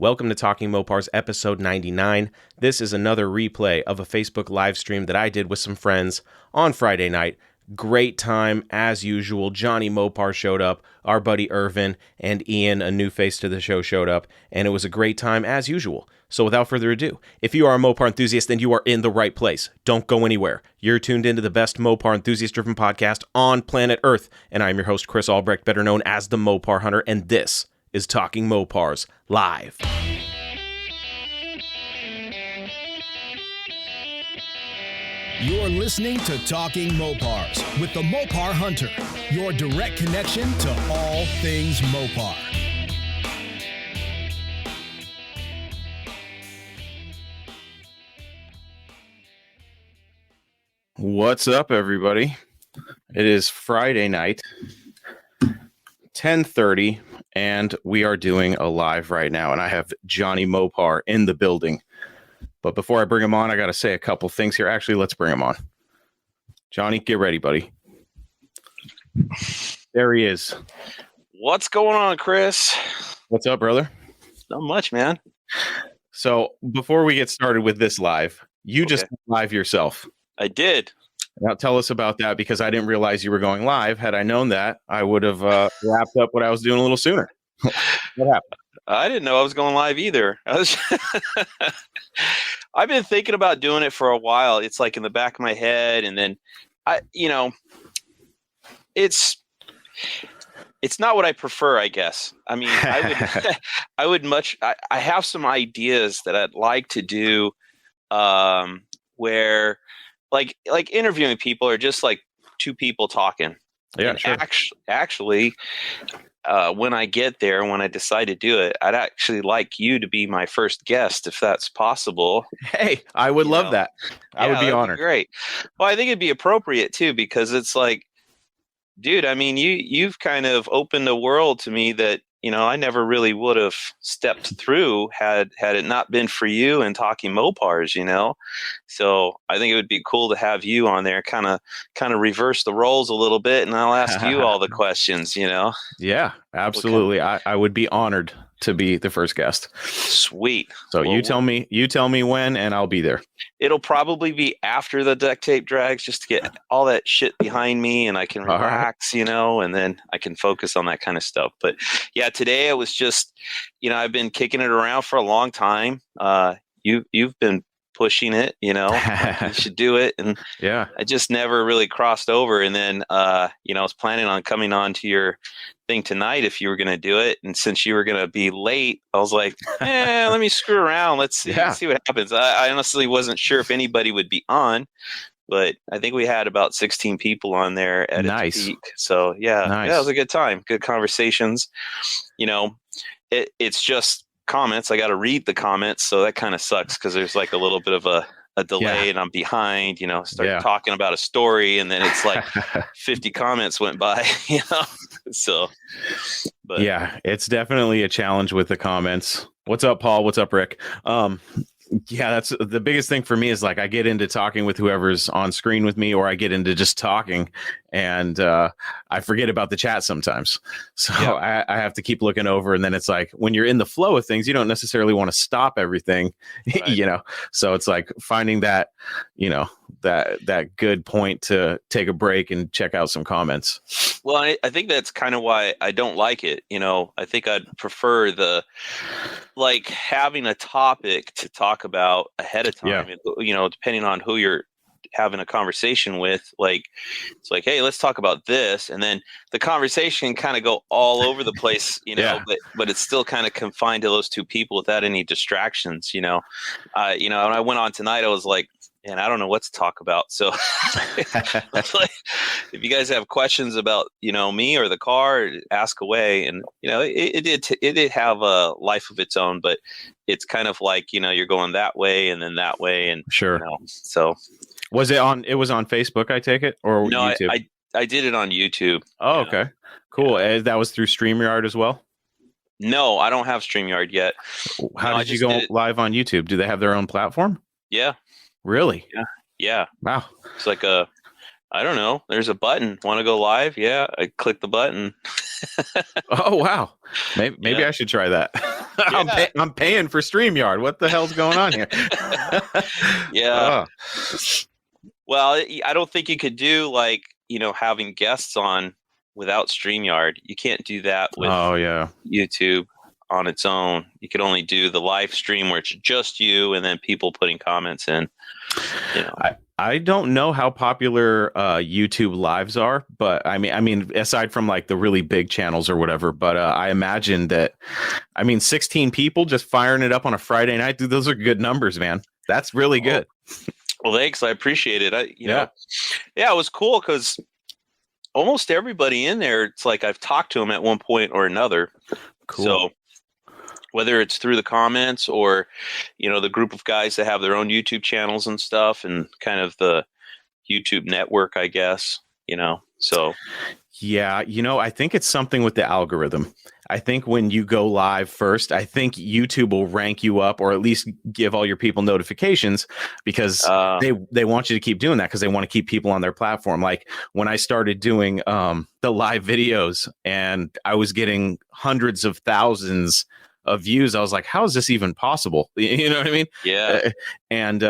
Welcome to Talking Mopars episode 99. This is another replay of a Facebook live stream that I did with some friends on Friday night. Great time as usual. Johnny Mopar showed up, our buddy Irvin, and Ian, a new face to the show, showed up, and it was a great time as usual. So without further ado, if you are a Mopar enthusiast, then you are in the right place. Don't go anywhere. You're tuned into the best Mopar enthusiast-driven podcast on planet Earth, and I'm your host, Chris Albrecht, better known as the Mopar Hunter, and this is Talking Mopars Live. You're listening to Talking Mopars with the Mopar Hunter, your direct connection to all things Mopar. What's up, everybody? It is Friday night, 10:30, and we are doing a live right now, and I have Johnny Mopar in the building. But before I bring him on, I got to say a couple things here. Actually, let's bring him on. Johnny, get ready, buddy. There he is. What's going on, Chris? What's up, brother? Not much, man. So before we get started with this live, you just live yourself. I did. Now tell us about that, because I didn't realize you were going live. Had I known that, I would have wrapped up what I was doing a little sooner. What happened? I didn't know I was going live either. I've been thinking about doing it for a while. It's like in the back of my head, and then it's not what I prefer, I guess. I mean, I have some ideas that I'd like to do, where like interviewing people are just like two people talking. Yeah, and sure. Actually, when I get there, when I decide to do it, I'd actually like you to be my first guest, if that's possible. Hey, I would love that. I would be honored. Great. Well, I think it'd be appropriate too, because it's like, dude, I mean, you've kind of opened a world to me that, I never really would have stepped through had it not been for you and Talking Mopars, So I think it would be cool to have you on there, kind of reverse the roles a little bit, and I'll ask you all the questions, Yeah, absolutely. I would be honored to be the first guest. Sweet. So you tell me when, and I'll be there. It'll probably be after the duct tape drags, just to get all that shit behind me, and I can relax, and then I can focus on that kind of stuff. But yeah, today it was just, I've been kicking it around for a long time. You've been pushing it, you should do it. And yeah, I just never really crossed over. And then, I was planning on coming on to your thing tonight if you were going to do it. And since you were going to be late, I was like, let me screw around. Let's see what happens. I honestly wasn't sure if anybody would be on, but I think we had about 16 people on there at its peak. So yeah, it was a good time. Good conversations. It's just comments. I got to read the comments, so that kind of sucks, because there's like a little bit of a delay, and I'm behind, start talking about a story, and then it's like 50 comments went by, so, but yeah, it's definitely a challenge with the comments. What's up, Paul? What's up, Rick? Yeah, that's the biggest thing for me, is like I get into talking with whoever's on screen with me, or I get into just talking, and I forget about the chat sometimes. So I have to keep looking over, and then it's like when you're in the flow of things, you don't necessarily want to stop everything, right. So it's like finding that, that good point to take a break and check out some comments. Well, I think that's kind of why I don't like it. I think I'd prefer having a topic to talk about ahead of time, depending on who you're having a conversation with. Like, it's like, hey, let's talk about this. And then the conversation kind of go all over the place, but it's still kind of confined to those two people without any distractions, and I went on tonight, I was like, and I don't know what to talk about. So like, if you guys have questions about, me or the car, ask away. And, it did have a life of its own, but it's kind of like, you're going that way and then that way. And sure. So it was on Facebook, I take it, or no, YouTube? I did it on YouTube. Oh, okay. Cool. Yeah. That was through StreamYard as well? No, I don't have StreamYard yet. How did you go live on YouTube? Do they have their own platform? Yeah. Really? Yeah. Wow. It's like I don't know. There's a button. Want to go live? Yeah. I click the button. Oh, wow. Maybe I should try that. I'm paying for StreamYard. What the hell's going on here? Yeah. Well, I don't think you could do like, having guests on without StreamYard. You can't do that with YouTube on its own. You could only do the live stream where it's just you and then people putting comments in. I don't know how popular YouTube lives are, but I mean, aside from like the really big channels or whatever, but I imagine that, 16 people just firing it up on a Friday night, dude, those are good numbers, man. That's really good. Well, thanks. I appreciate it. It was cool because almost everybody in there, it's like I've talked to them at one point or another. Cool. So whether it's through the comments or, the group of guys that have their own YouTube channels and stuff and kind of the YouTube network, I guess, so. Yeah. I think it's something with the algorithm. I think when you go live first, I think YouTube will rank you up or at least give all your people notifications because they want you to keep doing that because they want to keep people on their platform. Like when I started doing the live videos and I was getting hundreds of thousands of views, I was like, how is this even possible? You know what I mean? Yeah. And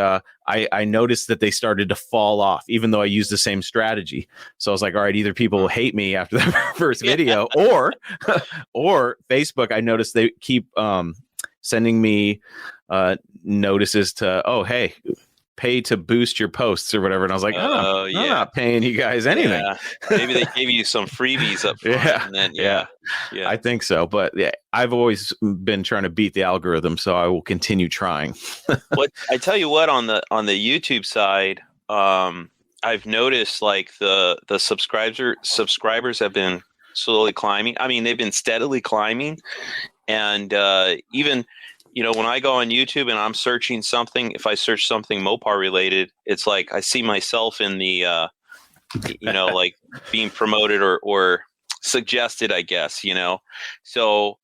I noticed that they started to fall off, even though I used the same strategy. So I was like, all right, either people hate me after the first video or Facebook, I noticed they keep sending me notices to, oh, hey, pay to boost your posts or whatever. And I was like, I'm not paying you guys anything. Yeah. Maybe they gave you some freebies up front. And then, yeah. I think so. But yeah, I've always been trying to beat the algorithm, so I will continue trying. What I tell you what, on the YouTube side, I've noticed like the subscribers have been slowly climbing. I mean, they've been steadily climbing. And even when I go on YouTube and I'm searching something, if I search something Mopar related, it's like I see myself in the, like being promoted or suggested, I guess, So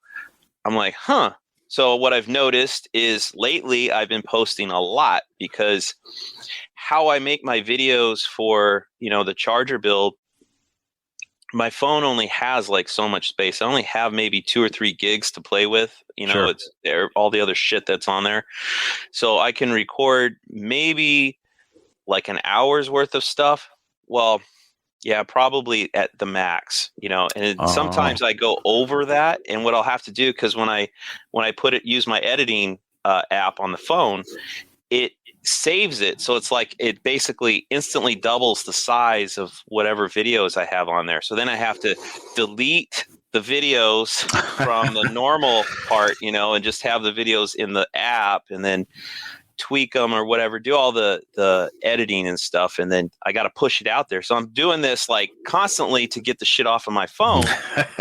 I'm like, huh. So what I've noticed is lately I've been posting a lot because how I make my videos for, the charger build, my phone only has like so much space. I only have maybe 2 or 3 gigs to play with. Sure. It's there, all the other shit that's on there. So I can record maybe like an hour's worth of stuff. Well, yeah, probably at the max, and sometimes I go over that. And what I'll have to do, because when I use my editing app on the phone, it saves it. So it's like it basically instantly doubles the size of whatever videos I have on there. So then I have to delete the videos from the normal part, and just have the videos in the app and then tweak them or whatever, do all the editing and stuff. And then I got to push it out there. So I'm doing this like constantly to get the shit off of my phone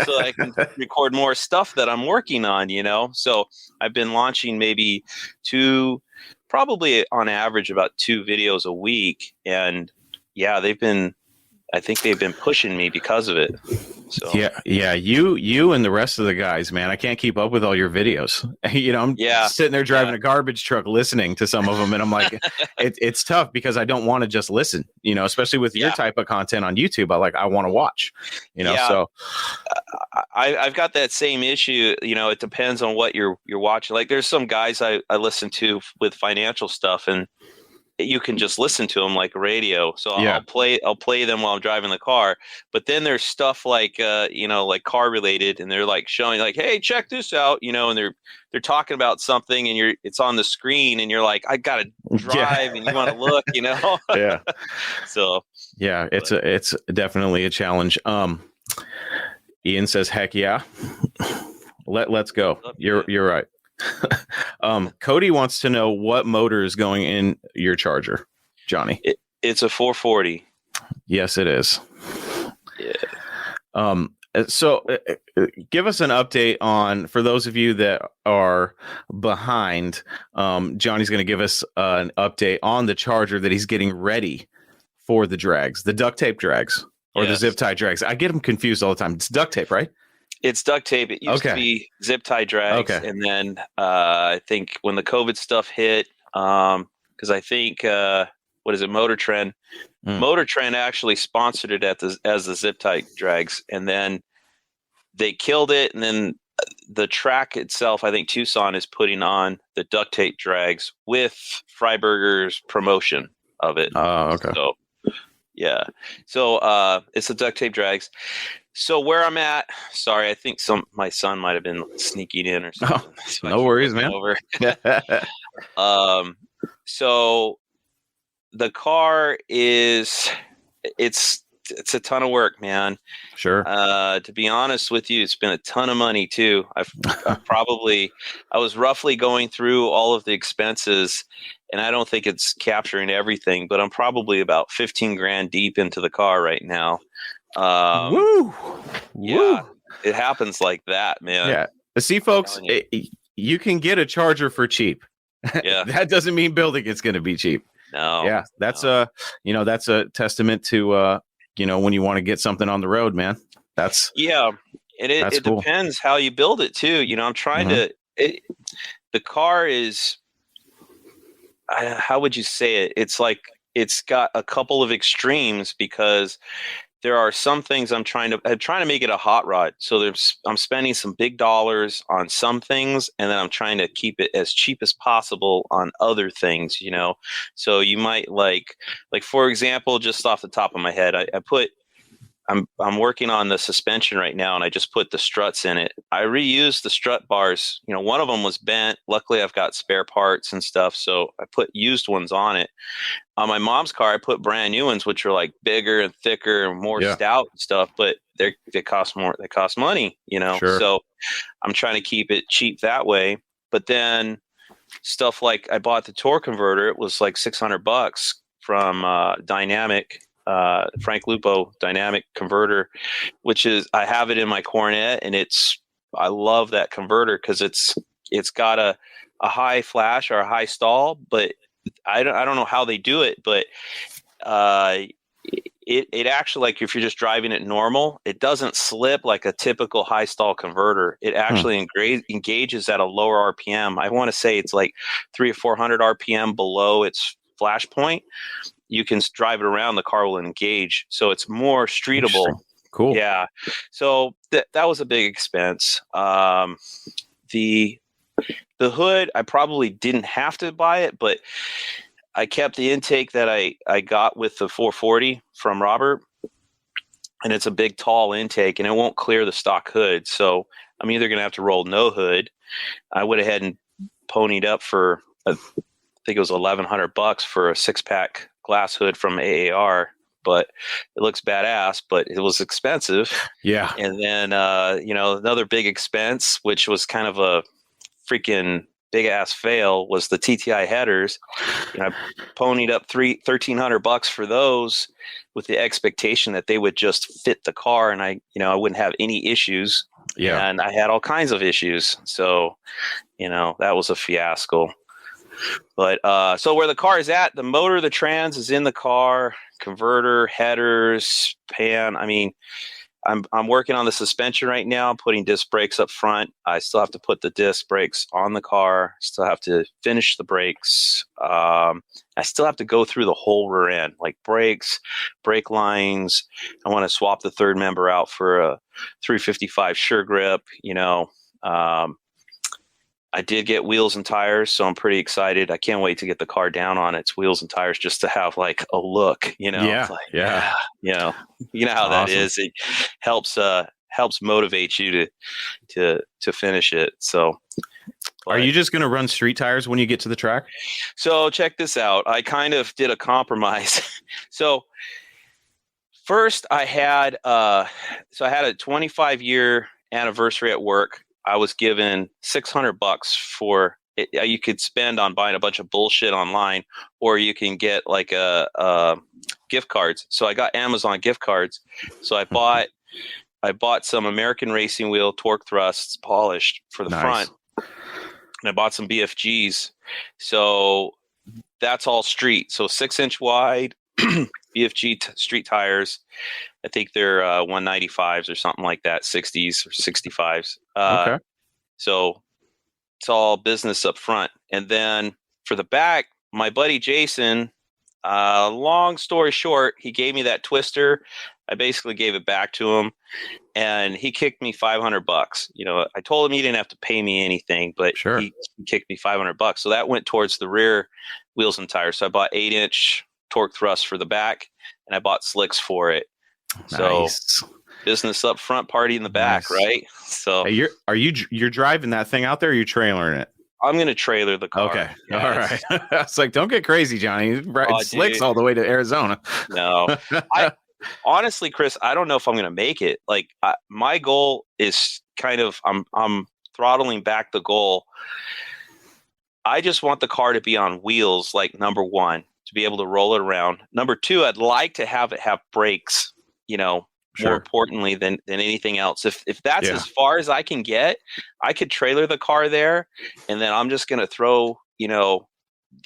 so I can record more stuff that I'm working on, So I've been launching maybe probably on average about 2 videos a week. And yeah, I think they've been pushing me because of it. So yeah, you and the rest of the guys, man, I can't keep up with all your videos. I'm sitting there driving a garbage truck listening to some of them, and I'm like, it's tough because I don't want to just listen, especially with your type of content on YouTube. I want to watch, So I've got that same issue. It depends on what you're watching. Like there's some guys I listen to with financial stuff, and you can just listen to them like radio. So I'll play them while I'm driving the car. But then there's stuff like, like car related, and they're like showing like, hey, check this out, and they're talking about something and it's on the screen and you're like, I got to drive and you want to look, Yeah. So, yeah, it's definitely a challenge. Ian says, heck yeah. Let's go. You're right. Cody wants to know what motor is going in your charger, Johnny. It's a 440. Yes, it is. Yeah. So give us an update on, for those of you that are behind, Johnny's going to give us an update on the charger that he's getting ready for the drags, the duct tape drags or the zip tie drags. I get them confused all the time. It's duct tape, right? It's duct tape. It used to be zip tie drags. Okay. And then I think when the COVID stuff hit, because I think, what is it, Motor Trend? Motor Trend actually sponsored it as the zip tie drags. And then they killed it. And then the track itself, I think Tucson is putting on the duct tape drags with Freiburger's promotion of it. Oh, okay. So, yeah. So it's the duct tape drags. So where I'm at, sorry, I think my son might have been sneaking in or something. Oh, So no worries, man. over. So the car it's a ton of work, man. Sure. To be honest with you, it's been a ton of money too. I was roughly going through all of the expenses, and I don't think it's capturing everything, but I'm probably about 15 grand deep into the car right now. Woo! Yeah, Woo! it happens like that, man. Yeah. See, folks, you can get a Charger for cheap. Yeah. That doesn't mean building it's going to be cheap. No. Yeah, that's a testament to when you want to get something on the road, man. That's and it cool. depends how you build it too. I'm trying to. The car is. How would you say it? It's like it's got a couple of extremes because there are some things I'm trying to make it a hot rod. So I'm spending some big dollars on some things, and then I'm trying to keep it as cheap as possible on other things, So you might like for example, just off the top of my head, I'm working on the suspension right now, and I just put the struts in it. I reused the strut bars. One of them was bent. Luckily, I've got spare parts and stuff, so I put used ones on it. On my mom's car, I put brand new ones, which are like bigger and thicker and more stout and stuff, but they cost more. They cost money, Sure. So I'm trying to keep it cheap that way. But then stuff like I bought the torque converter. It was like $600 from Dynamic. Frank Lupo dynamic converter, which is I have it in my Coronet, and I love that converter because it's got a high flash or a high stall, but I don't know how they do it, but it actually, like if you're just driving it normal, it doesn't slip like a typical high stall converter. It actually engages at a lower RPM. I want to say it's like 300 or 400 RPM below its flash point. You can drive it around, the car will engage, so it's more streetable. Cool. Yeah. So that was a big expense. The hood, I probably didn't have to buy it, but I kept the intake that I got with the 440 from Robert, and it's a big, tall intake, and it won't clear the stock hood. So I'm either going to have to roll no hood. I went ahead and ponied up for, I think it was $1,100 for a 6-pack glass hood from AAR, but it looks badass, but it was expensive. Yeah. And then, another big expense, which was kind of a freaking big ass fail, was the TTI headers. I ponied up $1,300 for those with the expectation that they would just fit the car, and I wouldn't have any issues. Yeah. And I had all kinds of issues. So, that was a fiasco. But so where the car is at, the motor, the trans is in the car, converter, headers, pan. I mean, I'm working on the suspension right now. I'm putting disc brakes up front. I still have to put the disc brakes on the car. Still have to finish the brakes. I still have to go through the whole rear end, like brakes, brake lines. I want to swap the third member out for a 355 Sure Grip. I did get wheels and tires, so I'm pretty excited. I can't wait to get the car down on its wheels and tires just to have like a look, Yeah, like, yeah. You know how Awesome. that is. It helps motivate you to finish it. So, Are you just going to run street tires when you get to the track? So check this out. I kind of did a compromise. So first I had a 25-year anniversary at work. I was given $600 for it. You could spend on buying a bunch of bullshit online, or you can get like a gift cards. So I got Amazon gift cards. So I bought some American Racing Wheel torque thrusts polished for the front, and I bought some BFGs. So that's all street. So 6-inch wide BFG street tires. I think they're 195s or something like that, 60s or 65s. Okay. So it's all business up front. And then for the back, my buddy Jason, long story short, he gave me that twister. I basically gave it back to him, and he kicked me $500. You know, I told him he didn't have to pay me anything, but Sure. he kicked me $500. So that went towards the rear wheels and tires. So I bought 8-inch torque thrust for the back, and I bought slicks for it. Nice. So business up front, party in the back, right? So hey, you're driving that thing out there, or are you trailering it? I'm going to trailer the car. Okay. All right. It's like, don't get crazy, Johnny. Slicks dude. all the way to Arizona. No. Honestly, Chris, I don't know if I'm going to make it. Like my goal is kind of, I'm throttling back the goal. I just want the car to be on wheels, like number one, to be able to roll it around. Number two, I'd like to have it have brakes, you know, Sure. more importantly than anything else. If that's as far as I can get, I could trailer the car there, and then I'm just going to throw, you know,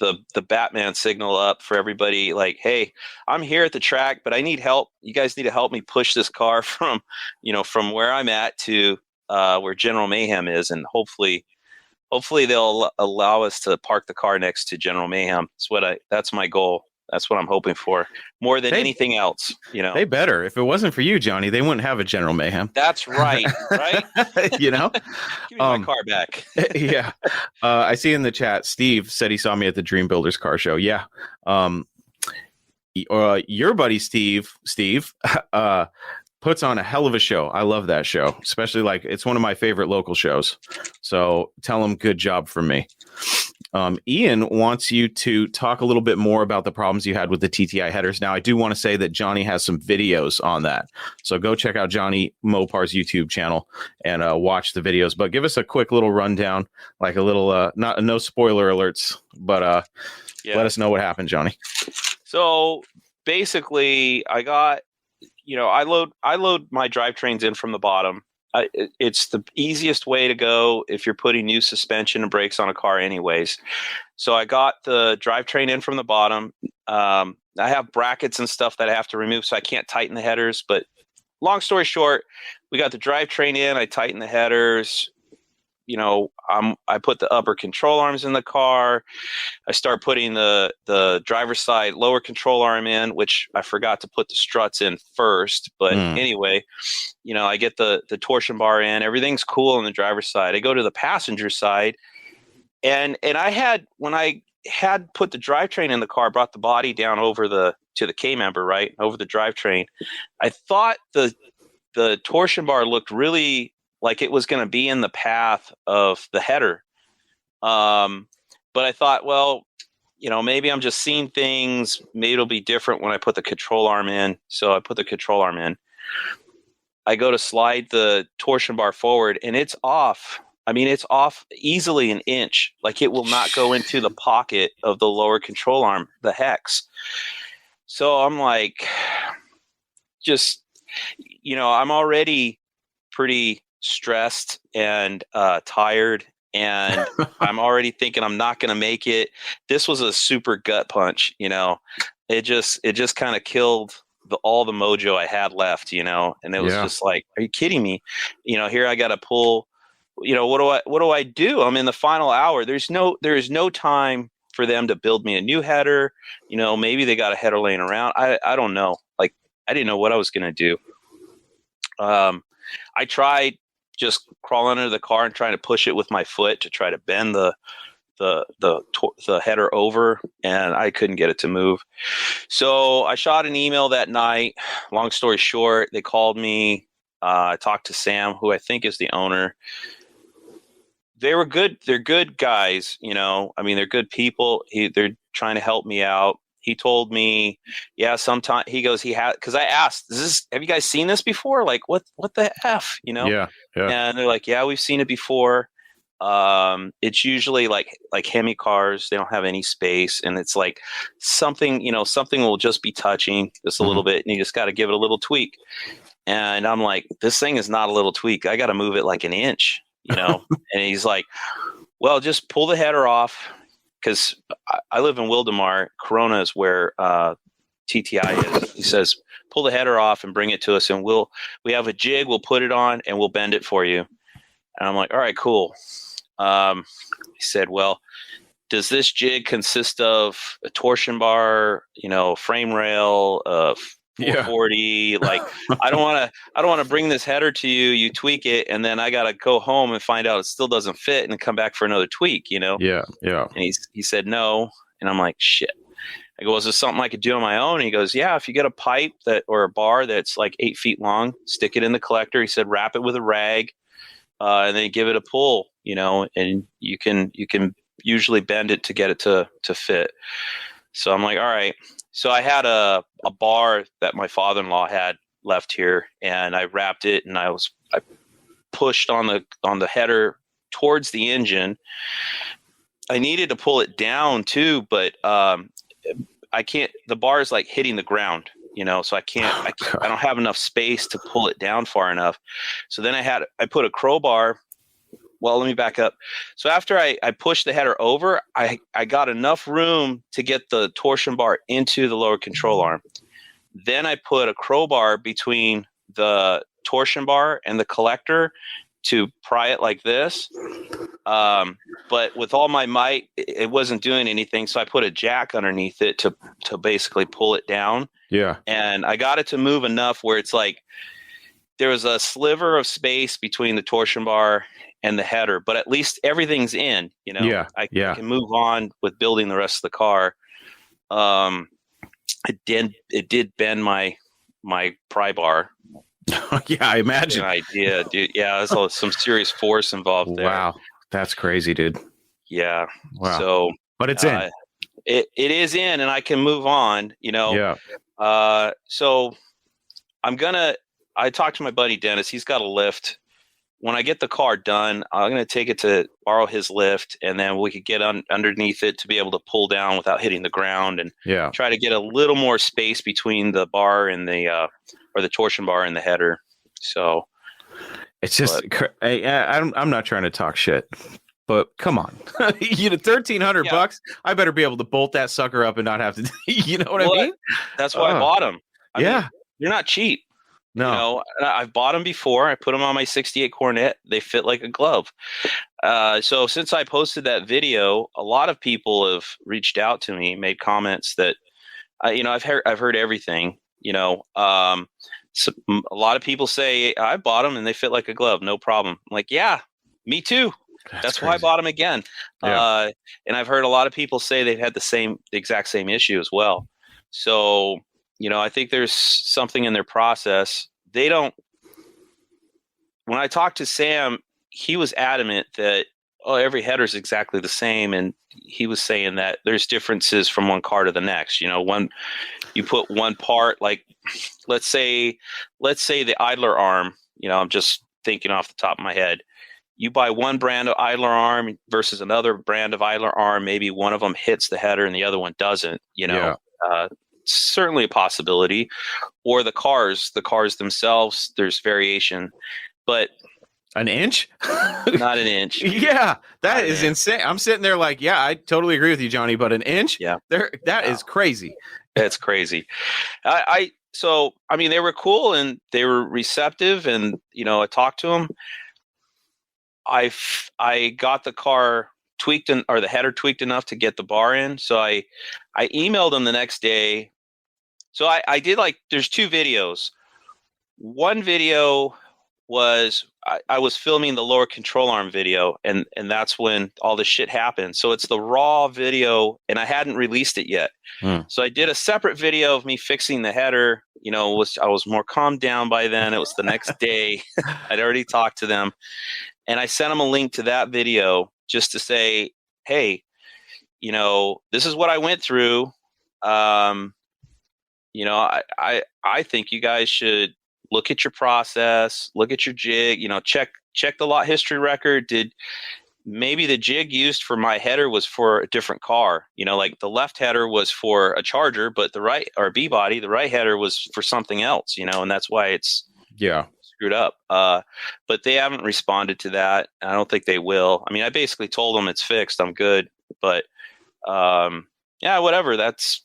the Batman signal up for everybody, like, hey, I'm here at the track, but I need help. You guys need to help me push this car from where I'm at to where General Mayhem is, and hopefully they'll allow us to park the car next to General Mayhem. That's my goal. That's what I'm hoping for more than anything else. You know, they better. If it wasn't for you, Johnny, they wouldn't have a General Mayhem. That's right. Right. You know, give me my car back. Yeah. I see in the chat, Steve said he saw me at the Dream Builders car show. Yeah. Your buddy, Steve, puts on a hell of a show. I love that show, especially like it's one of my favorite local shows. So tell him good job from me. Ian wants you to talk a little bit more about the problems you had with the TTI headers. Now, I do want to say that Johnny has some videos on that. So go check out Johnny Mopar's YouTube channel and watch the videos. But give us a quick little rundown, like a little, no spoiler alerts, but let us know what happened, Johnny. So basically, I got, I load my drivetrains in from the bottom. It's the easiest way to go if you're putting new suspension and brakes on a car anyways. So I got the drivetrain in from the bottom. I have brackets and stuff that I have to remove, so I can't tighten the headers. But long story short, we got the drivetrain in. I tighten the headers. I put the upper control arms in the car. I start putting the driver's side lower control arm in, which I forgot to put the struts in first. But anyway, I get the torsion bar in. Everything's cool on the driver's side. I go to the passenger side, and when I had put the drivetrain in the car, brought the body down to the K member, right over the drivetrain. I thought the torsion bar looked really like it was going to be in the path of the header. But I thought, well, maybe I'm just seeing things. Maybe it'll be different when I put the control arm in. So I put the control arm in. I go to slide the torsion bar forward, and it's off. I mean, it's off easily an inch. Like it will not go into the pocket of the lower control arm, the hex. So I'm like, I'm already pretty stressed and tired, and I'm already thinking I'm not going to make it. This was a super gut punch. It just kind of killed all the mojo I had left, and it was just like, are you kidding me? Here I got to pull, what do I do? I'm in the final hour. There is no time for them to build me a new header. Maybe they got a header laying around. I don't know. Like, I didn't know what I was going to do. I tried just crawling under the car and trying to push it with my foot to try to bend the header over, and I couldn't get it to move. So I shot an email that night. Long story short, they called me. I talked to Sam, who I think is the owner. They were good. They're good guys. They're good people. They're trying to help me out. He told me, sometime he goes, because I asked, have you guys seen this before? Like, what the F, Yeah. And they're like, yeah, we've seen it before. It's usually like Hemi cars. They don't have any space. And it's like something will just be touching just a little bit, and you just got to give it a little tweak. And I'm like, this thing is not a little tweak. I got to move it like an inch, And he's like, well, just pull the header off. Because I live in Wildemar. Corona is where TTI is. He says, pull the header off and bring it to us, and we have a jig. We'll put it on, and we'll bend it for you. And I'm like, all right, cool. He said, well, does this jig consist of a torsion bar, frame rail, 440. Like, I don't want to bring this header to you. You tweak it, and then I got to go home and find out it still doesn't fit and come back for another tweak, Yeah. And he said no. And I'm like, shit. I go, is this something I could do on my own? And he goes, yeah, if you get a pipe or a bar that's like 8 feet long, stick it in the collector. He said, wrap it with a rag, and then give it a pull, and you can usually bend it to get it to fit. So I'm like, all right. So I had a bar that my father-in-law had left here, and I wrapped it, and I pushed on the header towards the engine. I needed to pull it down too, but I can't. The bar is like hitting the ground, so I can't. I don't have enough space to pull it down far enough. So then I put a crowbar. Well, let me back up. So after I pushed the header over, I got enough room to get the torsion bar into the lower control arm. Then I put a crowbar between the torsion bar and the collector to pry it like this. But with all my might, it wasn't doing anything. So I put a jack underneath it to basically pull it down. Yeah. And I got it to move enough where it's like there was a sliver of space between the torsion bar and the header, but at least everything's in, Yeah. I can move on with building the rest of the car. It did bend my pry bar. Yeah, I imagine. Idea, dude. Yeah, there's some serious force involved there. Wow. That's crazy, dude. Yeah. Wow. So, but it's in. It is in, and I can move on, Yeah. So I talked to my buddy Dennis. He's got a lift. When I get the car done, I'm going to take it to borrow his lift, and then we could get underneath it to be able to pull down without hitting the ground, and try to get a little more space between the bar and the torsion bar and the header. So it's just, I'm not trying to talk shit, but come on, $1,300. I better be able to bolt that sucker up and not have to, I mean? That's why I bought them. I mean, they're not cheap. No, I've bought them before. I put them on my 68 Cornet. They fit like a glove. So since I posted that video, a lot of people have reached out to me, made comments that, I've heard everything. So a lot of people say I bought them and they fit like a glove, no problem. I'm like, yeah, me too. That's why I bought them again. Yeah. And I've heard a lot of people say they've had the exact same issue as well. So. I think there's something in their process. When I talked to Sam, he was adamant that, every header is exactly the same. And he was saying that there's differences from one car to the next. When you put one part, like, let's say the idler arm, I'm just thinking off the top of my head. You buy one brand of idler arm versus another brand of idler arm. Maybe one of them hits the header and the other one doesn't, certainly a possibility. Or the cars themselves, there's variation, but an inch, not an inch. Yeah, that is insane. I'm sitting there like, yeah, I totally agree with you, Johnny, but an inch, that is crazy. That's crazy. So they were cool and they were receptive, and I talked to them. I got the car tweaked or the header tweaked enough to get the bar in. So I emailed them the next day. So I did there's 2 videos. One video was I was filming the lower control arm video, and that's when all this shit happened. So it's the raw video, and I hadn't released it yet. So I did a separate video of me fixing the header. I was more calmed down by then. It was the next day. I'd already talked to them, and I sent them a link to that video just to say, hey, this is what I went through. I think you guys should look at your process, look at your jig, check the lot history record. Did maybe the jig used for my header was for a different car? Like the left header was for a Charger, but the right, or B body, the right header was for something else, and that's why it's screwed up. But they haven't responded to that. I don't think they will. I basically told them it's fixed. I'm good. But whatever. That's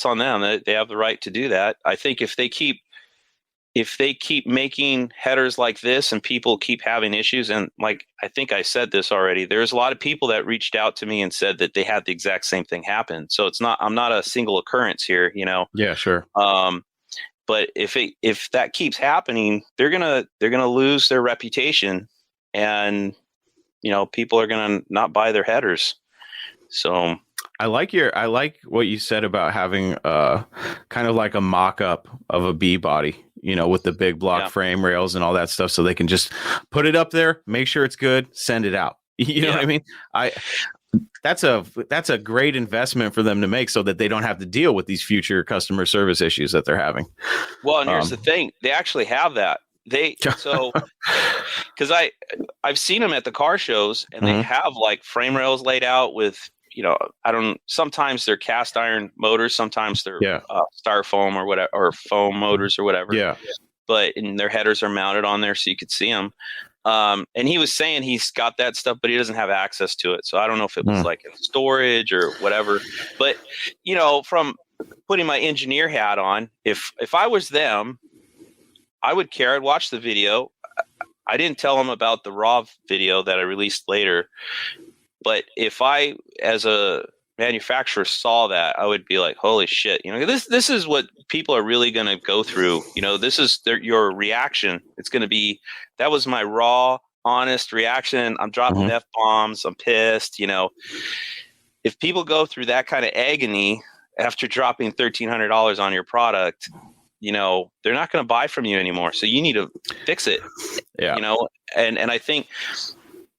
on them. They have the right to do that. I think if they keep making headers like this and people keep having issues, and like I think I said this already, there's a lot of people that reached out to me and said that they had the exact same thing happen. So I'm not a single occurrence here, Yeah, sure. But if that keeps happening, they're gonna lose their reputation, and people are gonna not buy their headers. So I like what you said about having kind of like a mock-up of a B body, with the big block frame rails and all that stuff, so they can just put it up there, make sure it's good, send it out. You know what I mean? That's a great investment for them to make, so that they don't have to deal with these future customer service issues that they're having. Well, and here's the thing: they actually have that. Because I've seen them at the car shows, and they have like frame rails laid out with, sometimes they're cast iron motors, sometimes they're styrofoam or whatever, or foam motors or whatever. Yeah. And their headers are mounted on there so you could see them. And he was saying he's got that stuff, but he doesn't have access to it. So I don't know if it was like in storage or whatever. But, from putting my engineer hat on, if I was them, I would care. I'd watch the video. I didn't tell him about the raw video that I released later. But if I, as a manufacturer, saw that, I would be like, holy shit, this is what people are really going to go through. This is your reaction. It's going to be, that was my raw, honest reaction. I'm dropping F-bombs. I'm pissed. If people go through that kind of agony after dropping $1,300 on your product, they're not going to buy from you anymore. So you need to fix it. Yeah. And I think,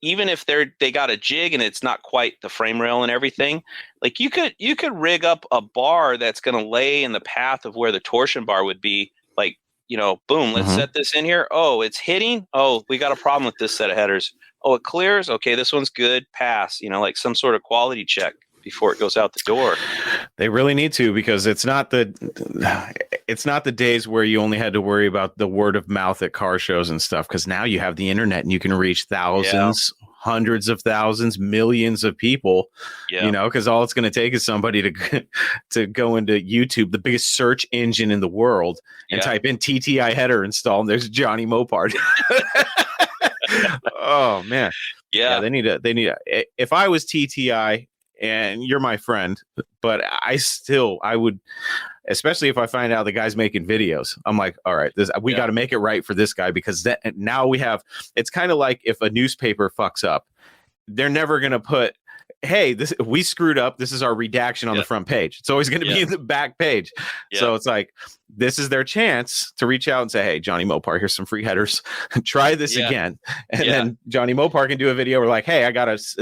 even if they got a jig and it's not quite the frame rail and everything, like you could rig up a bar that's going to lay in the path of where the torsion bar would be. Like, boom, let's set this in here. Oh, it's hitting. Oh, we got a problem with this set of headers. Oh, it clears. Okay, this one's good. Pass. Like some sort of quality check before it goes out the door. They really need to, because it's not the days where you only had to worry about the word of mouth at car shows and stuff, because now you have the internet and you can reach thousands, hundreds of thousands, millions of people, because all it's going to take is somebody to go into YouTube, the biggest search engine in the world, and type in TTI header install, and there's Johnny Mopar. Oh man. Yeah. They need if I was TTI, and you're my friend, but I would, especially if I find out the guy's making videos, I'm like, all right, we got to make it right for this guy, because now it's kind of like if a newspaper fucks up, they're never going to put, hey, we screwed up. This is our redaction on the front page. It's always going to be in the back page. So it's like, this is their chance to reach out and say, hey, Johnny Mopar, here's some free headers. Try this again. And then Johnny Mopar can do a video where like, hey,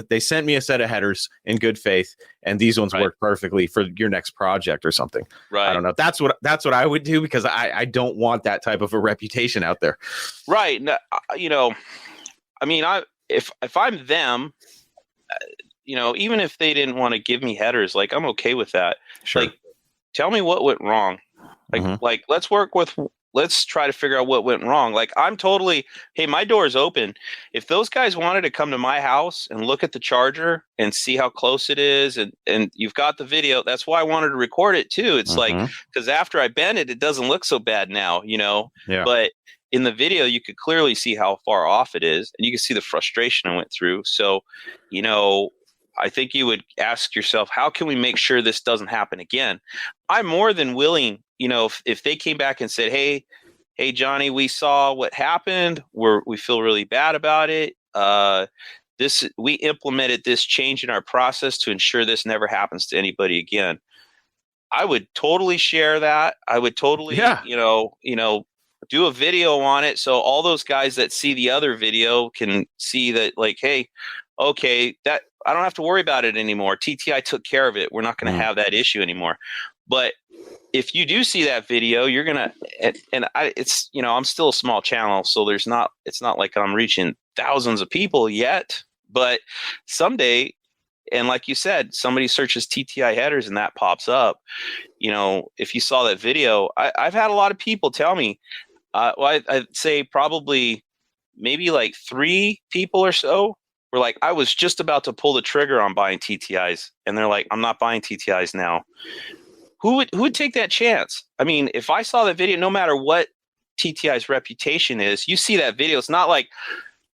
they sent me a set of headers in good faith, and these ones work perfectly for your next project or something. Right. I don't know. That's what I would do, because I don't want that type of a reputation out there. Right. No, I mean, if I'm them, even if they didn't want to give me headers, like I'm okay with that. Sure. Like, tell me what went wrong. Like let's try to figure out what went wrong. Like hey, my door's open. If those guys wanted to come to my house and look at the charger and see how close it is, and you've got the video, that's why I wanted to record it too. It's like, because after I bend it, it doesn't look so bad now, but in the video, you could clearly see how far off it is, and you can see the frustration I went through. So, I think you would ask yourself, how can we make sure this doesn't happen again? I'm more than willing, if they came back and said, hey, Johnny, we saw what happened. We feel really bad about it. We implemented this change in our process to ensure this never happens to anybody again. I would totally share that. I would totally, do a video on it, so all those guys that see the other video can see that, like, hey, okay, that I don't have to worry about it anymore. TTI took care of it. We're not going to have that issue anymore. But if you do see that video, you're gonna, it's I'm still a small channel, so it's not like I'm reaching thousands of people yet. But someday, and like you said, somebody searches TTI headers and that pops up. If you saw that video, I've had a lot of people tell me. I'd say probably maybe like 3 people or so were like, I was just about to pull the trigger on buying TTIs, and they're like, I'm not buying TTIs now. Who would take that chance? I mean, if I saw that video, no matter what TTI's reputation is, you see that video, it's not like,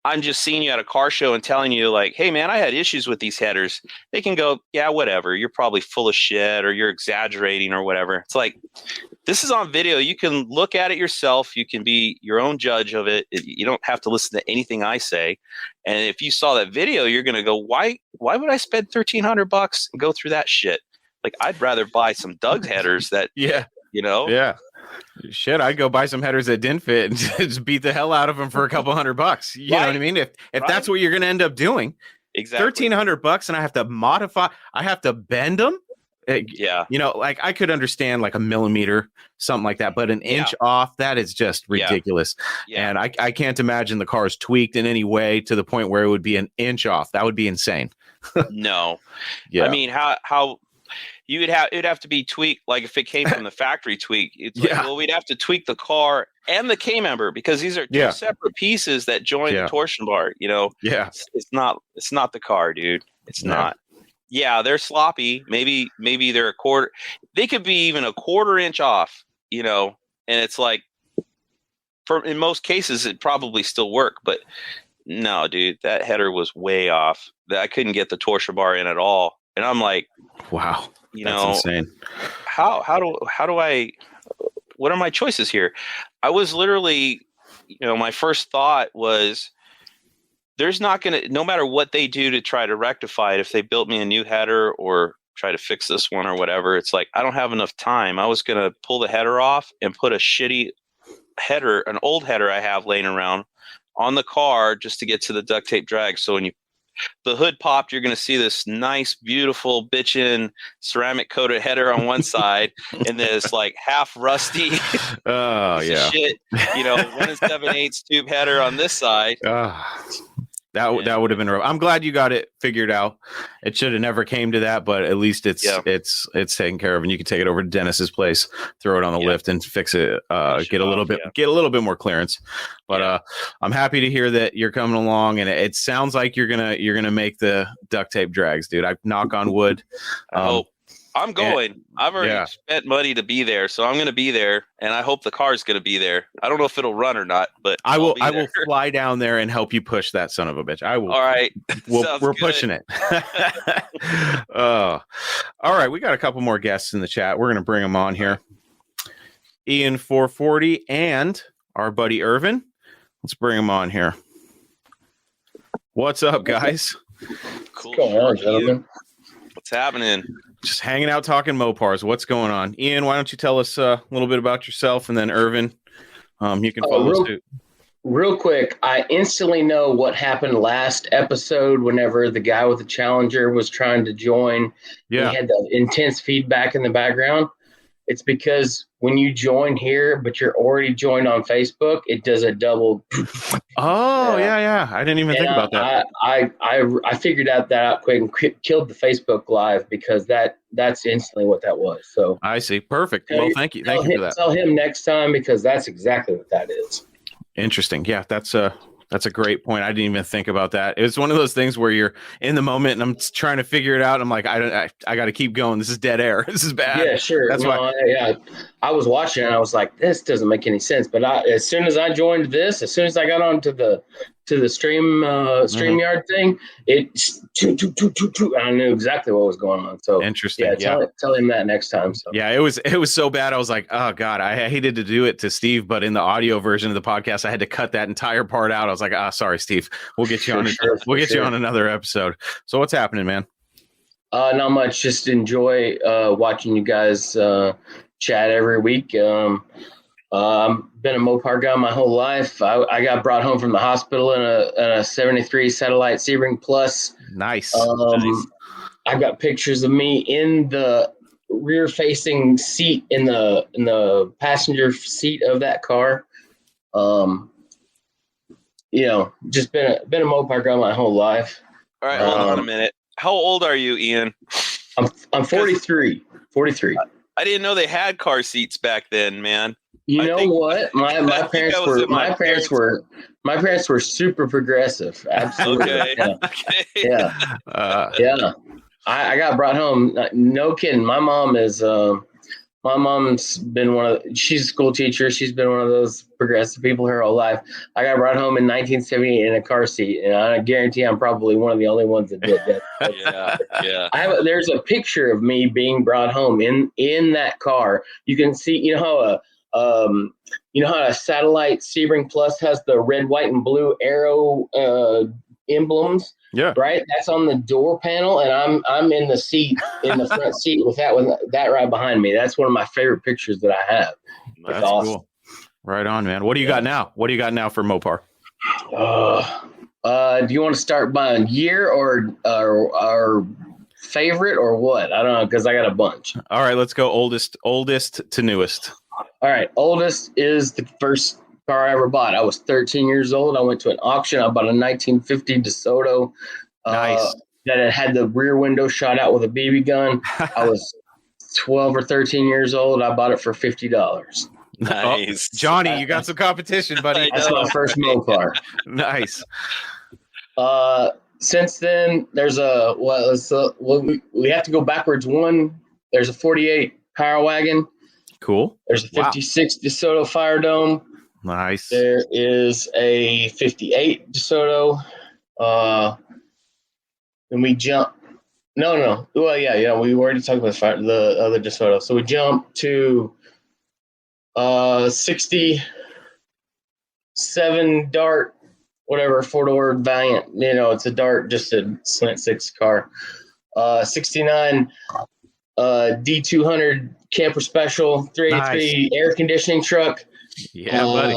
I'm just seeing you at a car show and telling you like, hey man, I had issues with these headers. They can go, yeah, whatever. You're probably full of shit or you're exaggerating or whatever. It's like, this is on video. You can look at it yourself. You can be your own judge of it. You don't have to listen to anything I say. And if you saw that video, you're going to go, why would I spend $1,300 and go through that shit? Like, I'd rather buy some Doug headers that, yeah, you know? Yeah. Shit, I'd go buy some headers that didn't fit and just beat the hell out of them for a couple $100. You know what I mean? If that's what you're going to end up doing, exactly. $1,300 and I have to modify, I have to bend them. Yeah. You know, like I could understand like a millimeter, something like that, but an inch off, that is just ridiculous. Yeah. And I can't imagine the car is tweaked in any way to the point where it would be an inch off. That would be insane. No. Yeah. I mean, how it'd have to be tweaked. Like if it came from the factory tweak, it's like, well, we'd have to tweak the car and the K member because these are two separate pieces that join the torsion bar, you know? Yeah. It's not the car, dude. It's not. Yeah, they're sloppy. Maybe they're a quarter. They could be even a quarter inch off, you know, and it's like, in most cases, it probably still work. But no, dude, that header was way off. I couldn't get the torsion bar in at all. And I'm like, wow, that's insane. How do I? What are my choices here? I was literally, you know, my first thought was, there's not going to, no matter what they do to try to rectify it, if they built me a new header or try to fix this one or whatever, it's like, I don't have enough time. I was going to pull the header off and put a shitty header, an old header I have laying around on the car just to get to the duct tape drag. So when the hood popped, you're going to see this nice, beautiful, bitchin' ceramic coated header on one side and this like half rusty shit, you know, 1 7/8 tube header on this side. That would have been rough. I'm glad you got it figured out. It should have never came to that, but at least it's taken care of, and you can take it over to Dennis's place, throw it on the lift, and fix it. Get a little bit more clearance. But I'm happy to hear that you're coming along, and it sounds like you're gonna make the duct tape drags, dude. I knock on wood. I hope. I'm going. I've already spent money to be there, so I'm going to be there, and I hope the car's going to be there. I don't know if it'll run or not, but I will fly down there and help you push that son of a bitch. I will. All right. We're pushing it. All right. We got a couple more guests in the chat. We're going to bring them on here. Ian 440 and our buddy Irvin. Let's bring them on here. What's up, guys? Cool. What's going on, gentlemen? What's happening? Just hanging out talking Mopars. What's going on? Ian, why don't you tell us a little bit about yourself, and then Irvin, you can follow suit. Real quick, I instantly know what happened last episode whenever the guy with the Challenger was trying to join. Yeah. He had the intense feedback in the background. It's because when you join here, but you're already joined on Facebook, it does a double. Oh, yeah. I didn't even think about that. I figured that out quick and killed the Facebook Live because that's instantly what that was. So I see. Perfect. Well, thank you. Thank you for that. Tell him next time because that's exactly what that is. Interesting. Yeah, that's a great point. I didn't even think about that. It's one of those things where you're in the moment and I'm trying to figure it out. I'm like, I got to keep going. This is dead air. This is bad. Yeah, sure. That's why. I was watching and I was like, this doesn't make any sense. But as soon as I joined this, as soon as I got onto the StreamYard thing, I knew exactly what was going on. So interesting. Tell him that next time. So. Yeah, it was so bad. I was like, oh God, I hated to do it to Steve, but in the audio version of the podcast, I had to cut that entire part out. I was like, sorry, Steve. We'll get you on. You on another episode. So what's happening, man? Not much. Just enjoy watching you guys chat every week. Been a Mopar guy my whole life. I got brought home from the hospital in a 73 Satellite Sebring Plus. Nice. I've got pictures of me in the rear-facing seat in the passenger seat of that car. Just been a Mopar guy my whole life. All right, hold on a minute. How old are you, Ian? I'm 43. 43. I didn't know they had car seats back then, man. You know what? My parents were super progressive. Absolutely. Okay. Yeah. I got brought home. No kidding. My mom My mom's been she's a school teacher. She's been one of those progressive people her whole life. I got brought home in 1978 in a car seat, and I guarantee I'm probably one of the only ones that did that. Yeah. There's a picture of me being brought home in that car. You can see, you know how a satellite Sebring Plus has the red, white, and blue arrow emblems. Yeah. Right. That's on the door panel, and I'm in the seat, in the front seat with that right behind me. That's one of my favorite pictures that I have. That's awesome. Cool. Right on, man. What do you got now? What do you got now for Mopar? Do you want to start by year or favorite or what? I don't know, because I got a bunch. All right, let's go oldest to newest. All right, oldest is the first car I ever bought. I was 13 years old. I went to an auction. I bought a 1950 DeSoto. Nice. That had the rear window shot out with a BB gun. I was 12 or 13 years old. I bought it for $50. Nice. Oh, Johnny, you got some competition, buddy. That's my first Mopar. Nice. Since then, there's we have to go backwards one. There's a 48 Power Wagon. Cool. There's a 56 DeSoto Fire Dome. Nice. There is a 58 DeSoto. And we jump. No. Well, yeah. We already talked about the other DeSoto. So we jump to 67 Dart, whatever, 4-door Valiant. It's a Dart, just a slant six car. 69 D200 Camper Special, 383 air conditioning truck. Yeah, buddy.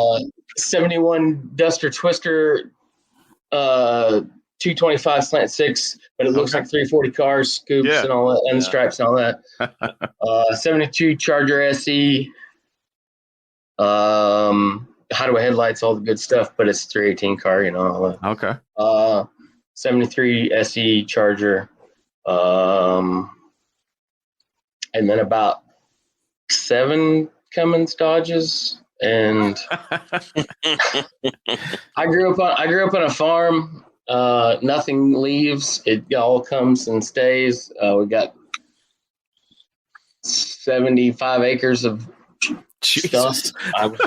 71 Duster Twister, 225 slant six, but it looks like 340 cars, scoops and all that, and stripes and all that. 72 Charger SE, hideaway headlights, all the good stuff, but it's a 318 car, all that. Okay. 73 SE Charger, and then about 7 Cummins Dodges. And I grew up on a farm. Nothing leaves; it all comes and stays. We got 75 acres of stuff. I was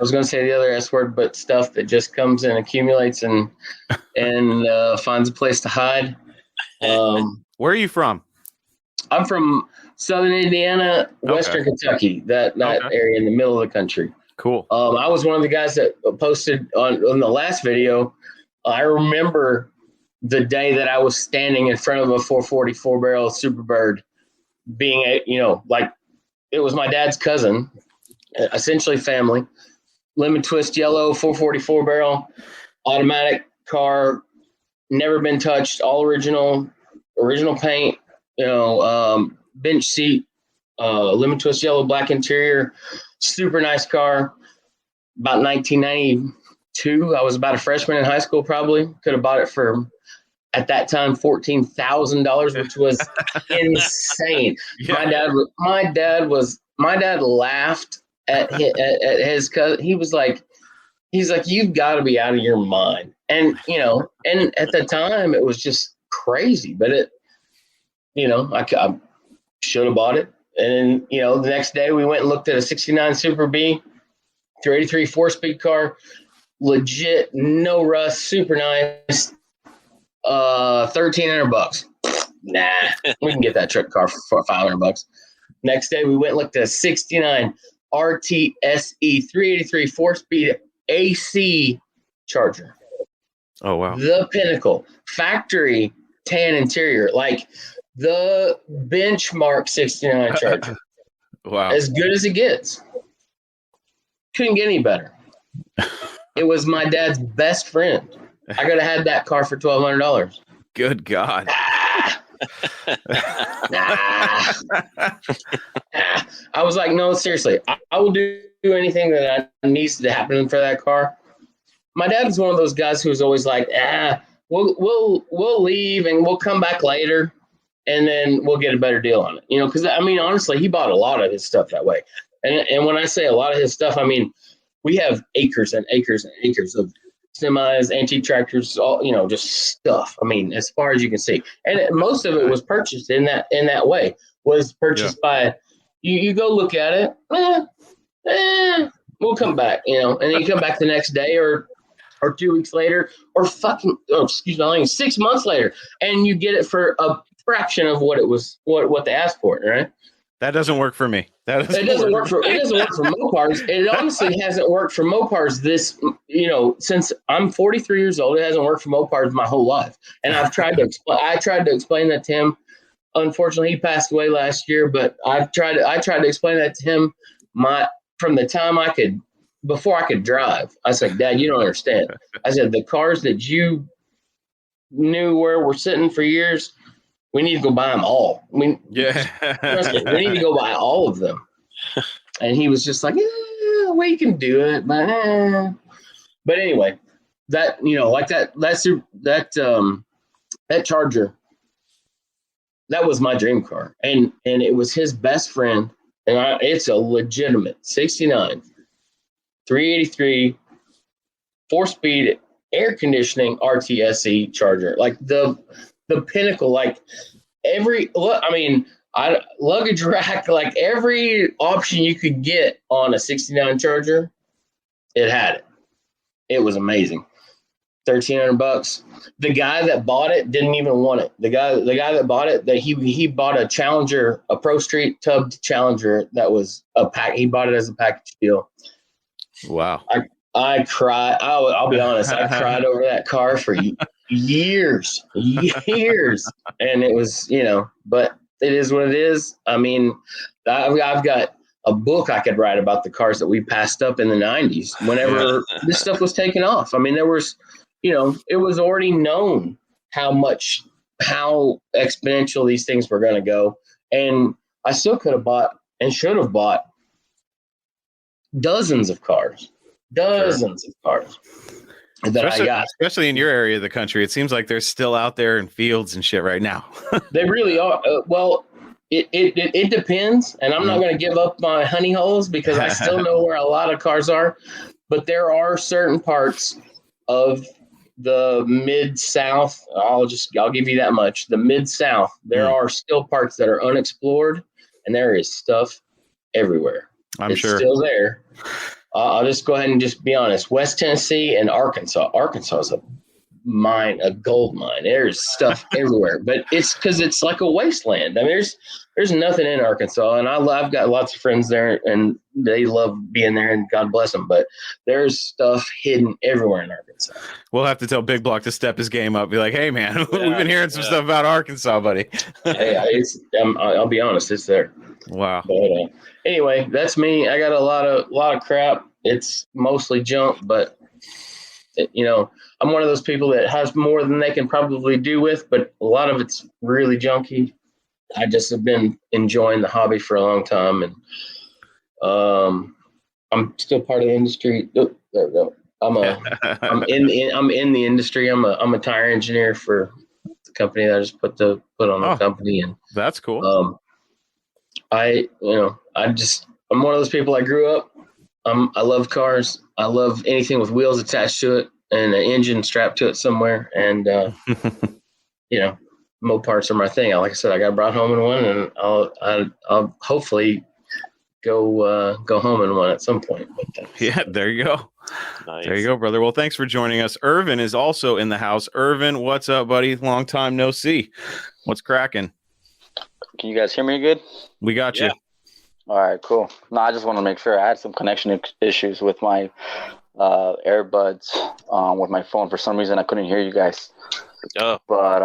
gonna say the other S word, but stuff that just comes and accumulates and finds a place to hide. Where are you from? I'm from Southern Indiana, Western Kentucky, that area in the middle of the country. Cool. I was one of the guys that posted on the last video. I remember the day that I was standing in front of a 444 barrel Superbird, being it was my dad's cousin, essentially family. Lemon twist yellow 444 barrel, automatic car, never been touched, all original paint. Bench seat, lemon twist yellow, black interior, super nice car. About 1992, I was about a freshman in high school. Probably could have bought it for, at that time, $14,000, which was insane. Yeah. My dad laughed at his cousin. He's like, you've got to be out of your mind. And and at the time it was just crazy, but I should have bought it. And the next day we went and looked at a 69 Super B, 383 4-speed car, legit, no rust, super nice. $1,300. Nah, we can get that truck car for $500. Next day we went and looked at a 69 RTSE 383 4-speed AC Charger. Oh wow. The pinnacle, factory tan interior, like the benchmark 69 Charger. Wow. As good as it gets. Couldn't get any better. It was my dad's best friend. I could have had that car for $1,200. Good God. I was like, no, seriously, I will do anything that needs to happen for that car. My dad is one of those guys who's always like, we'll leave and we'll come back later and then we'll get a better deal on it. Because honestly, he bought a lot of his stuff that way. And when I say a lot of his stuff, I mean we have acres and acres and acres of semis, antique tractors, all just stuff. I mean, as far as you can see, and most of it was purchased in that way. Was purchased by You go look at it. We'll come back, and then you come back the next day or 2 weeks later or 6 months later, and you get it for a fraction of what it was, what they asked for it, right? That doesn't work for me. It doesn't work for Mopars. It honestly hasn't worked for Mopars since I'm 43 years old. It hasn't worked for Mopars my whole life. And I tried to explain that to him. Unfortunately, he passed away last year, but I tried to explain that to him from the time before I could drive. I said, Dad, you don't understand. I said, the cars that you knew where we're sitting for years, we need to go buy them all. Trust me, we need to go buy all of them. And he was just like, we can do it, but anyway, that Charger, that was my dream car, and it was his best friend, and it's a legitimate 69, 383, 4-speed air conditioning RTSE Charger, like the pinnacle, like luggage rack, like every option you could get on a 69 Charger, it had it. It was amazing. $1,300. The guy that bought it didn't even want it. The guy that bought it, that he bought a Challenger, a Pro Street tubbed Challenger that was a pack. He bought it as a package deal. Wow. I cried. I'll be honest. I cried over that car for years, and it was, but it is what it is. I mean, I've got a book I could write about the cars that we passed up in the 90s whenever this stuff was taken off. I mean, there was, it was already known how exponential these things were going to go. And I still could have bought and should have bought dozens of cars that I got. Especially in your area of the country. It seems like they're still out there in fields and shit right now. They really are. It depends. And I'm not going to give up my honey holes because I still know where a lot of cars are. But there are certain parts of the Mid-South. I'll give you that much. The Mid-South, there are still parts that are unexplored, and there is stuff everywhere. It's sure. Still there. I'll just go ahead and just be honest. West Tennessee and Arkansas. Arkansas is a gold mine. There's stuff everywhere, but it's because it's like a wasteland. I mean, there's nothing in Arkansas, and I've got lots of friends there, and they love being there, and God bless them. But there's stuff hidden everywhere in Arkansas. We'll have to tell Big Block to step his game up. Be like, hey man, we've been hearing some stuff about Arkansas, buddy. Hey, I'll be honest, it's there. Wow. But anyway, that's me. I got a lot of crap. It's mostly junk, but I'm one of those people that has more than they can probably do with, but a lot of it's really junky. I just have been enjoying the hobby for a long time, and I'm still part of the industry. Oh, there we go. I'm in the industry. I'm a tire engineer for the company that I just put on the company, and that's cool. I'm one of those people. I grew up. I love cars. I love anything with wheels attached to it and an engine strapped to it somewhere. And, Mopars are my thing. Like I said, I got brought home in one, and I'll hopefully go home in one at some point. Yeah, there you go. Nice. There you go, brother. Well, thanks for joining us. Irvin is also in the house. Irvin, what's up, buddy? Long time no see. What's cracking? Can you guys hear me good? We got you. All right, cool. No, I just want to make sure. I had some connection issues with my earbuds with my phone. For some reason, I couldn't hear you guys. Oh. But,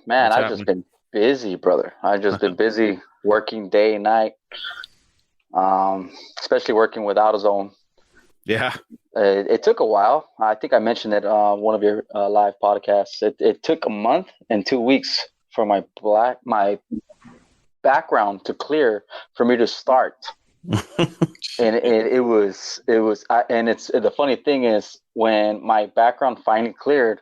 man, What's I've just been busy, brother. I've just been busy working day and night, especially working with AutoZone. Yeah. It took a while. I think I mentioned it on one of your live podcasts. It took a month and 2 weeks for my background to clear for me to start. And it was and it's the funny thing is, when my background finally cleared,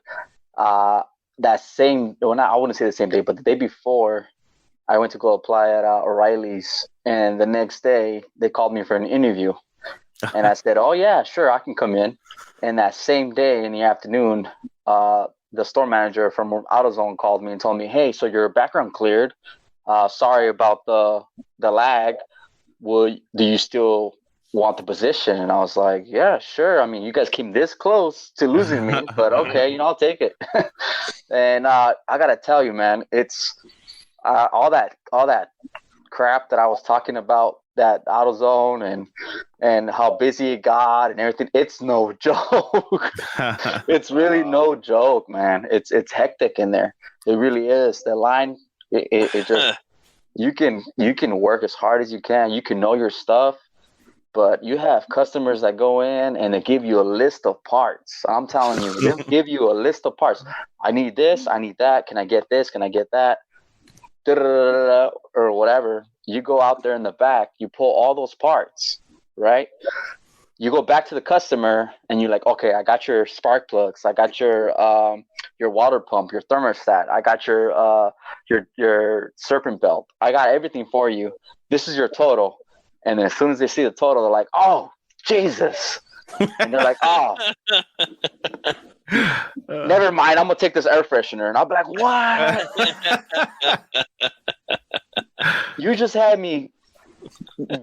that same, well, I wouldn't say the same day, but the day before, I went to go apply at O'Reilly's, and the next day they called me for an interview, and I said, oh yeah, sure, I can come in. And that same day in the afternoon, the store manager from AutoZone called me and told me, hey, so your background cleared. Sorry about the lag. well, do you still want the position? And I was like, yeah, sure. I mean, you guys came this close to losing me, but okay, I'll take it. And I gotta tell you, man, it's all that crap that I was talking about, that AutoZone and how busy it got and everything. It's no joke. It's really no joke, man. It's hectic in there. It really is. The line, it just you can work as hard as you can. You can know your stuff. But you have customers that go in and they give you a list of parts. I'm telling you, they'll give you a list of parts. I need this. I need that. Can I get this? Can I get that? Or whatever. You go out there in the back. You pull all those parts, right? You go back to the customer and you're like, okay, I got your spark plugs. I got your water pump, your thermostat. I got your serpent belt. I got everything for you. This is your total. And then as soon as they see the total, they're like, oh, Jesus. And they're like, oh, never mind. I'm going to take this air freshener. And I'll be like, what? You just had me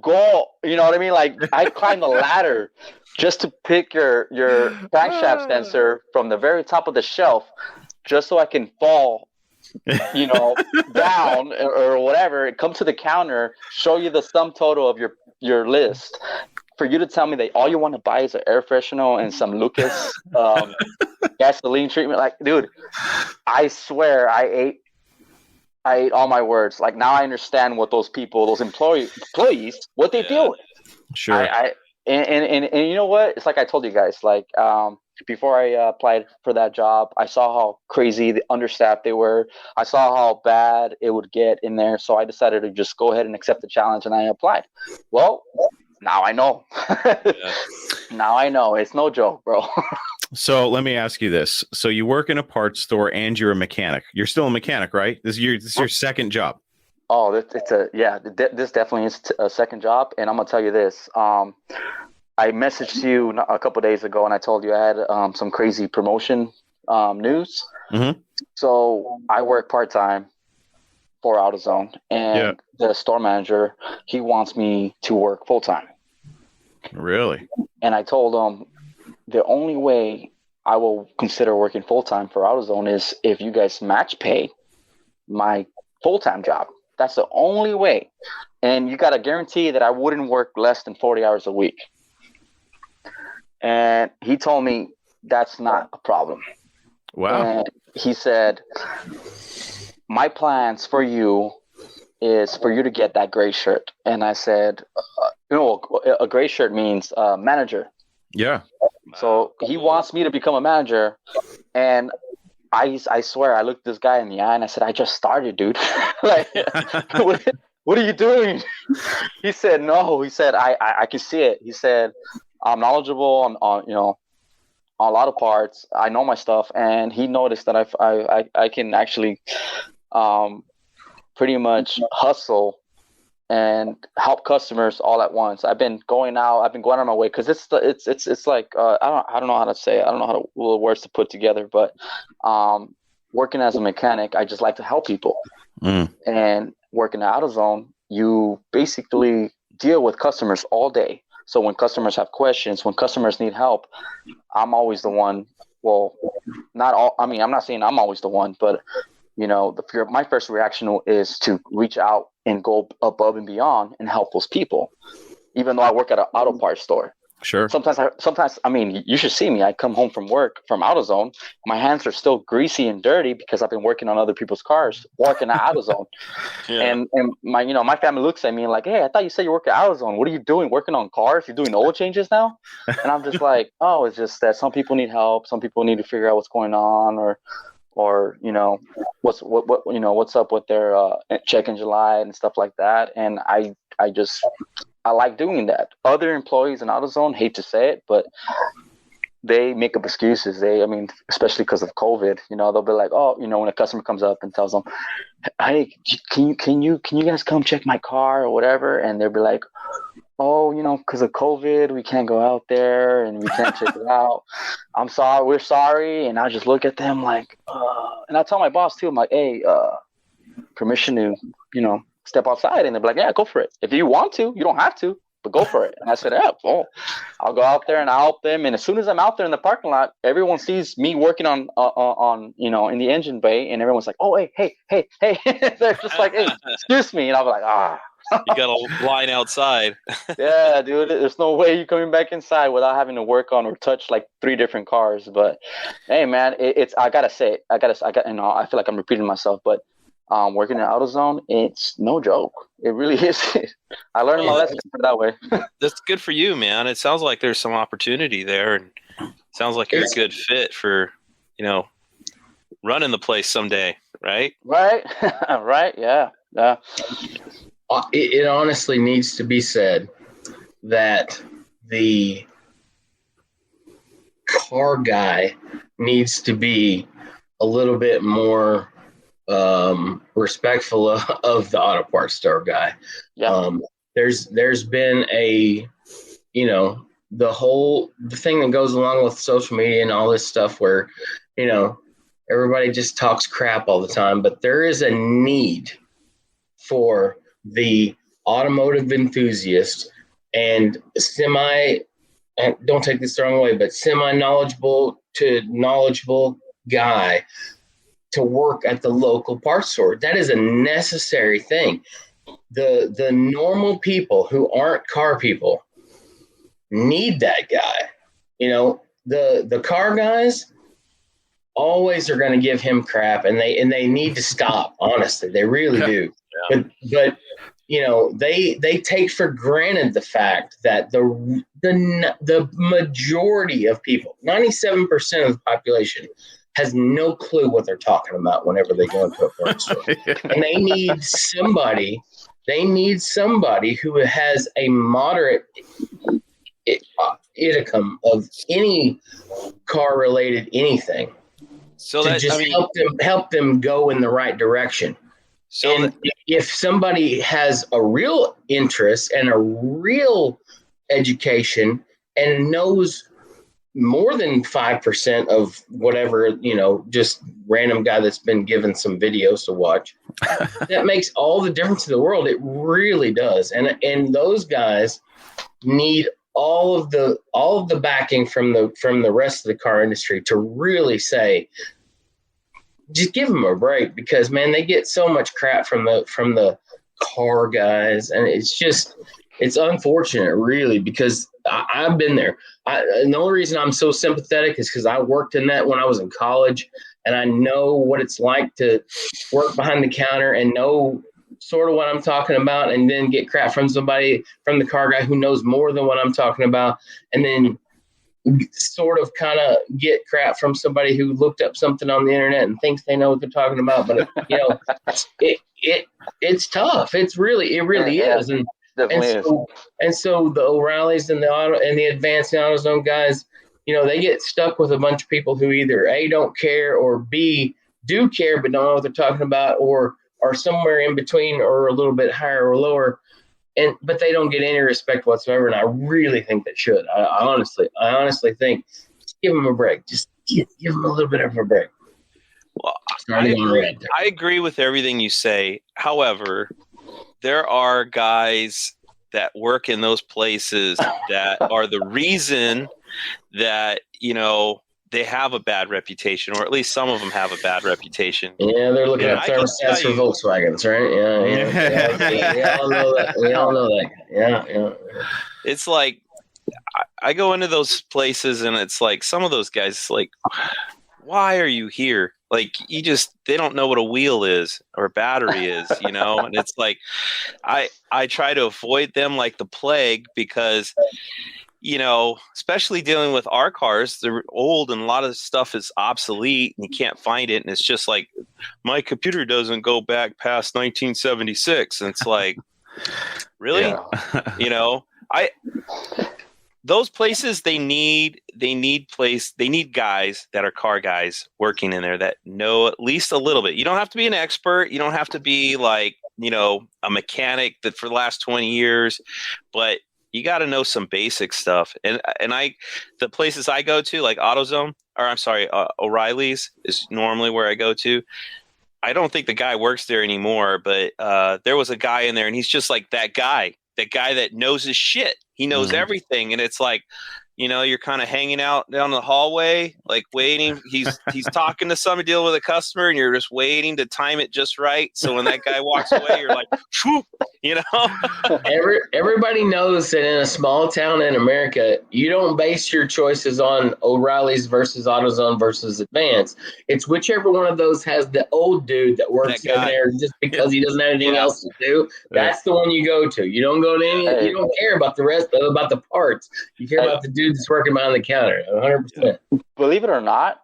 go, you know what I mean? Like, I climbed the ladder just to pick your crankshaft sensor from the very top of the shelf just so I can fall, down or whatever, come to the counter, show you the sum total of your list, for you to tell me that all you want to buy is an air freshener and some Lucas gasoline treatment. Like, dude, I swear I ate all my words. Like, now I understand what those people, those employees, what they deal with. Sure. And you know what? It's like I told you guys, like, before I applied for that job, I saw how crazy understaffed they were. I saw how bad it would get in there. So I decided to just go ahead and accept the challenge, and I applied. Well, now I know. Now I know. It's no joke, bro. So let me ask you this. So you work in a parts store and you're a mechanic. You're still a mechanic, right? This is your second job. Oh, this definitely is a second job. And I'm going to tell you this. I messaged you a couple of days ago, and I told you I had some crazy promotion news. Mm-hmm. So I work part-time for AutoZone, and the store manager, he wants me to work full-time. Really? And I told him the only way I will consider working full-time for AutoZone is if you guys match pay my full-time job. That's the only way. And you got to guarantee that I wouldn't work less than 40 hours a week. And he told me that's not a problem. Wow. And he said, my plans for you is for you to get that gray shirt. And I said, a gray shirt means manager. Yeah. So he wants me to become a manager. And I swear, I looked this guy in the eye and I said, I just started, dude. Like, what are you doing? He said, no. He said, I can see it. He said, I'm knowledgeable on a lot of parts. I know my stuff, and he noticed that I can actually pretty much hustle and help customers all at once. I've been going out of my way because it's like I don't know how to say it. I don't know what words to put together, but working as a mechanic, I just like to help people. And working at AutoZone, you basically deal with customers all day. So when customers have questions, when customers need help, I'm always the one. Well, not all. I mean, I'm not saying I'm always the one, but my first reaction is to reach out and go above and beyond and help those people. Even though I work at an auto parts store, Sure. Sometimes, I mean, you should see me. I come home from work, from AutoZone. My hands are still greasy and dirty because I've been working on other people's cars, working at AutoZone. And my family looks at me like, hey, I thought you said you work at AutoZone. What are you doing? Working on cars? You're doing oil changes now? And I'm just like, oh, it's just that some people need help. Some people need to figure out what's going on, or what's up with their check engine light and stuff like that. And I like doing that. Other employees in AutoZone, hate to say it, but they make up excuses. Especially because of COVID, they'll be like, oh, when a customer comes up and tells them, hey, can you guys come check my car or whatever? And they'll be like, oh, because of COVID, we can't go out there and we can't check it out. I'm sorry, we're sorry. And I just look at them like, and I tell my boss too, I'm like, hey, permission to, step outside, and they're like, yeah, go for it. If you want to, you don't have to, but go for it. And I said, yeah, well, I'll go out there and I'll help them. And as soon as I'm out there in the parking lot, everyone sees me working on in the engine bay, and everyone's like, oh, hey. They're just like, hey, excuse me. And I'll be like, You got a line outside. yeah, dude, there's no way you're coming back inside without having to work on or touch like 3 different cars. But hey, man, it's I gotta say, I feel like I'm repeating myself, but working in AutoZone, it's no joke. It really is. I learned my lesson that way. That's good for you, man. It sounds like there's some opportunity there, and it sounds like you're a good fit for, running the place someday, right? Right, right, yeah. It honestly needs to be said that the car guy needs to be a little bit more respectful of the auto parts store guy. Yeah. There's been the thing that goes along with social media and all this stuff where, everybody just talks crap all the time, but there is a need for the automotive enthusiast and don't take this the wrong way, but semi-knowledgeable to knowledgeable guy to work at the local parts store. That is a necessary thing. The normal people who aren't car people need that guy. The car guys always are going to give him crap, and they need to stop. Honestly, they really do. Yeah. But they take for granted the fact that the majority of people, 97% of the population, has no clue what they're talking about whenever they go into a parts store. And they need somebody who has a moderate idicum of any car related anything. So that just help them go in the right direction. So if somebody has a real interest and a real education and knows more than 5% of whatever, just random guy that's been given some videos to watch, that makes all the difference in the world. It really does. And those guys need all of the backing from the rest of the car industry to really say, just give them a break, because man, they get so much crap from the car guys, and it's unfortunate, really, because I've been there. And the only reason I'm so sympathetic is because I worked in that when I was in college, and I know what it's like to work behind the counter and know sort of what I'm talking about, and then get crap from somebody, from the car guy who knows more than what I'm talking about, and then sort of kind of get crap from somebody who looked up something on the internet and thinks they know what they're talking about. But it's tough. It really is. And so the O'Reillys and the Advanced AutoZone guys, they get stuck with a bunch of people who either A, don't care, or B, do care but don't know what they're talking about, or are somewhere in between, or a little bit higher or lower. But they don't get any respect whatsoever, and I really think they should. I honestly think, just give them a break. Just give them a little bit of a break. Well, I agree with everything you say. However, there are guys that work in those places that are the reason that they have a bad reputation, or at least some of them have a bad reputation. Yeah, they're looking at thermostats for Volkswagens, right? Yeah. We all know that. We all know that. Yeah. It's like I go into those places, and it's like some of those guys, like, why are you here? Like, they don't know what a wheel is or a battery is, And it's like I try to avoid them like the plague, because especially dealing with our cars, they're old and a lot of stuff is obsolete and you can't find it. And it's just like, my computer doesn't go back past 1976. And it's like, really? Yeah. Those places, they need guys that are car guys working in there that know at least a little bit. You don't have to be an expert. You don't have to be like, a mechanic that for the last 20 years, but you got to know some basic stuff. And the places I go to, like AutoZone, or I'm sorry, O'Reilly's is normally where I go to. I don't think the guy works there anymore, but there was a guy in there, and he's just like that guy that knows his shit. He knows everything, and it's like, you know, you're kind of hanging out down the hallway, like waiting. He's talking to somebody, dealing with a customer, and you're just waiting to time it just right. So when that guy walks away, you're like, whoop, you know. Everybody knows that in a small town in America, you don't base your choices on O'Reilly's versus AutoZone versus Advance. It's whichever one of those has the old dude that works in there just because he doesn't have anything else to do. That's the one you go to. You don't go to any. You don't care about the rest about the parts. You care about the dude that's working behind the counter. 100%. Believe it or not,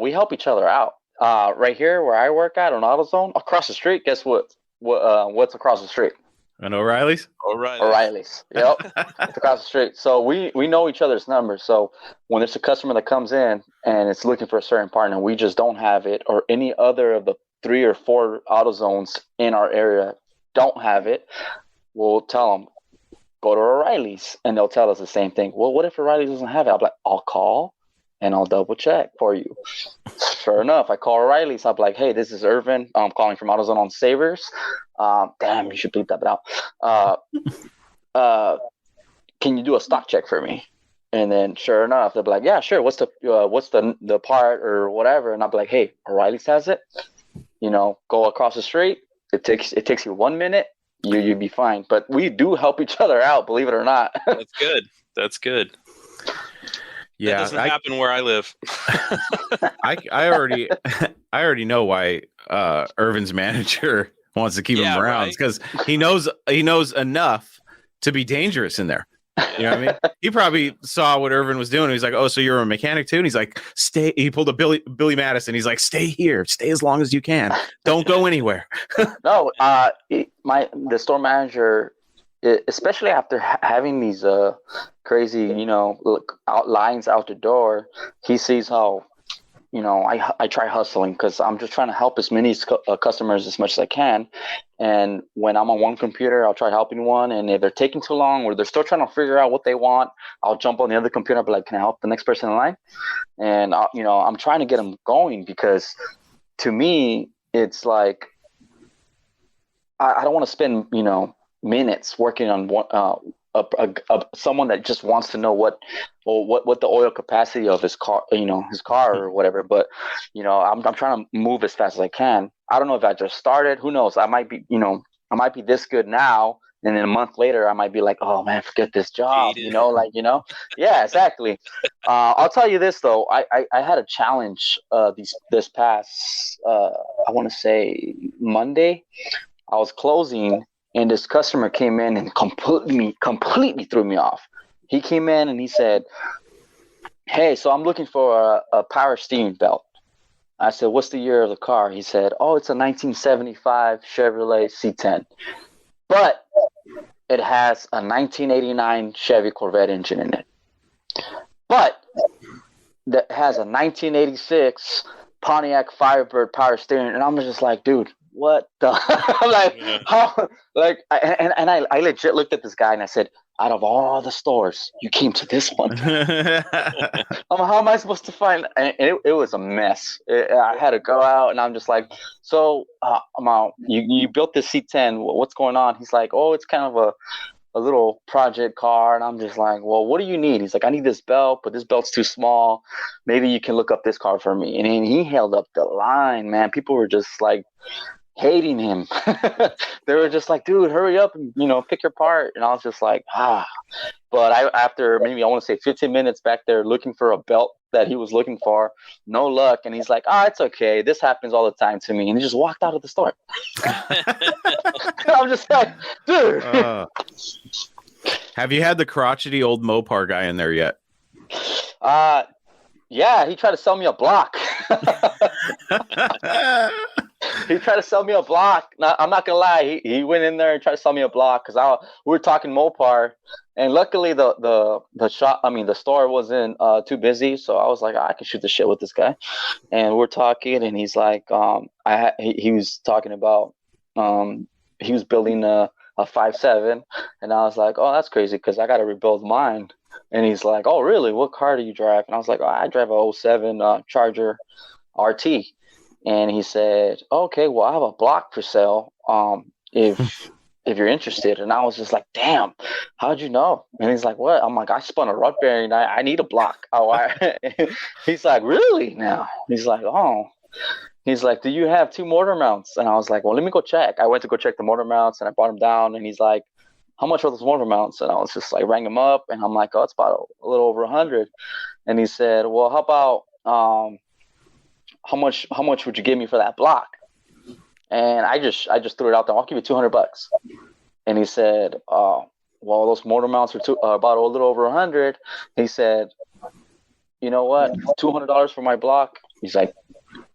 we help each other out. Right here where I work at on AutoZone, across the street. Guess what? What's across the street? And O'Reilly's? O'Reilly's. Yep. It's across the street. So we know each other's numbers. So when there's a customer that comes in and it's looking for a certain part and we just don't have it, or any other of the 3 or 4 AutoZones in our area don't have it, we'll tell them, go to O'Reilly's. And they'll tell us the same thing. Well, what if O'Reilly's doesn't have it? I'm like, I'll call and I'll double check for you. Sure enough, I call O'Reilly's. I'm like, hey, this is Irvin. I'm calling from AutoZone on Savers. Damn, you should bleep that out. Can you do a stock check for me? And then sure enough, they'll be like, yeah, sure. What's the part or whatever? And I'll be like, hey, O'Reilly's has it. You know, go across the street. It takes you 1 minute. You'd be fine. But we do help each other out, believe it or not. That's good. Yeah, that doesn't happen where I live. I already know why Irvin's manager wants to keep him around, because he knows enough to be dangerous in there. You know what I mean? He probably saw what Irvin was doing. He's like, "Oh, so you're a mechanic too?" And he's like, "Stay." He pulled a Billy Madison. He's like, "Stay here. Stay as long as you can. Don't go anywhere." No, the store manager, especially after having these crazy, you know, lines out the door, he sees how, you know, I try hustling because I'm just trying to help as many customers as much as I can. And when I'm on one computer, I'll try helping one. And if they're taking too long or they're still trying to figure out what they want, I'll jump on the other computer. I'll be like, can I help the next person in line? And, you know, I'm trying to get them going, because to me, it's like, I don't want to spend, you know, minutes working on one, someone that just wants to know what the oil capacity of his car, you know, his car or whatever. But, you know, I'm trying to move as fast as I can. I don't know if I just started. Who knows? I might be this good now, and then a month later, I might be like, oh man, forget this job. You know, like, you know, yeah, exactly. I'll tell you this though. I had a challenge this past I want to say Monday. I was closing, and this customer came in and completely threw me off. He came in and he said, hey, so I'm looking for a power steering belt. I said, what's the year of the car? He said, oh, it's a 1975 Chevrolet C10. But it has a 1989 Chevy Corvette engine in it. But that has a 1986 Pontiac Firebird power steering. And I'm just like, dude, what the? I'm like, how? Like, I legit looked at this guy and I said, out of all the stores, you came to this one. How am I supposed to find? And it was a mess. I had to go out, and I'm just like, so you built this C10. What's going on? He's like, oh, it's kind of a little project car. And I'm just like, well, what do you need? He's like, I need this belt, but this belt's too small. Maybe you can look up this car for me. And he held up the line, man. People were just like hating him. They were just like, dude, hurry up and, you know, pick your part. And I was just like, But after maybe, I want to say 15 minutes back there looking for a belt that he was looking for, no luck. And he's like, it's okay. This happens all the time to me. And he just walked out of the store. I'm just like, dude. Have you had the crotchety old Mopar guy in there yet? Yeah, he tried to sell me a block. He tried to sell me a block. Now, I'm not gonna lie. He went in there and tried to sell me a block because we were talking Mopar, and luckily the shop, the store wasn't too busy, so I was like, I can shoot the shit with this guy. And we're talking, and he's like, he was talking about he was building a 5.7, and I was like, oh, that's crazy because I got to rebuild mine. And he's like, oh, really? What car do you drive? And I was like, I drive a 07 Charger RT. And he said, okay, well, I have a block for sale. If you're interested. And I was just like, damn, how'd you know? And he's like, what? I'm like, I spun a rod bearing. I need a block. He's like, really now? He's like, oh. He's like, do you have 2 mortar mounts? And I was like, well, let me go check. I went to go check the mortar mounts, and I brought them down. And he's like, how much are those mortar mounts? And I was just like, rang him up. And I'm like, oh, it's about a little over 100. And he said, well, how about how much would you give me for that block? And I just threw it out there. I'll give you $200. And he said, well, those mortar mounts are about a little over 100. He said, you know what? $200 for my block. He's like,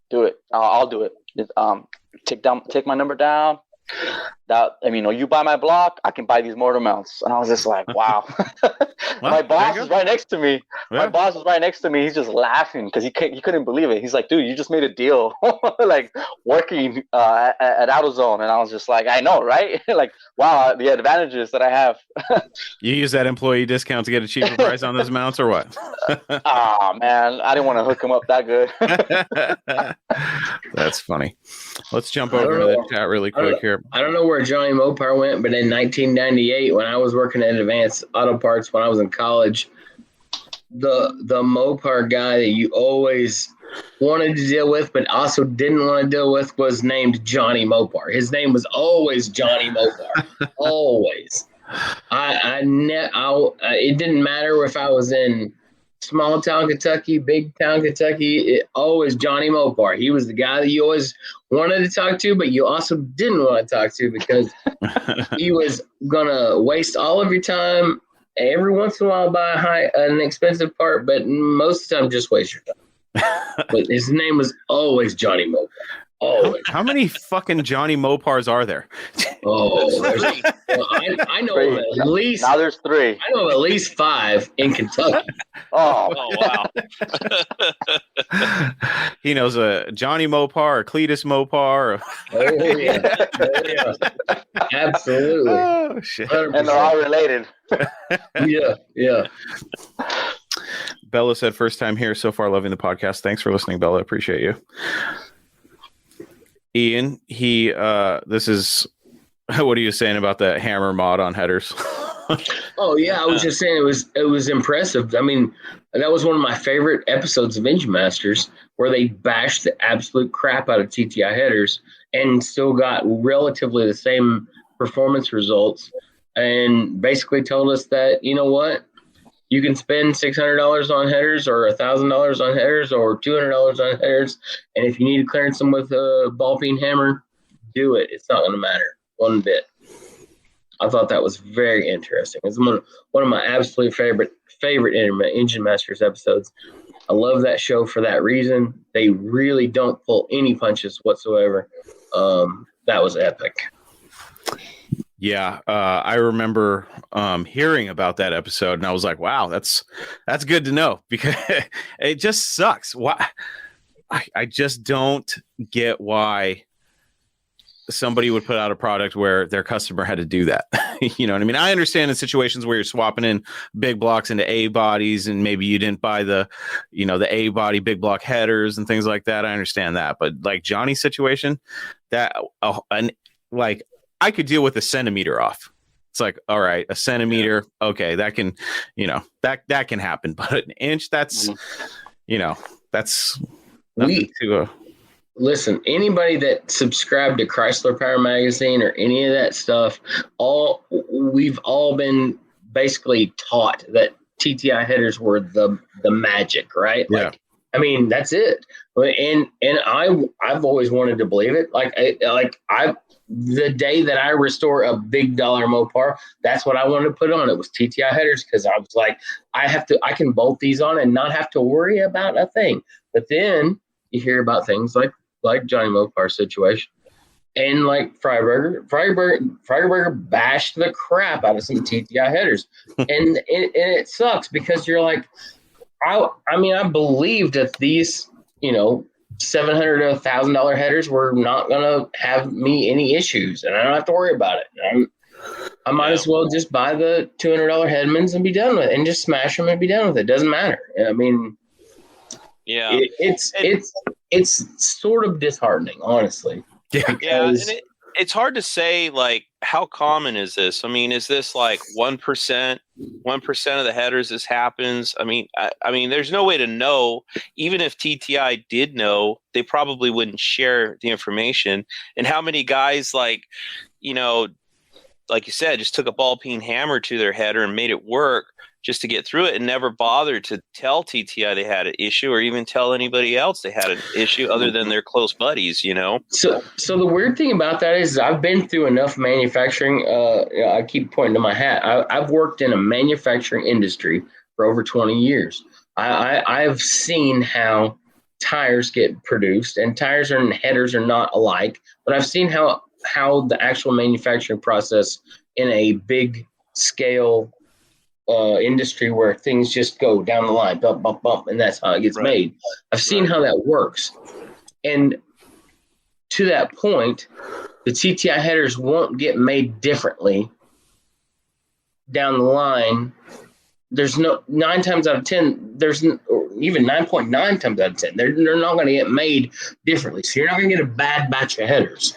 do it. I'll do it. Take my number down. You buy my block, I can buy these mortar mounts. And I was just like, wow. My boss is right next to me. Yeah. My boss was right next to me. He's just laughing because he couldn't believe it. He's like, dude, you just made a deal, like working at AutoZone. And I was just like, I know, right? Like, wow, the advantages that I have. You use that employee discount to get a cheaper price on those mounts, or what? Oh man, I didn't want to hook him up that good. That's funny. Let's jump over to the chat really quick here. I don't know where Johnny Mopar went, but in 1998, when I was working at Advanced Auto Parts when I was in college, the Mopar guy that you always wanted to deal with but also didn't want to deal with was named Johnny Mopar. His name was always Johnny Mopar. Always. It didn't matter if I was in small town Kentucky, big town Kentucky, always Johnny Mopar. He was the guy that you always wanted to talk to, but you also didn't want to talk to because he was going to waste all of your time. Every once in a while buy an expensive part, but most of the time just waste your time. But his name was always Johnny Mopar. Always. How many fucking Johnny Mopars are there? I know of at least. Now there's 3. I know of at least 5 in Kentucky. Oh wow! He knows a Johnny Mopar, a Cletus Mopar. Yeah. Absolutely. Oh shit! 100%. And they're all related. Yeah. Bella said, "First time here so far, loving the podcast. Thanks for listening, Bella. Appreciate you." Ian, this is, what are you saying about that hammer mod on headers? Oh yeah, I was just saying it was impressive. I mean, that was one of my favorite episodes of Engine Masters, where they bashed the absolute crap out of TTI headers and still got relatively the same performance results, and basically told us that, you know what, you can spend $600 on headers or $1,000 on headers or $200 on headers, and if you need to clearance them with a ball peen hammer, do it. It's not going to matter one bit. I thought that was very interesting. It's one of my absolute favorite Engine Masters episodes. I love that show for that reason. They really don't pull any punches whatsoever. That was epic. Yeah, I remember hearing about that episode, and I was like, "Wow, that's good to know," because it just sucks. Why? I just don't get why somebody would put out a product where their customer had to do that. You know what I mean? I understand in situations where you're swapping in big blocks into A bodies, and maybe you didn't buy the A body big block headers and things like that. I understand that, but like Johnny's situation, I could deal with a centimeter off. It's like, all right, a centimeter. Okay. That can, that can happen, but an inch, that's nothing to listen, anybody that subscribed to Chrysler Power Magazine or any of that stuff, we've all been basically taught that TTI headers were the magic, right? Yeah. Like, I mean, that's it. And I've always wanted to believe it. The day that I restore a big dollar Mopar, that's what I wanted to put on. It was TTI headers, because I was like, I can bolt these on and not have to worry about a thing. But then you hear about things like Johnny Mopar's situation, and like Freiberger bashed the crap out of some TTI headers, and it sucks because you're like, I believe that these, $700 to $1,000 headers were not going to have me any issues, and I don't have to worry about it. I might as well just buy the $200 Headmans and be done with it, and just smash them and be done with it. It doesn't matter. I mean, yeah, it's sort of disheartening, honestly. Yeah, and it's hard to say, like, how common is this? I mean, is this like 1%, 1% of the headers this happens? I mean, I mean, there's no way to know. Even if TTI did know, they probably wouldn't share the information. And how many guys, like, you know, like you said, just took a ball peen hammer to their header and made it work just to get through it, and never bothered to tell TTI they had an issue, or even tell anybody else they had an issue other than their close buddies, you know? So the weird thing about that is I've been through enough manufacturing. I keep pointing to my hat. I've worked in a manufacturing industry for over 20 years. I've seen how tires get produced, and tires and headers are not alike, but I've seen how the actual manufacturing process in a big scale industry where things just go down the line, bump, bump, bump, and that's how it gets made. I've seen how that works. And to that point, the TTI headers won't get made differently down the line. There's no 9 times out of 10, there's even 9.9 times out of 10, they're not going to get made differently. So you're not going to get a bad batch of headers.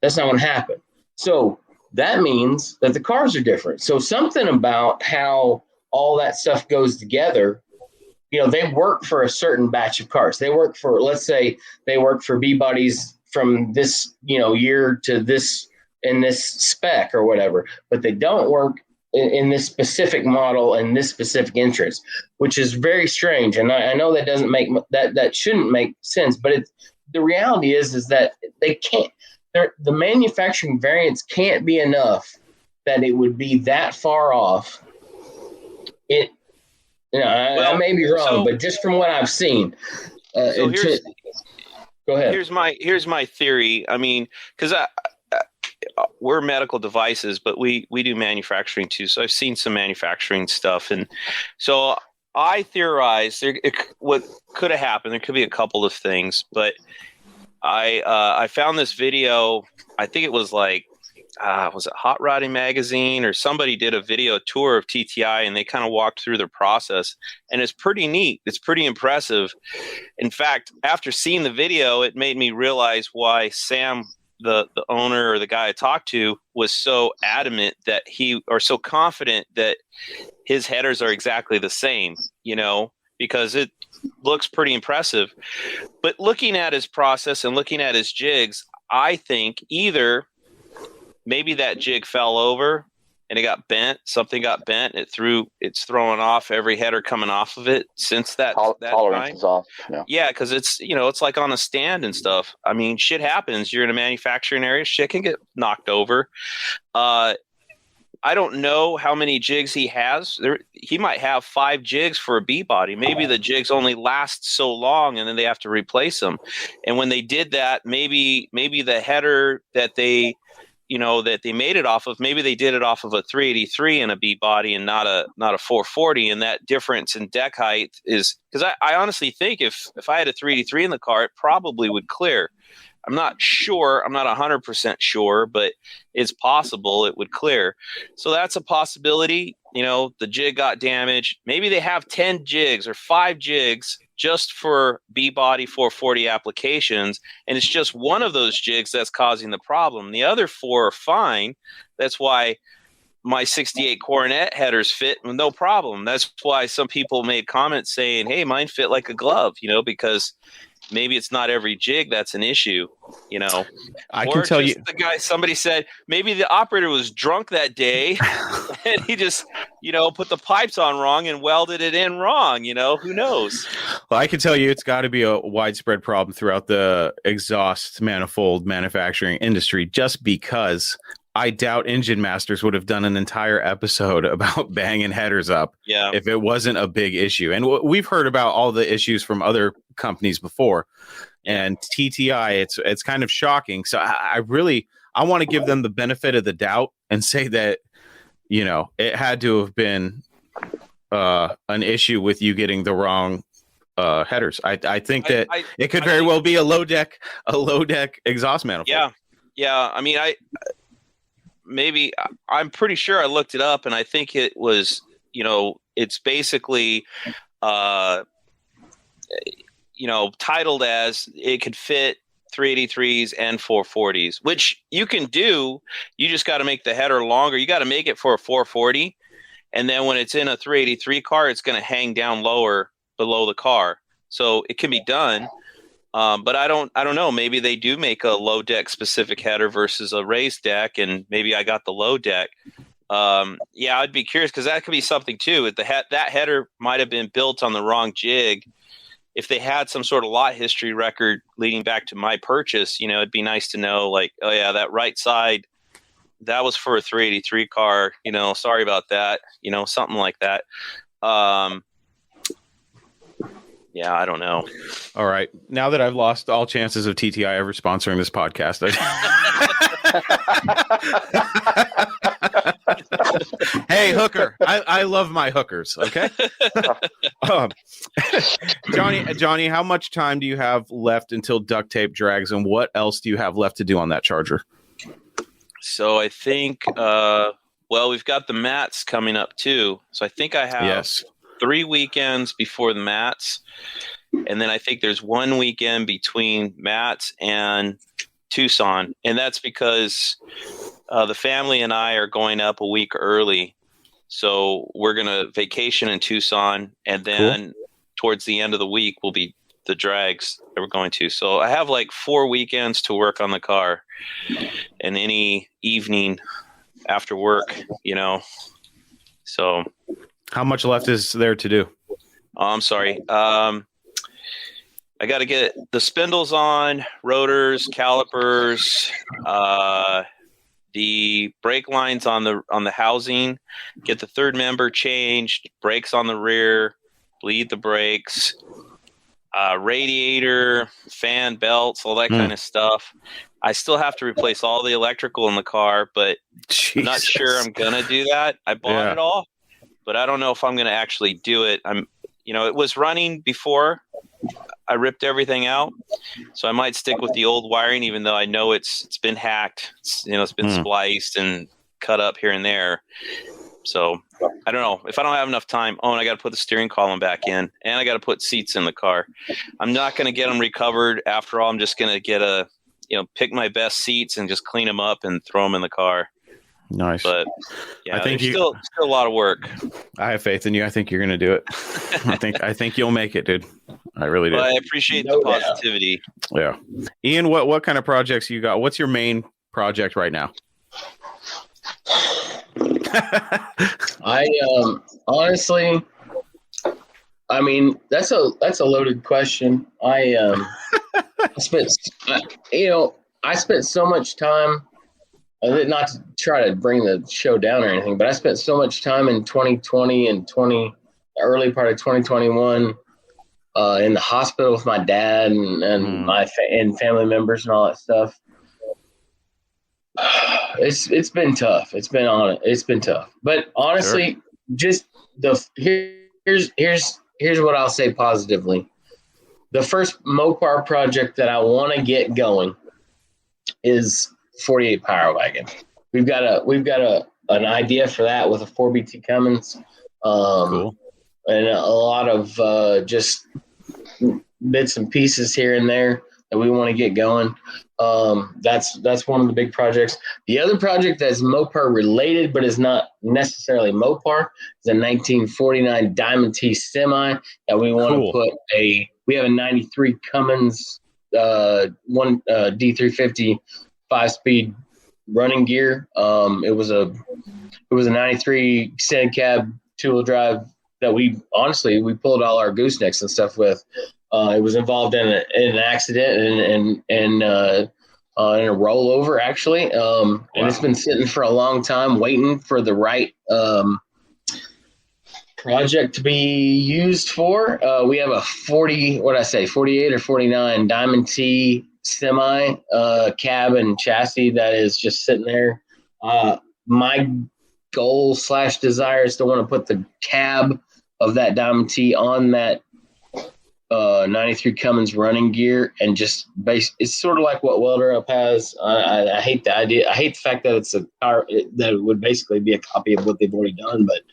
That's not going to happen. So that means that the cars are different. So something about how all that stuff goes together, you know, they work for a certain batch of cars. They work for, let's say they work for B bodies from this, you know, year to this in this spec or whatever, but they don't work in this specific model and this specific interest, which is very strange. And I know that doesn't make that shouldn't make sense, but the reality is that they can't. The manufacturing variance can't be enough that it would be that far off. I may be wrong, but just from what I've seen, go ahead. Here's my theory. I mean, because we're medical devices, but we do manufacturing too. So I've seen some manufacturing stuff, and so I theorize what could have happened. There could be a couple of things, but I found this video. I think it was like, was it Hot Rodding Magazine, or somebody did a video tour of TTI, and they kind of walked through their process, and it's pretty neat. It's pretty impressive. In fact, after seeing the video, it made me realize why Sam, the owner or the guy I talked to, was so adamant that so confident that his headers are exactly the same, you know, because it looks pretty impressive. But looking at his process and looking at his jigs, I think either maybe that jig fell over and it got bent, something got bent, it's throwing off every header coming off of it since that tolerance time. Is off. Yeah, because it's, you know, it's like on a stand and stuff. I mean, shit happens. You're in a manufacturing area, shit can get knocked over. I don't know how many jigs he has. He might have 5 jigs for a B body. Maybe the jigs only last so long, and then they have to replace them. And when they did that, maybe the header that they made it off of, maybe they did it off of a 383 in a B body and not a 440. And that difference in deck height is because I honestly think if I had a 383 in the car, it probably would clear. I'm not sure. I'm not 100% sure, but it's possible it would clear. So that's a possibility. You know, the jig got damaged. Maybe they have 10 jigs or 5 jigs just for B-body 440 applications, and it's just one of those jigs that's causing the problem. The other 4 are fine. That's why my 68 Coronet headers fit with no problem. That's why some people made comments saying, hey, mine fit like a glove, you know, because maybe it's not every jig that's an issue, you know. I can tell you, the guy, somebody said maybe the operator was drunk that day and he just, you know, put the pipes on wrong and welded it in wrong, you know, who knows? Well, I can tell you it's got to be a widespread problem throughout the exhaust manifold manufacturing industry, just because I doubt Engine Masters would have done an entire episode about banging headers up if it wasn't a big issue. And we've heard about all the issues from other companies before, and TTI, it's kind of shocking. So I want to give them the benefit of the doubt and say that, you know, it had to have been an issue with you getting the wrong headers. I think that it could very well be a low deck exhaust manifold. Yeah. I mean, I'm pretty sure I looked it up, and I think it was, you know, it's basically titled as it could fit 383s and 440s, which you can do. You just got to make the header longer. You got to make it for a 440. And then when it's in a 383 car, it's going to hang down lower below the car. So it can be done. But I don't know. Maybe they do make a low deck specific header versus a raised deck. And maybe I got the low deck. I'd be curious because that could be something too. That header might have been built on the wrong jig. If they had some sort of lot history record leading back to my purchase, it'd be nice to know, like, oh yeah, that right side, that was for a 383 car, sorry about that, something like that. I don't know. All right. Now that I've lost all chances of TTI ever sponsoring this podcast, hey, hooker. I love my hookers. Okay. Johnny, how much time do you have left until duct tape drags, and what else do you have left to do on that Charger? So I think, we've got the mats coming up too. So I think I have 3 weekends before the mats. And then I think there's 1 weekend between mats and Tucson. And that's because the family and I are going up a week early. So we're going to vacation in Tucson. And then towards the end of the week will be the drags that we're going to. So I have like 4 weekends to work on the car, and any evening after work, So how much left is there to do? I'm sorry. I got to get the spindles on, rotors, calipers, the brake lines on the housing, get the third member changed, brakes on the rear, bleed the brakes, radiator, fan belts, all that kind of stuff. I still have to replace all the electrical in the car, but I'm not sure I'm going to do that. I bought it all, but I don't know if I'm going to actually do it. It was running before I ripped everything out, so I might stick with the old wiring, even though I know it's been hacked. It's been spliced and cut up here and there. So I don't know if I don't have enough time. Oh, and I got to put the steering column back in, and I got to put seats in the car. I'm not going to get them recovered. After all, I'm just going to get pick my best seats and just clean them up and throw them in the car. Nice. But I think still a lot of work. I have faith in you. I think you're going to do it. I think you'll make it, dude. I really do. Well, I appreciate the positivity. Yeah. Ian, what kind of projects you got? What's your main project right now? I honestly, that's a loaded question. I spent so much time. Not to try to bring the show down or anything, but I spent so much time in 2020 and early part of 2021 in the hospital with my dad and my family members and all that stuff. It's been tough. It's been tough. But honestly, just here's what I'll say positively. The first Mopar project that I want to get going is 48 Power Wagon. We've got an idea for that with a 4BT Cummins. Cool. And a lot of just bits and pieces here and there that we want to get going. That's one of the big projects. The other project that's Mopar related but is not necessarily Mopar is a 1949 Diamond T semi that we want to put we have a 93 Cummins one D350 5-speed running gear. It was a 93 extended cab 2-wheel drive that we pulled all our goosenecks and stuff with. It was involved in an accident and in a rollover actually. And it's been sitting for a long time waiting for the right project to be used for. We have a 48 or 49 Diamond T semi cab and chassis that is just sitting there. My goal / desire is to want to put the cab of that Diamond T on that 93 Cummins running gear and just it's sort of like what Welder Up has. I hate the idea. I hate the fact that it's a car that would basically be a copy of what they've already done, but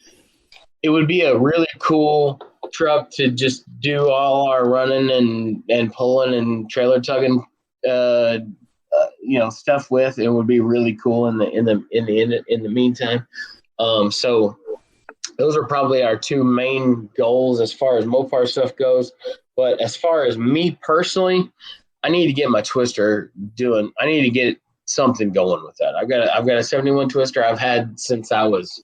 it would be a really cool truck to just do all our running and pulling and trailer tugging, stuff with. It would be really cool in the meantime. So those are probably our two main goals as far as Mopar stuff goes. But as far as me personally, I need to get my twister doing. I need to get something going with that. I've got a 71 twister I've had since I was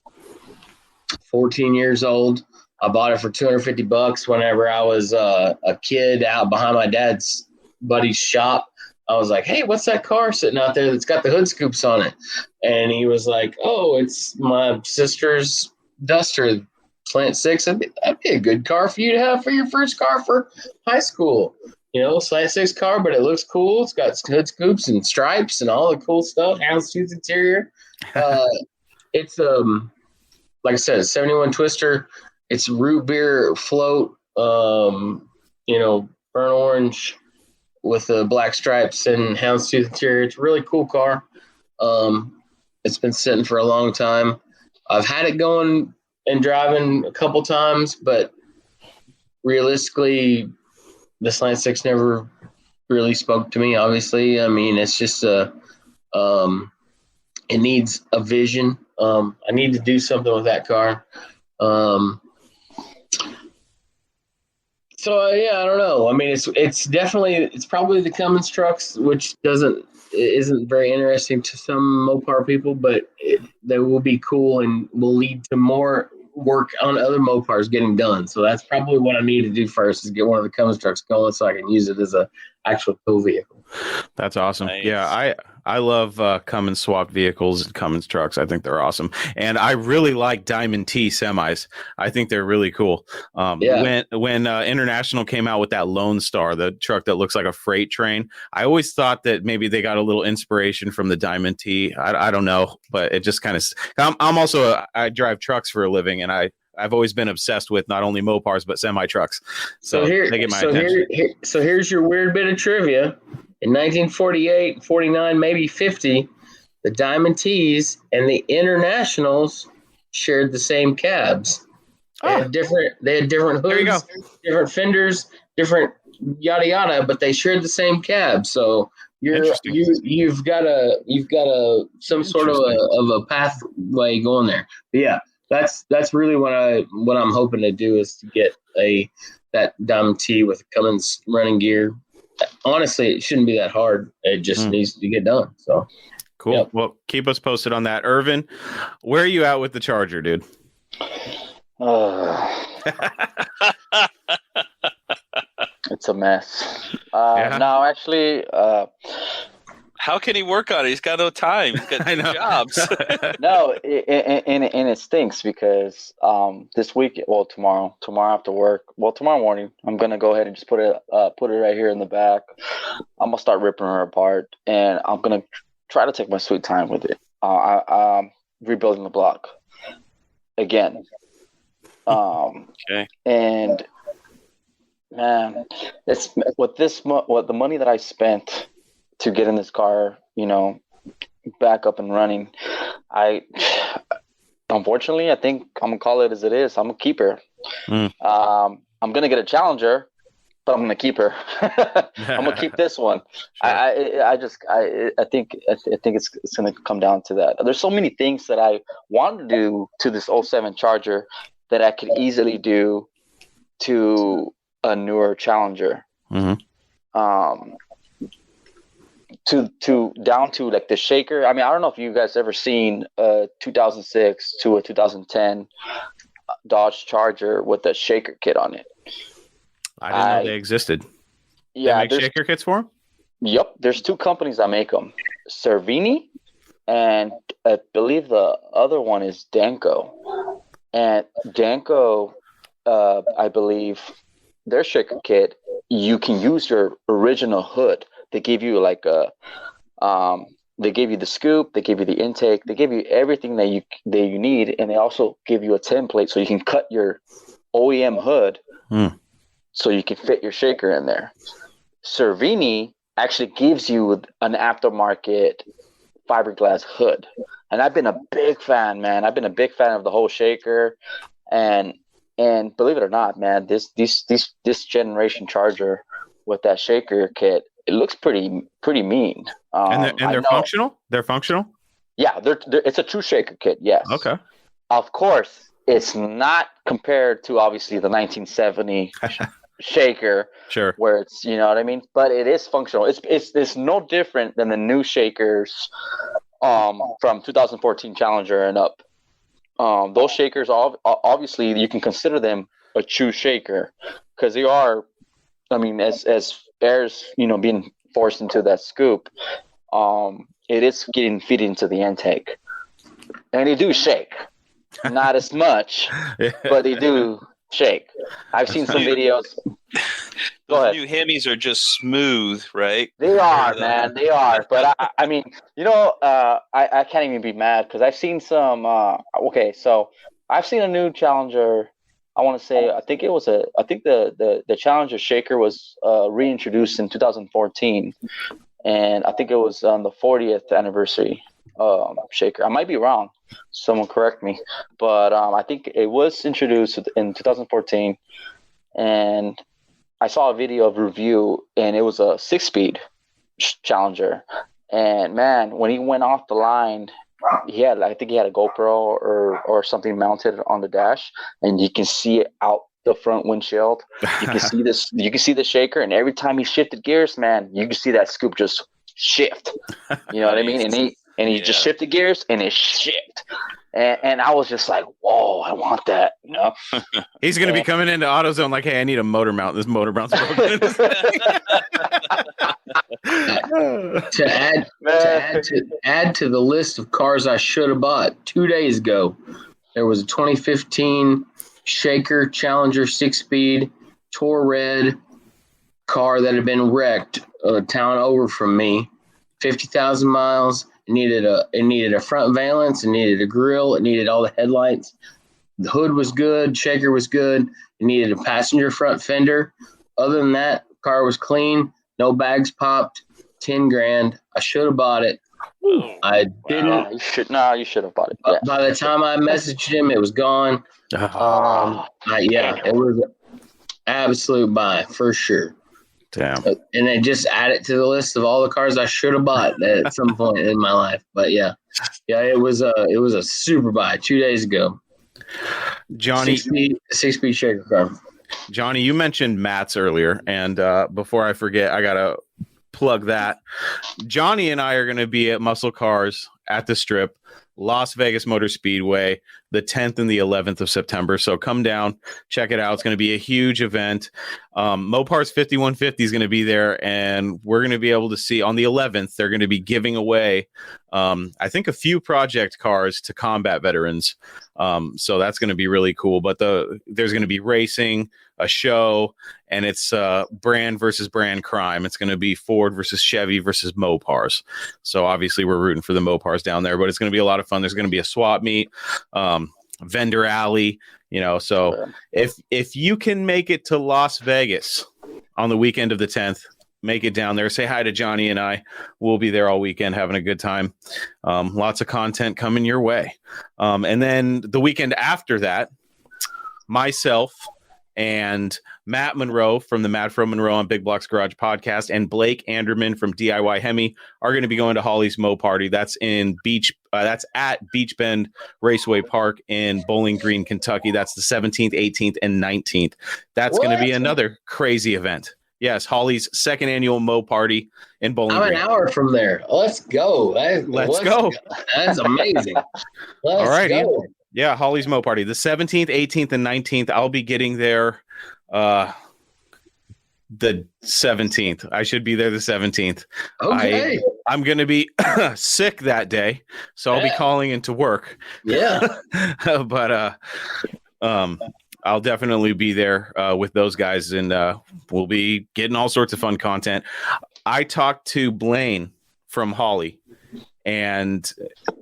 14 years old. I bought it for $250 whenever I was a kid out behind my dad's buddy's shop. I was like, hey, what's that car sitting out there that's got the hood scoops on it? And he was like, oh, it's my sister's Duster, Plant 6. That'd be a good car for you to have for your first car for high school. Slant 6 car, but it looks cool. It's got hood scoops and stripes and all the cool stuff. Houndstooth interior. It's like I said, 71 twister. It's root beer float. Burnt orange with the black stripes and houndstooth interior. It's a really cool car. It's been sitting for a long time. I've had it going and driving a couple times, but realistically, the Slant 6 never really spoke to me, obviously. I mean, it's just it needs a vision. I need to do something with that car. I don't know. I mean, it's probably the Cummins trucks, which isn't very interesting to some Mopar people, but they will be cool and will lead to more work on other Mopars getting done. So that's probably what I need to do first, is get one of the Cummins trucks going so I can use it as a actual tow vehicle. That's awesome. Nice. Yeah, I love Cummins swapped vehicles and Cummins trucks. I think they're awesome. And I really like Diamond T semis. I think they're really cool. When International came out with that Lone Star, the truck that looks like a freight train, I always thought that maybe they got a little inspiration from the Diamond T. I don't know, but it just kind of, I drive trucks for a living, and I've always been obsessed with not only Mopars, but semi trucks. So they get my attention. Here's your weird bit of trivia. In 1948, 49, maybe 50, the Diamond T's and the Internationals shared the same cabs. They had different hoods, different fenders, different yada yada, but they shared the same cab. So you've got some sort of a pathway going there. But yeah, that's really what I'm hoping to do, is to get that Diamond T with Cummins running gear. Honestly, it shouldn't be that hard. It just needs to get done. So cool. Yep. Well, keep us posted on that. Irvin, where are you at with the Charger, dude? It's a mess. Yeah. No, actually, How can he work on it? He's got no time. He's got two jobs. no, and it stinks because this week, tomorrow after work, tomorrow morning, I'm gonna go ahead and just put it right here in the back. I'm gonna start ripping her apart, and I'm gonna try to take my sweet time with it. I'm rebuilding the block again. Okay. And man, it's what the money that I spent to get in this car, back up and running. Unfortunately, I think I'm gonna call it as it is. I'm gonna keep her. I'm gonna get a Challenger, but I'm gonna keep her. I'm gonna keep this one. Sure. I think it's gonna come down to that. There's so many things that I want to do to this 07 Charger that I could easily do to a newer Challenger. Mm-hmm. To down to like the shaker. I mean, I don't know if you guys ever seen a 2006 to a 2010 Dodge Charger with a shaker kit on it. I didn't know they existed. Yeah, they make shaker kits for them? Yep, there's two companies that make them, Cervini, and I believe the other one is Danco. And Danco, I believe, their shaker kit, you can use your original hood. They give you they give you the scoop, they give you the intake, they give you everything that you need, and they also give you a template so you can cut your OEM hood so you can fit your shaker in there. Cervini actually gives you an aftermarket fiberglass hood, and I've been a big fan, man. I've been a big fan of the whole shaker, and And believe it or not, man, this generation Charger with that shaker kit, it looks pretty mean. And they're functional. They're functional. Yeah, it's a true shaker kit. Yes. Okay. Of course, it's not compared to obviously the 1970 shaker, sure, where it's, you know what I mean. But it is functional. It's no different than the new shakers, from 2014 Challenger and up. Those shakers, obviously, you can consider them a true shaker because they are. I mean, as air's, you know, being forced into that scoop, it is getting fed into the intake, and they do shake. Not as much, but they do shake. I've seen some videos. Go ahead. New Hemis are just smooth, right? They are, man. They are. But I mean, you know, I can't even be mad because I've seen some. Okay, so I've seen a new Challenger. I want to say, I think the Challenger shaker was reintroduced in 2014, and I think it was on the 40th anniversary shaker. I might be wrong. Someone correct me, but I think it was introduced in 2014, and I saw a video of review, and it was a 6-speed Challenger, and man, when he went off the line, I think he had a GoPro or something mounted on the dash, and you can see it out the front windshield. You can see this. You can see the shaker, and every time he shifted gears, man, you can see that scoop just shift. You know what I mean? And he just shifted gears, and it shift. And I was just like, whoa, I want that. You know? He's going to be coming into AutoZone like, hey, I need a motor mount. This motor mount's broken. to add to the list of cars I should have bought 2 days ago, there was a 2015 Shaker Challenger 6-speed Tour Red car that had been wrecked a town over from me, 50,000 miles. It needed a front valance. It needed a grill. It needed all the headlights. The hood was good. Shaker was good. It needed a passenger front fender. Other than that, car was clean. No bags popped. $10,000. I should have bought it. I didn't. You should have bought it. Yeah. By the time I messaged him, it was gone. It was an absolute buy for sure. Damn. And then just add it to the list of all the cars I should have bought at some point in my life. But yeah, it was a super buy 2 days ago. Johnny, 6-speed shaker car. Johnny, you mentioned mats earlier, and before I forget, I gotta plug that. Johnny and I are going to be at Muscle Cars at the Strip, Las Vegas Motor Speedway, the 10th and the 11th of September. So come down, check it out. It's going to be a huge event. Mopars 5150 is going to be there, and we're going to be able to see on the 11th, they're going to be giving away, I think, a few project cars to combat veterans. So that's going to be really cool. But there's going to be racing, a show, and it's brand versus brand crime. It's going to be Ford versus Chevy versus Mopars. So obviously we're rooting for the Mopars down there, but it's going to be a lot of fun. There's going to be a swap meet, vendor alley, so if you can make it to Las Vegas on the weekend of the 10th, make it down there. Say hi to Johnny and I. We'll be there all weekend having a good time. Lots of content coming your way. And then the weekend after that, myself and Matt Monroe from the Matt from Monroe on Big Blocks Garage podcast and Blake Anderman from DIY Hemi are going to be going to Holly's Mo Party. That's at Beach Bend Raceway Park in Bowling Green, Kentucky. That's the 17th, 18th, and 19th. That's going to be another crazy event. Yes, Holly's second annual Mo Party in Bowling Green. I'm an hour from there. Let's go. Let's go. That's amazing. All right. Go. Yeah, Holly's Mo Party. The 17th, 18th, and 19th. I'll be getting there the 17th. I should be there the 17th. Okay. I'm going to be sick that day, so I'll be calling into work. Yeah. But I'll definitely be there with those guys, and we'll be getting all sorts of fun content. I talked to Blaine from Holly, and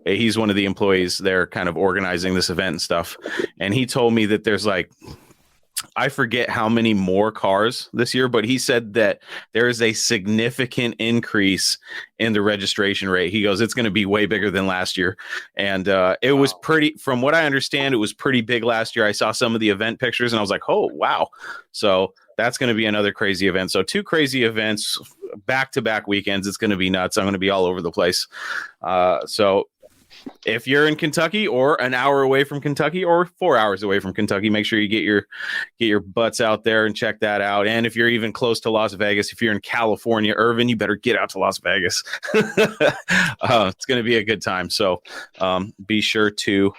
he's one of the employees there kind of organizing this event and stuff. And he told me that there's like I forget how many more cars this year, but he said that there is a significant increase in the registration rate. He goes, it's going to be way bigger than last year. And it was pretty, from what I understand, it was pretty big last year. I saw some of the event pictures and I was like, oh, wow. So that's going to be another crazy event. So 2 crazy events, back-to-back weekends. It's going to be nuts. I'm going to be all over the place. So if you're in Kentucky or an hour away from Kentucky or 4 hours away from Kentucky, make sure you get your butts out there and check that out. And if you're even close to Las Vegas, if you're in California, Irvin, you better get out to Las Vegas. It's going to be a good time. So be sure to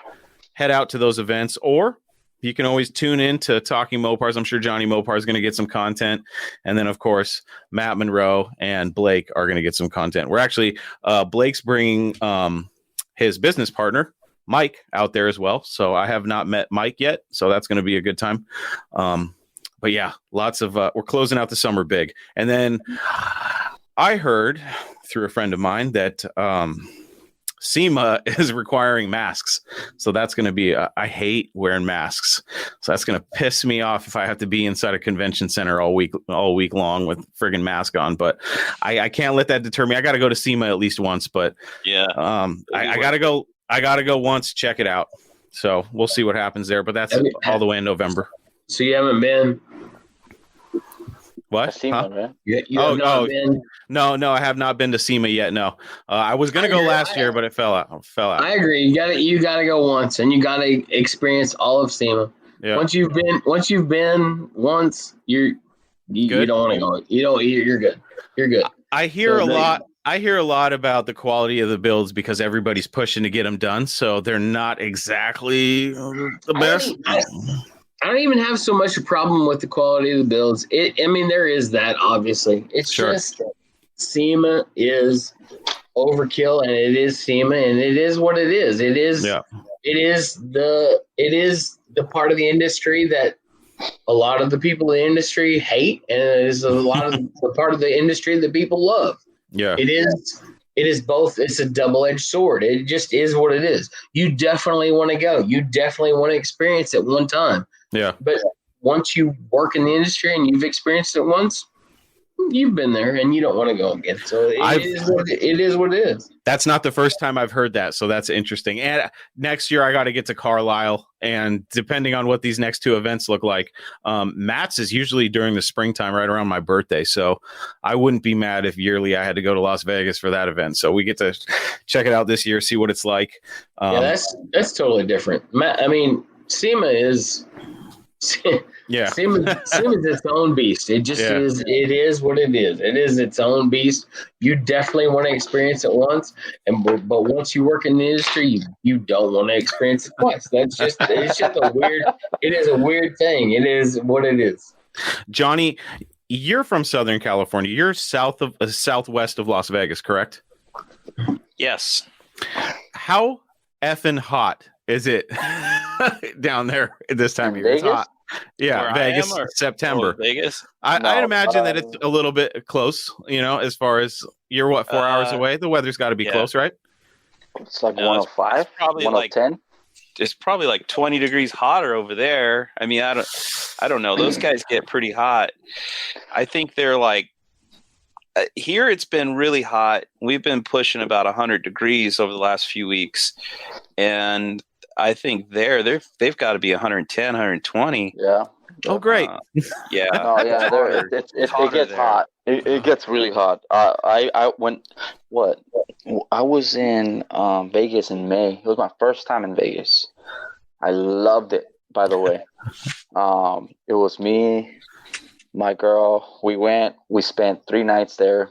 head out to those events, or you can always tune in to Talking Mopars. I'm sure Johnny Mopar is going to get some content. And then, of course, Matt Monroe and Blake are going to get some content. We're actually, Blake's bringing his business partner, Mike, out there as well. So I have not met Mike yet. So that's going to be a good time. But yeah, lots of, we're closing out the summer big. And then I heard through a friend of mine that SEMA is requiring masks. So that's going to be, I hate wearing masks. So that's going to piss me off if I have to be inside a convention center all week long with friggin' mask on. But I can't let that deter me. I got to go to SEMA at least once, but yeah, I got to go once, check it out. So we'll see what happens there, but that's all the way in November. So you haven't been? What? SEMA, man. You have not been? No, I have not been to SEMA yet. No, I was going to go last year, but it fell out. I agree. You got to go once, and you got to experience all of SEMA. Yeah. Once you've been once, you don't want to go. You're good. You're good. I hear a lot about the quality of the builds because everybody's pushing to get them done, so they're not exactly the best. I don't even have so much a problem with the quality of the builds. There is that, obviously. It's just SEMA is overkill, and it is SEMA, and it is what it is. It is the part of the industry that a lot of the people in the industry hate, and it is a lot of the part of the industry that people love. Yeah. It is both. It's a double-edged sword. It just is what it is. You definitely want to go. You definitely want to experience it one time. Yeah. But once you work in the industry and you've experienced it once, you've been there and you don't want to go again. So it is what it is. That's not the first time I've heard that. So that's interesting. And next year I got to get to Carlisle, and depending on what these next 2 events look like, Matt's is usually during the springtime, right around my birthday. So I wouldn't be mad if yearly I had to go to Las Vegas for that event. So we get to check it out this year, see what it's like. That's totally different. SEMA is SEMA is its own beast. It just is. It is what it is. It is its own beast. You definitely want to experience it once, but once you work in the industry, you don't want to experience it twice. It's just a weird. It is a weird thing. It is what it is. Johnny, you're from Southern California. You're southwest of Las Vegas, correct? Yes. How effing hot is it down there at this time of year? It's hot. Yeah, Where Vegas, September. Vegas? I'd imagine that it's a little bit close, as far as you're 4 hours away. The weather's got to be close, right? It's like 105, it's probably 110. It's probably like 20 degrees hotter over there. I don't know. Those guys get pretty hot. I think they're like, here it's been really hot. We've been pushing about 100 degrees over the last few weeks. And I think they've got to be 110, 120. Yeah. Oh, great. Yeah. Oh, yeah. It gets hot. It gets really hot. I was in Vegas in May. It was my first time in Vegas. I loved it, by the way. It was me, my girl. We spent 3 nights there.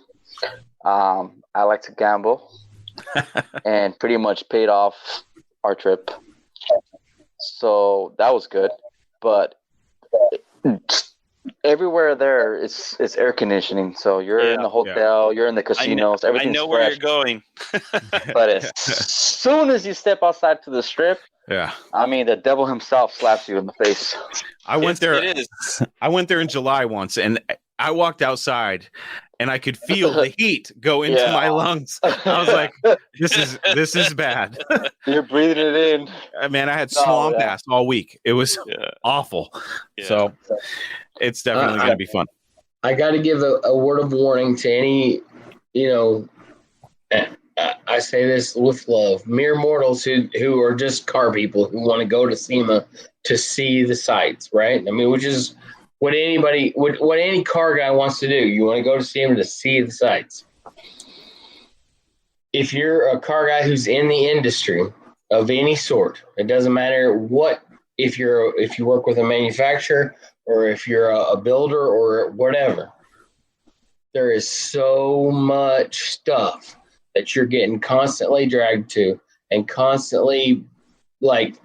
I like to gamble and pretty much paid off our trip. So that was good. But everywhere there is air conditioning. So you're in the hotel, you're in the casinos, everything's I know fresh. where you're going. But as soon as you step outside to the strip, the devil himself slaps you in the face. I went there in July once, and I walked outside and I could feel the heat go into my lungs. I was like, this is bad. You're breathing it in. Man, I had swamp ass all week. It was awful. Yeah. So it's definitely going to be fun. I got to give a word of warning to any, I say this with love, mere mortals who are just car people who want to go to SEMA to see the sights, right? I mean, which is what any car guy wants to do. You want to go to SEMA to see the sights. If you're a car guy who's in the industry of any sort, it doesn't matter what, if you work with a manufacturer or if you're a builder or whatever, there is so much stuff that you're getting constantly dragged to and constantly like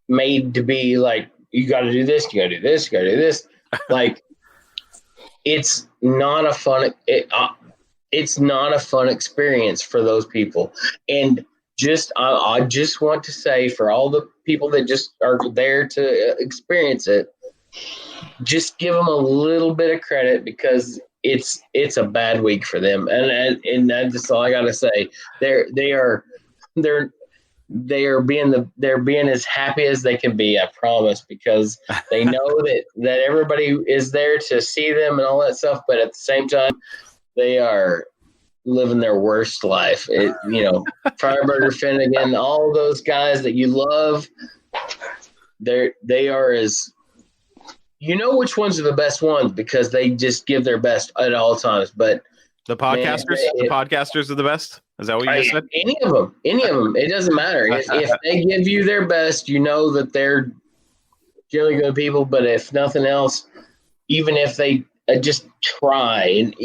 made to be like, you got to do this, you got to do this, you got to do this. Like, it's not a fun, it's not a fun experience for those people. And I just want to say, for all the people that just are there to experience it, just give them a little bit of credit, because it's a bad week for them, and that's just all I gotta say. They're being as happy as they can be, I promise, because they know that everybody is there to see them and all that stuff, but at the same time, they are living their worst life. Fireburger, Finnegan, all those guys that you love, they are as, which ones are the best ones, because they just give their best at all times. But the podcasters are the best. Is that what you just said? Any of them, it doesn't matter. If they give you their best, that they're generally good people. But if nothing else, even if they just try and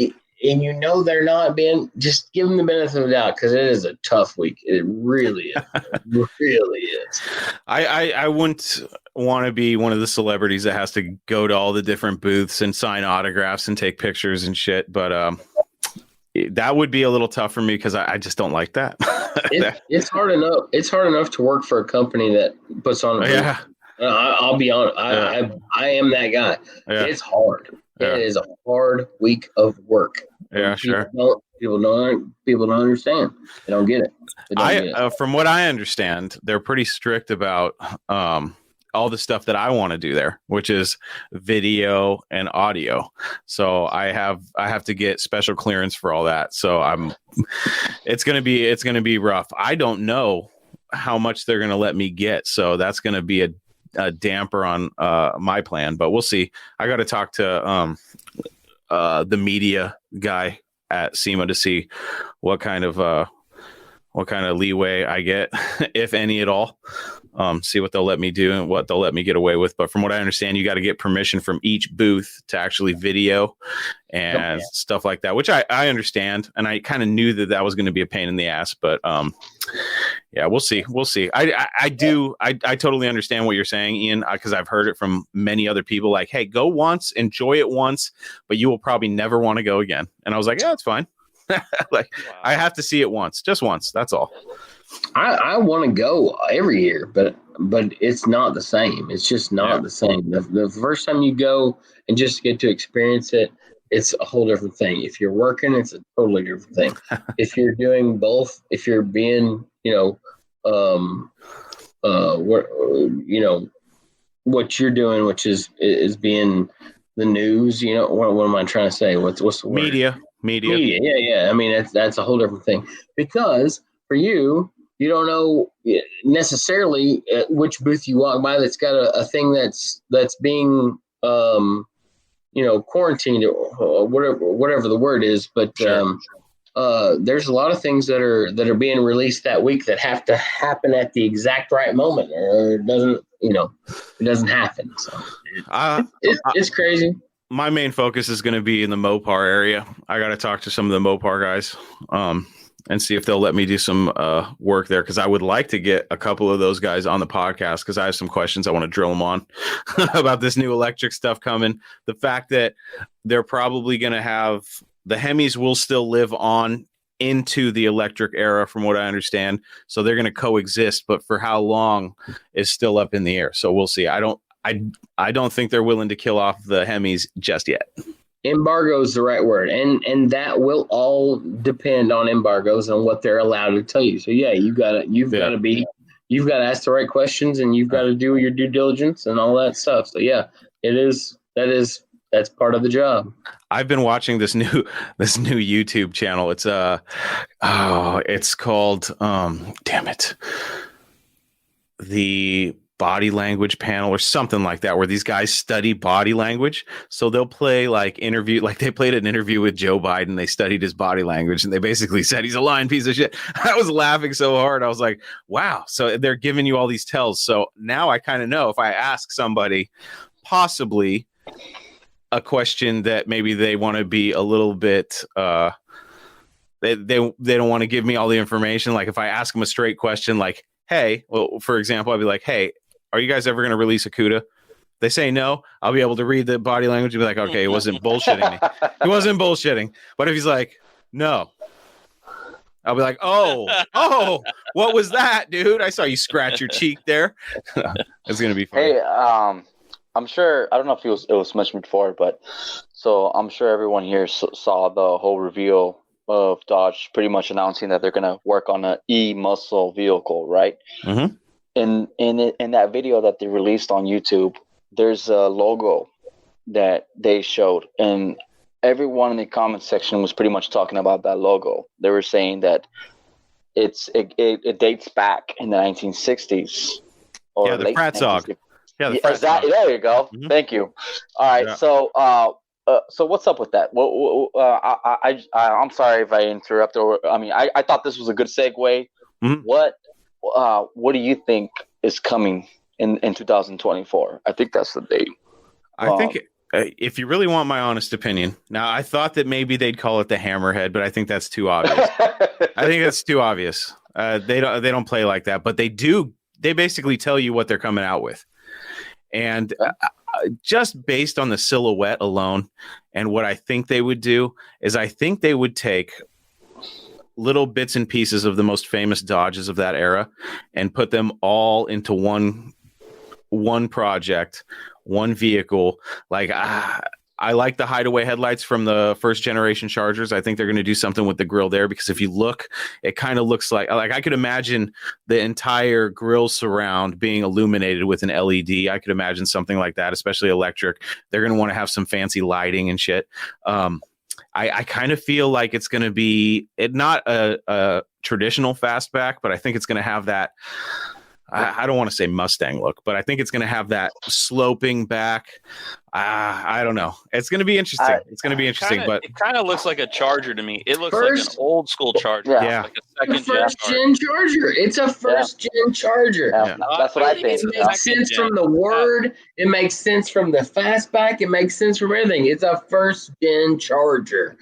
they're not being, just give them the benefit of the doubt, because it is a tough week. It really is. It really is. I wouldn't want to be one of the celebrities that has to go to all the different booths and sign autographs and take pictures and shit, but that would be a little tough for me, because I just don't like that. It's hard enough. It's hard enough to work for a company that puts on a booth. Yeah. I'll be honest. I am that guy. Yeah. It's hard. Yeah. It is a hard week of work. Yeah, sure. People don't understand. They don't get it. From what I understand, they're pretty strict about all the stuff that I want to do there, which is video and audio. So I have to get special clearance for all that. So it's going to be rough. I don't know how much they're going to let me get. So that's going to be a damper on my plan, but we'll see. I got to talk to the media guy at SEMA to see what kind of leeway I get, if any at all. See what they'll let me do and what they'll let me get away with. But from what I understand, you got to get permission from each booth to actually video and stuff like that, which I understand. And I kind of knew that was going to be a pain in the ass, but yeah, we'll see. I totally understand what you're saying, Ian, because I've heard it from many other people, like, hey, go once, enjoy it once, but you will probably never want to go again. And I was like, yeah, it's fine. Like, wow. I have to see it once, just once. That's all. I want to go every year, but it's not the same. It's just not the same. The first time you go and just get to experience it, it's a whole different thing. If you're working, it's a totally different thing. If you're doing both, if you're being, what you're doing, which is being the news, what am I trying to say? What's the word? Media. Yeah. I mean, that's a whole different thing, because for you don't know necessarily which booth you walk by that's got a thing that's being, quarantined or whatever the word is. But sure. There's a lot of things that are being released that week that have to happen at the exact right moment, or it doesn't happen. So it's crazy. My main focus is going to be in the Mopar area. I got to talk to some of the Mopar guys and see if they'll let me do some work there, because I would like to get a couple of those guys on the podcast, because I have some questions I want to drill them on about this new electric stuff coming. The fact that they're probably going to have the Hemis will still live on into the electric era, from what I understand. So they're going to coexist, but for how long is still up in the air. So we'll see. I don't think they're willing to kill off the Hemis just yet. Embargo is the right word, and that will all depend on embargoes and what they're allowed to tell you. So yeah, you've got to ask the right questions, and you've got to do your due diligence and all that stuff. So yeah, that's part of the job. I've been watching this new YouTube channel. It's it's called damn it, the Body Language Panel or something like that, where these guys study body language. So they'll play like they played an interview with Joe Biden. They studied his body language and they basically said he's a lying piece of shit. I was laughing so hard. I was like, wow. So they're giving you all these tells. So now I kind of know if I ask somebody possibly a question that maybe they want to be a little bit they don't want to give me all the information. Like if I ask them a straight question like, hey, well, for example, I'd be like, hey, are you guys ever going to release a CUDA? They say no. I'll be able to read the body language and be like, okay, he wasn't bullshitting me. He wasn't bullshitting. But if he's like, no, I'll be like, oh, what was that, dude? I saw you scratch your cheek there. It's going to be funny. Hey, I'm sure, I don't know if it was mentioned before, but so I'm sure everyone here saw the whole reveal of Dodge pretty much announcing that they're going to work on an e-muscle vehicle, right? Mm-hmm. In that video that they released on YouTube, there's a logo that they showed, and everyone in the comment section was pretty much talking about that logo. They were saying that it dates back in the 1960s. Or yeah, the late Pratzog. Yeah, the there you go. Mm-hmm. Thank you. All right, yeah. So what's up with that? I'm sorry if I interrupt. I thought this was a good segue. Mm-hmm. What do you think is coming in 2024? I think that's the date. I think if you really want my honest opinion, now I thought that maybe they'd call it the Hammerhead, but I think that's too obvious. I think that's too obvious. They don't play like that, but they do. They basically tell you what they're coming out with, and just based on the silhouette alone, and what I think they would do is I think they would take little bits and pieces of the most famous Dodges of that era and put them all into one project, one vehicle. Like I like the hideaway headlights from the first generation Chargers. I think they're going to do something with the grill there, because if you look, it kind of looks like I could imagine the entire grill surround being illuminated with an LED. I could imagine something like that, especially electric. They're going to want to have some fancy lighting and shit. I kind of feel like it's going to be not a traditional fastback, but I think it's going to have that. I don't want to say Mustang look, but I think it's going to have that sloping back. I don't know. It's going to be interesting. It's going to be interesting, but it kind of looks like a Charger to me. It looks like an old school Charger. Yeah. Like a first gen Charger. It's a first gen Charger. Yeah. That's what I think. It makes sense from the word. It makes sense from the fastback. It makes sense from everything. It's a first gen Charger.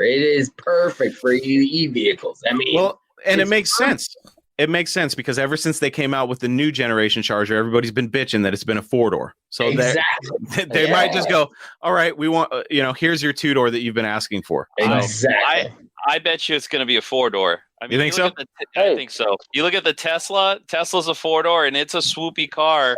It is perfect for EV vehicles. I mean, well, and it makes sense. It makes sense because ever since they came out with the new generation Charger, everybody's been bitching that it's been a 4-door. So they might just go, all right, we want, here's your 2-door that you've been asking for. Exactly. I bet you it's going to be a 4-door. I mean, you think so? I think so. You look at the Tesla. Tesla's a 4-door, and it's a swoopy car,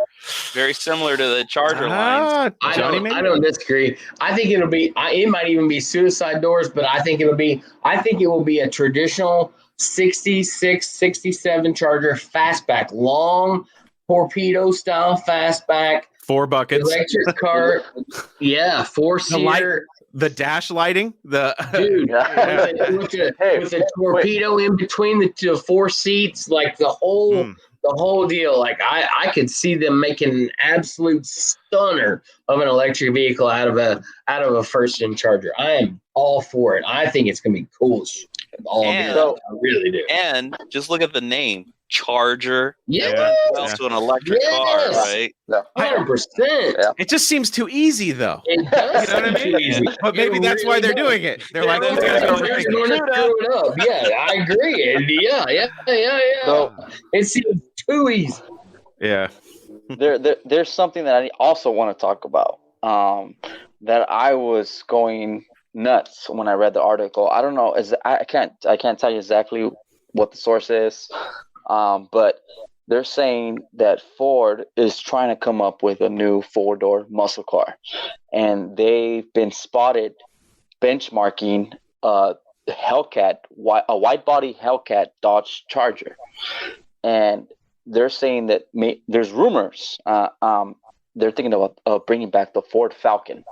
very similar to the Charger lines. I don't disagree. I think it'll be. It might even be suicide doors, but I think it will be a traditional 66, 67 Charger fastback, long torpedo style fastback. 4 buckets. Electric car. Yeah, 4-seater. The dash lighting, with the torpedo in between the 4 seats, like the whole deal. Like I could see them making an absolute stunner of an electric vehicle out of a first gen Charger. I am all for it. I think it's gonna be cool. I really do. And just look at the name. Charger. Yeah. To an electric car, right? 100%. It just seems too easy, though. It does. You know what I mean? But maybe that's why they're doing it. They're like, these guys are it up. Yeah, I agree. Yeah. So, it seems too easy. Yeah. There's something that I also want to talk about. That I was going nuts when I read the article. I don't know. I can't tell you exactly what the source is. But they're saying that Ford is trying to come up with a new four-door muscle car, and they've been spotted benchmarking a wide body Hellcat Dodge Charger, and they're saying that there's rumors. They're thinking about bringing back the Ford Falcon.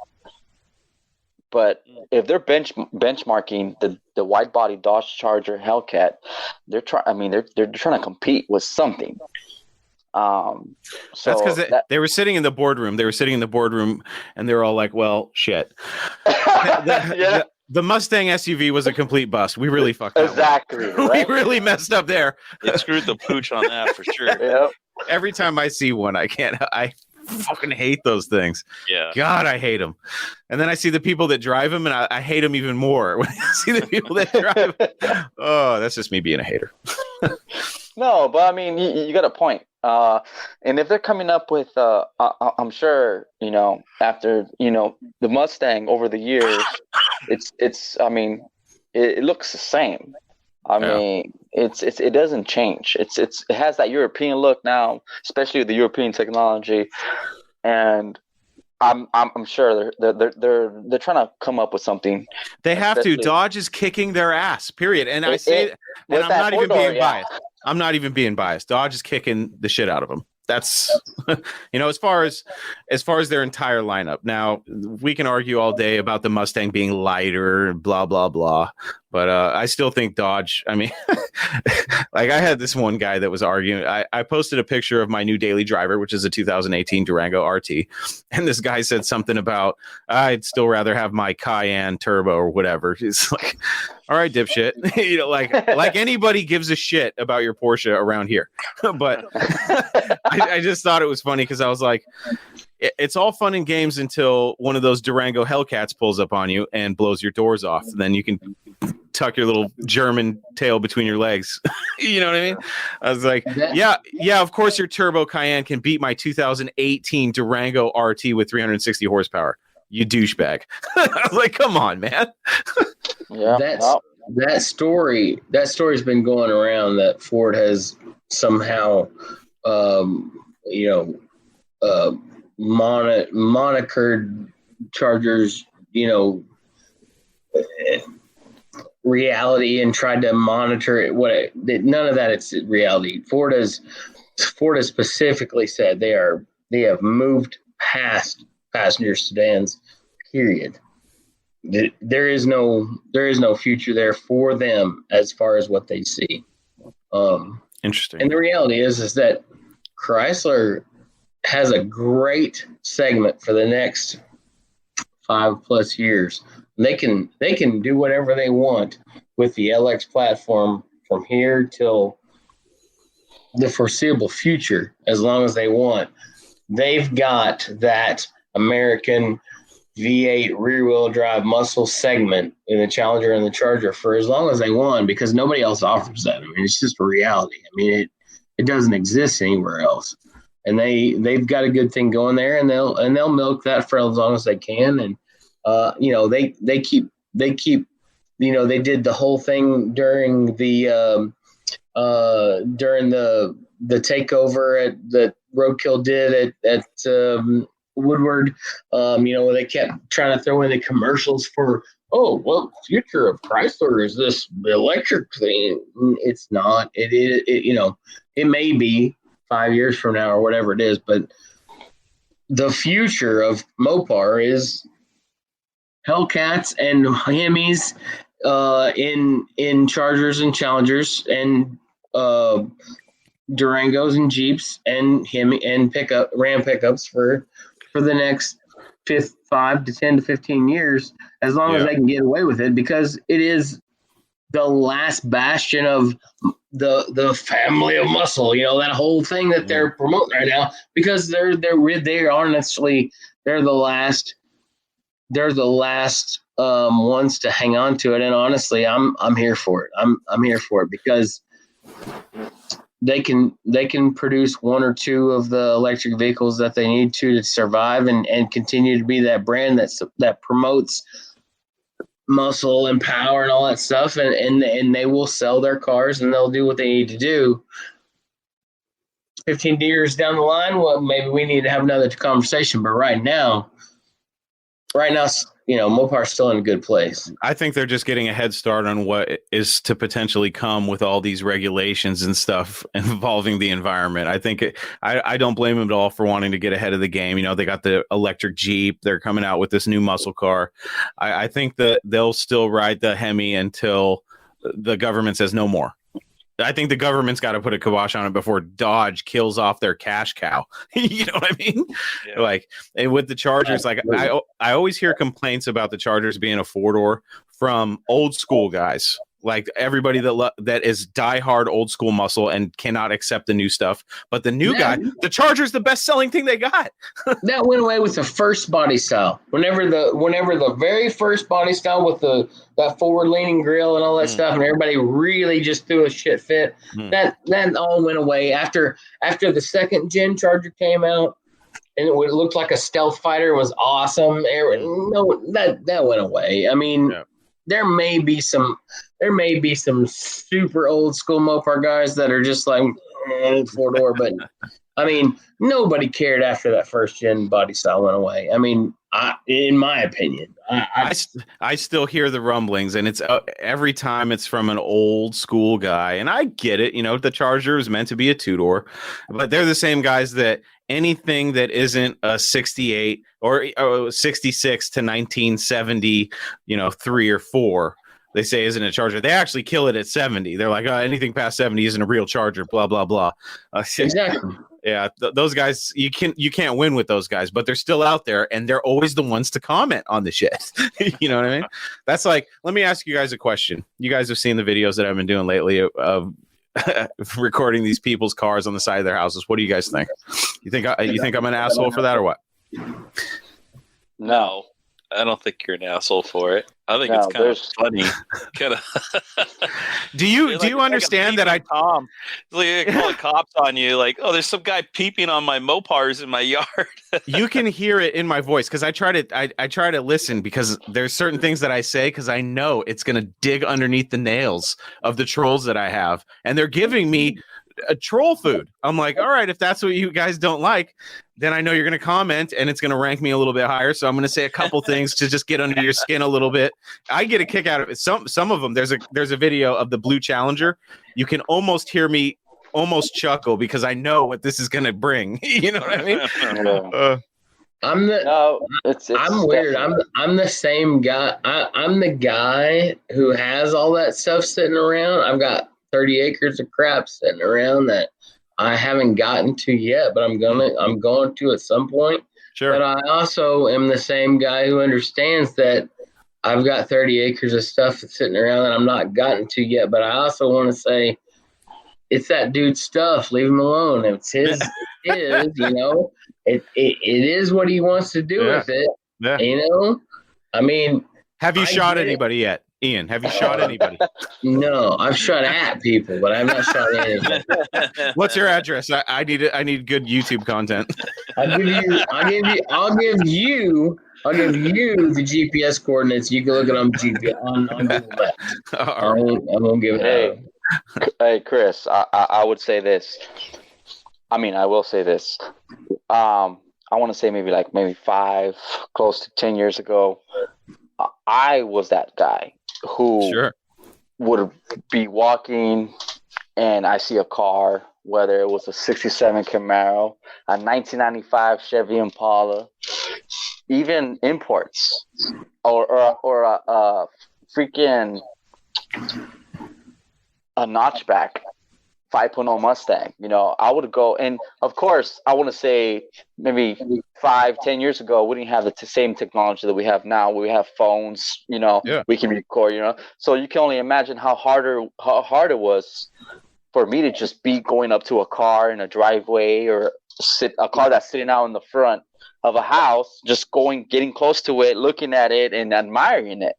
But if they're benchmarking the wide body Dodge Charger Hellcat, they're trying to compete with something. So that's because they were sitting in the boardroom. And they were all like, "Well, shit." The Mustang SUV was a complete bust. We really fucked that exactly. Right? We really messed up there. It screwed the pooch on that for sure. Yep. Every time I see one, I fucking hate those things. Yeah. God, I hate them. And then I see the people that drive them, and I hate them even more when I see the people that drive them. Oh, that's just me being a hater. No, but I mean, you got a point. And if they're coming up with, I'm sure, after, the Mustang over the years, it looks the same. I mean, it doesn't change. It has that European look now, especially with the European technology, and I'm sure they're trying to come up with something. They have to. Dodge is kicking their ass. Period. And I'm not even being biased. I'm not even being biased. Dodge is kicking the shit out of them. That's, as far as their entire lineup. Now, we can argue all day about the Mustang being lighter, blah, blah, blah. But I still think Dodge, I mean, like I had this one guy that was arguing. I posted a picture of my new daily driver, which is a 2018 Durango RT. And this guy said something about, I'd still rather have my Cayenne Turbo or whatever. It's like, all right, dipshit. Like anybody gives a shit about your Porsche around here. But I just thought it was funny because I was like, it's all fun and games until one of those Durango Hellcats pulls up on you and blows your doors off. And then you can tuck your little German tail between your legs. You know what I mean? I was like, yeah, of course your Turbo Cayenne can beat my 2018 Durango RT with 360 horsepower. You douchebag. I was like, come on, man. Yeah. That story's been going around that Ford has somehow monikered Chargers, reality and tried to monitor it. None of that is reality. Ford has specifically said they have moved past passenger sedans. Period. There is no future there for them as far as what they see. Interesting. And the reality is that Chrysler has a great segment for the next 5+ years. They can do whatever they want with the LX platform from here till the foreseeable future, as long as they want. They've got that American V8 rear-wheel drive muscle segment in the Challenger and the Charger for as long as they want, because nobody else offers that. I mean, it's just a reality. I mean, it doesn't exist anywhere else. And they've got a good thing going there, and they'll milk that for as long as they can. And they keep they did the whole thing during the takeover that Roadkill did at Woodward. They kept trying to throw in the commercials for, the future of Chrysler is this electric thing. It's not. It may be 5 years from now or whatever it is, but the future of Mopar is Hellcats and Hemis in Chargers and Challengers and Durangos and Jeeps and Ram pickups for the next 5 to 10 to 15 years, as long as they can get away with it, because it is the last bastion of the family of muscle, that whole thing that they're promoting right now, because they're the last ones to hang on to it. And honestly, I'm here for it. I'm here for it because they can produce one or two of the electric vehicles that they need to survive and continue to be that brand that promotes muscle and power and all that stuff, and they will sell their cars and they'll do what they need to do. 15 years down the line, well, maybe we need to have another conversation. But right now, Mopar's still in a good place. I think they're just getting a head start on what is to potentially come with all these regulations and stuff involving the environment. I think I don't blame them at all for wanting to get ahead of the game. They got the electric Jeep. They're coming out with this new muscle car. I think that they'll still ride the Hemi until the government says no more. I think the government's got to put a kibosh on it before Dodge kills off their cash cow. You know what I mean? Yeah. And with the Chargers, I always hear complaints about the Chargers being a 4-door from old school guys. Like everybody that is diehard old school muscle and cannot accept the new stuff. But the new guy, the Charger's the best selling thing they got. That went away with the first body style. Whenever the very first body style with that forward leaning grill and all that stuff, and everybody really just threw a shit fit. That all went away after the second gen Charger came out, and it looked like a stealth fighter. It was awesome. No, that went away. I mean. Yeah. There may be some super old school Mopar guys that are just like 4-door, but I mean, nobody cared after that first gen body style went away. I mean, in my opinion, I still hear the rumblings, and it's every time it's from an old school guy, and I get it. The Charger is meant to be a 2-door, but they're the same guys that anything that isn't a 68 or 66 to 1970, 3 or 4, they say isn't a Charger. They actually kill it at 70. They're like, anything past 70 isn't a real Charger, blah, blah, blah. Exactly. Yeah, those guys, you can't win with those guys, but they're still out there, and they're always the ones to comment on the shit. You know what I mean? That's like, let me ask you guys a question. You guys have seen the videos that I've been doing lately of recording these people's cars on the side of their houses. What do you guys think? You think I'm an asshole for that or what? No, I don't think you're an asshole for it. I think it's kind of funny. Do you understand that Tom? Like, call the cops on you. Like, there's some guy peeping on my Mopars in my yard. You can hear it in my voice because I try to listen, because there's certain things that I say because I know it's gonna dig underneath the nails of the trolls that I have, and they're giving me a troll food. I'm like, all right, if that's what you guys don't like, then I know you're going to comment and it's going to rank me a little bit higher. So I'm going to say a couple things to just get under your skin a little bit. I get a kick out of it. Some of them, there's a video of the blue Challenger. You can almost hear me almost chuckle because I know what this is going to bring. You know what I mean? I'm weird. I'm the same guy. I'm the guy who has all that stuff sitting around. I've got 30 acres of crap sitting around that I haven't gotten to yet, but I'm going to at some point. Sure. But I also am the same guy who understands that I've got 30 acres of stuff that's sitting around that I'm not gotten to yet. But I also want to say it's that dude's stuff. Leave him alone. It's his. It is what he wants to do with it. Yeah. I mean, have you shot anybody yet? Ian, have you shot anybody? No, I've shot at people, but I've not shot anybody. What's your address? I need good YouTube content. I'll give you the GPS coordinates. You can look at them on Google Maps. I won't give it up. Hey, Chris, I would say this. I will say this. I want to say maybe 5, close to 10 years ago, I was that guy who would be walking and I see a car, whether it was a 67 Camaro, a 1995 Chevy Impala, even imports, or a freaking a notchback 5.0 Mustang. I would go, and of course, I want to say maybe 5-10 years ago, we didn't have the same technology that we have now. We have phones, we can record, so you can only imagine how hard it was for me to just be going up to a car in a driveway or a car that's sitting out in the front of a house, just getting close to it, looking at it and admiring it.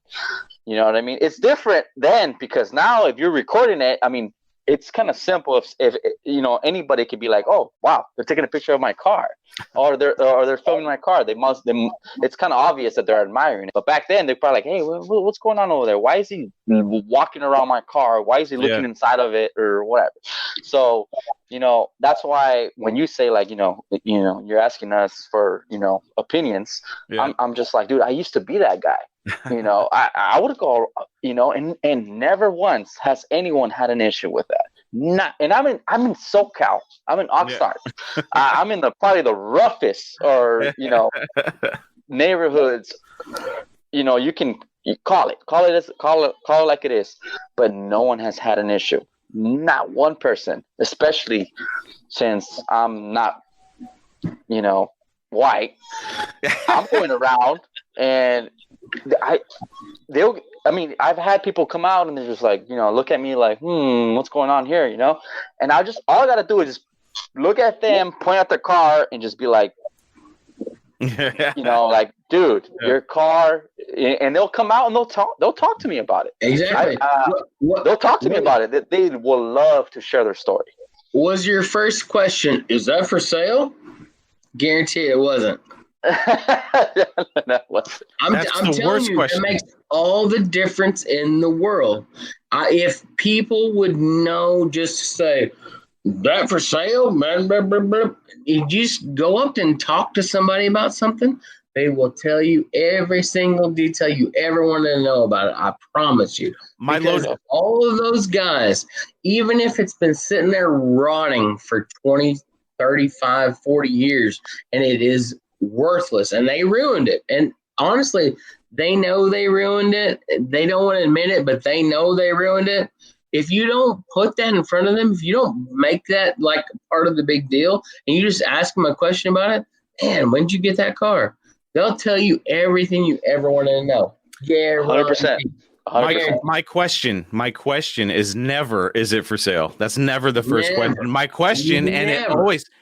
You know what I mean? It's different then, because now if you're recording it, it's kind of simple. If you know, anybody could be like, oh wow, they're taking a picture of my car, or they're filming my car. It's kind of obvious that they're admiring it. But back then, they're probably like, hey, what's going on over there? Why is he walking around my car? Why is he looking inside of it or whatever? So, you know, that's why when you say like, you know, you're asking us for, you know, opinions. Yeah. I'm just like, dude, I used to be that guy. You know, I would go, you know, and never once has anyone had an issue with that. Not, and I'm in SoCal. I'm in Oxnard. Yeah. I'm in probably the roughest, or you know, neighborhoods. You know, you call it like it is, but no one has had an issue. Not one person, especially since I'm not, you know, white. I'm going around and I've had people come out and they're just like, you know, look at me like, what's going on here, you know? And all I got to do is just look at them, point at their car, and just be like, you know, like, dude, your car, and they'll come out and they'll talk to me about it. Exactly. They'll talk to me about it. They will love to share their story. Was your first question, is that for sale? Guarantee it wasn't. That wasn't. I'm telling you, question. It makes all the difference in the world. If people would know, just to say, that for sale, man, blah, blah, blah. You just go up and talk to somebody about something, they will tell you every single detail you ever wanted to know about it. I promise you. Because all of those guys, even if it's been sitting there rotting for 20, 35, 40 years, and it is worthless, and they ruined it. And honestly, they know they ruined it. They don't want to admit it, but they know they ruined it. If you don't put that in front of them, if you don't make that like part of the big deal, and you just ask them a question about it, man, when did you get that car? They'll tell you everything you ever wanted to know. Yeah, 100%. My question is never, is it for sale? That's never the first question. My question, and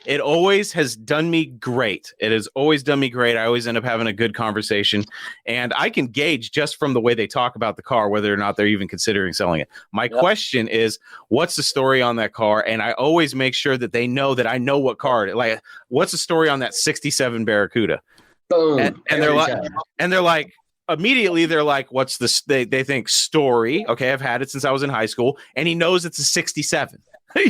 it always has done me great. It has always done me great. I always end up having a good conversation, and I can gauge just from the way they talk about the car whether or not they're even considering selling it. My question is, what's the story on that car? And I always make sure that they know that I know what car. Like, what's the story on that '67 Barracuda? Boom. And they're like. Immediately they're like, what's this? They think story. Okay, I've had it since I was in high school, and he knows it's a 67.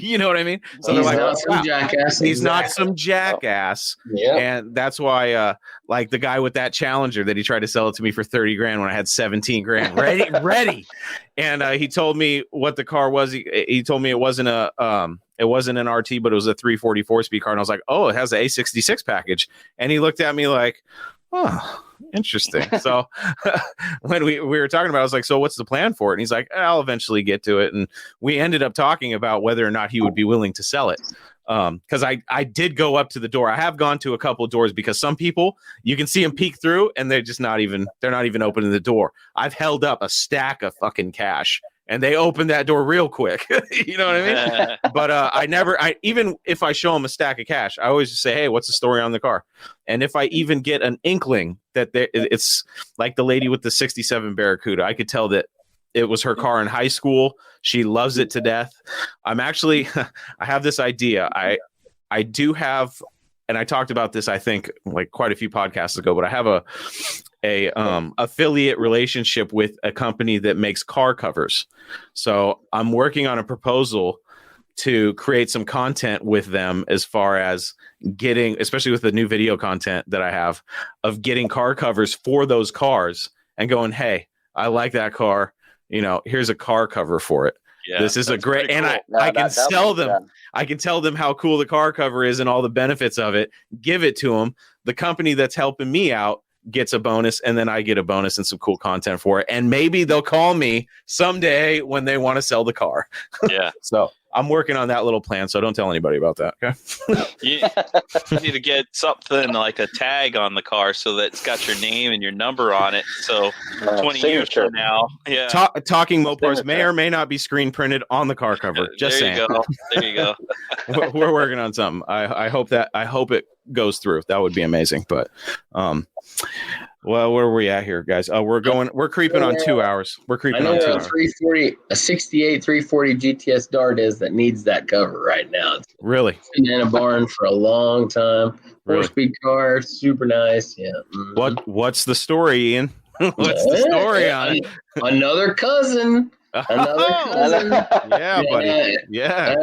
You know what I mean? So he's they're like, not some jackass. He's not some jackass. Yep. And that's why like the guy with that Challenger that he tried to sell it to me for 30 grand when I had 17 grand ready. And he told me what the car was. He told me it wasn't an RT, but it was a 344 speed car. And I was like, oh, it has the A66 package. And he looked at me like, oh, interesting. So when we were talking about it, I was like, so what's the plan for it? And he's like, I'll eventually get to it. And we ended up talking about whether or not he would be willing to sell it. Because I did go up to the door. I have gone to a couple of doors because some people, you can see them peek through and they're not even opening the door. I've held up a stack of fucking cash and they opened that door real quick. You know what I mean? But even if I show them a stack of cash, I always just say, hey, what's the story on the car? And if I even get an inkling that it's like the lady with the 67 Barracuda, I could tell that it was her car in high school. She loves it to death. I have this idea. I do have, and I talked about this, I think, like quite a few podcasts ago, but I have a affiliate relationship with a company that makes car covers. So I'm working on a proposal to create some content with them as far as getting, especially with the new video content that I have, of getting car covers for those cars and going, hey, I like that car. You know, here's a car cover for it. Yeah, this is a great, cool. And I can sell them. Sense. I can tell them how cool the car cover is and all the benefits of it. Give it to them. The company that's helping me out gets a bonus, and then I get a bonus and some cool content for it. And maybe they'll call me someday when they want to sell the car. Yeah. So I'm working on that little plan. So don't tell anybody about that. Okay. You need to get something like a tag on the car so that it's got your name and your number on it. So 20 years from now, yeah. Talking Mopars may or may not be screen printed on the car cover. Just saying. There you go. We're working on something. I hope it goes through. That would be amazing. But Well, where are we at here, guys? We're creeping on 2 hours. We're I creeping know on 2 what a hours. 340, a 68 340 GTS Dart is that needs that cover right now. It's Really? been in a barn for a long time. Really? 4-speed car, super nice. Yeah. Mhm. What's the story, Ian? What's the story on it? Another cousin. Another Oh, cousin. yeah, buddy. Yeah.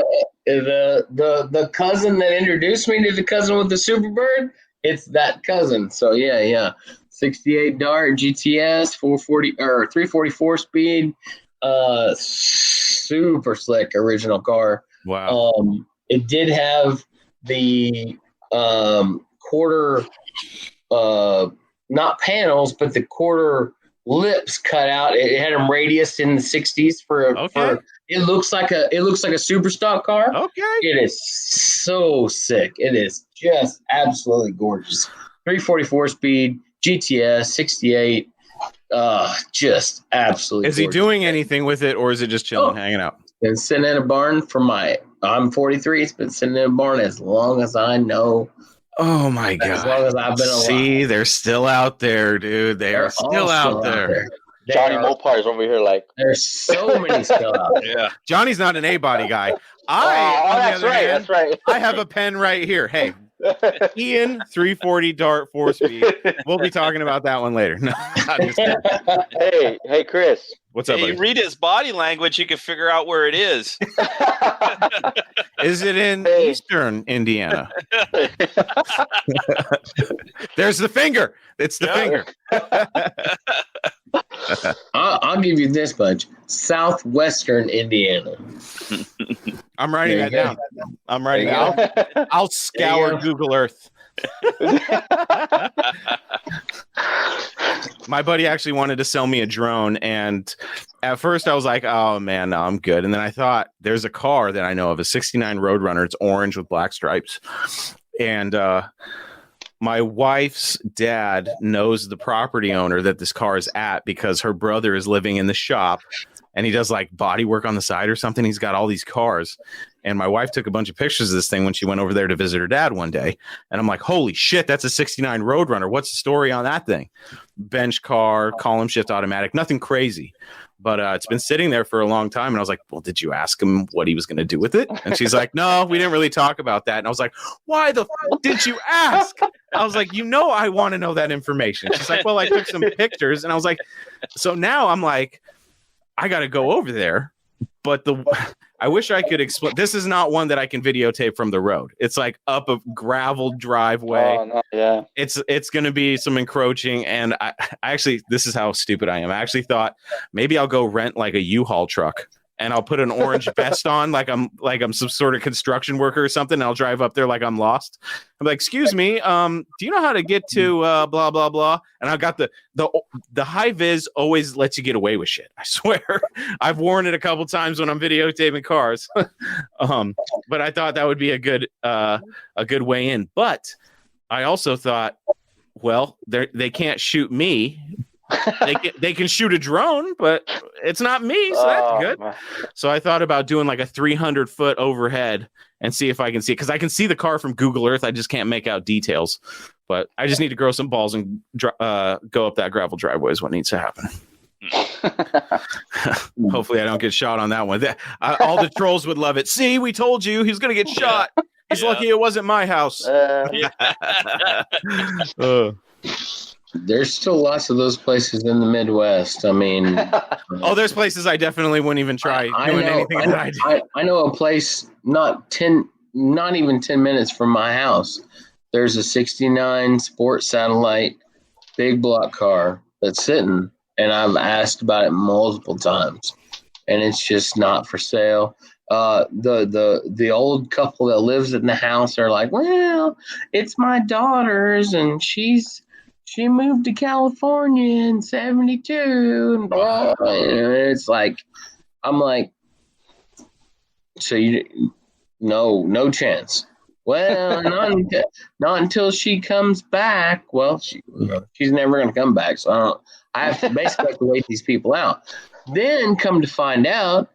The cousin that introduced me to the cousin with the Superbird, it's that cousin. So yeah. 68 Dart GTS 440 or 344 speed. Super slick original car. Wow. It did have the quarter not panels, but the quarter lips cut out. It had them radius in the 60s for it looks like a super stock car. Okay. It is so sick. It is just absolutely gorgeous. 344 speed GTS 68. Just absolutely Is he gorgeous. doing anything with it, or is it just chilling, hanging out? Been sitting in a barn I'm 43. It's been sitting in a barn as long as I know. Oh my God. As long as I've been alive. See, they're still out there, dude. They're still out there. Johnny Mopars over here, like there's so many still out there. Yeah. Johnny's not an A-body guy. that's right. I have a pen right here. Hey, Ian 340 Dart 4-speed. We'll be talking about that one later. No, I'm just kidding. Hey, Chris. What's up, buddy? You read his body language, you can figure out where it is. Is it in Eastern Indiana? There's the finger. It's the finger. I'll give you this much. Southwestern Indiana. I'm writing that down. I'm writing it down. I'll scour Google Earth. My buddy actually wanted to sell me a drone, and at first I was like, oh man, no, I'm good. And then I thought, there's a car that I know of, a 69 Roadrunner. It's orange with black stripes. And my wife's dad knows the property owner that this car is at because her brother is living in the shop, and he does like body work on the side or something. He's got all these cars. And my wife took a bunch of pictures of this thing when she went over there to visit her dad one day. And I'm like, holy shit, that's a 69 Roadrunner. What's the story on that thing? Bench car, column shift automatic, nothing crazy. But it's been sitting there for a long time. And I was like, well, did you ask him what he was going to do with it? And she's like, no, we didn't really talk about that. And I was like, why the fuck did you ask? I was like, I want to know that information. She's like, well, I took some pictures. And I was like, so now I'm like, I got to go over there. But I wish I could explain. This is not one that I can videotape from the road. It's like up a gravel driveway. Oh, no, yeah. It's going to be some encroaching. And I actually, this is how stupid I am. I actually thought maybe I'll go rent like a U-Haul truck, and I'll put an orange vest on, like I'm some sort of construction worker or something. And I'll drive up there like I'm lost. I'm like, excuse me, do you know how to get to blah blah blah? And I got the high vis always lets you get away with shit. I swear, I've worn it a couple times when I'm videotaping cars. But I thought that would be a good way in. But I also thought, well, they can't shoot me. They can shoot a drone, but it's not me, so that's good. Man. So I thought about doing like a 300-foot overhead and see if I can see it, because I can see the car from Google Earth. I just can't make out details. But I just need to grow some balls and go up that gravel driveway is what needs to happen. Hopefully I don't get shot on that one. All the trolls would love it. See, we told you he's going to get shot. He's lucky it wasn't my house. There's still lots of those places in the Midwest. I mean, there's places I definitely wouldn't even try doing anything that I do. I know a place not even 10 minutes from my house. There's a 69 Sport Satellite big block car that's sitting, and I've asked about it multiple times, and it's just not for sale. The old couple that lives in the house are like, well, it's my daughter's, and she moved to California in 72 and blah. And it's like, I'm like, so no chance. Well, not until she comes back. Well, she's never going to come back. So I have to basically have to wait these people out. Then come to find out,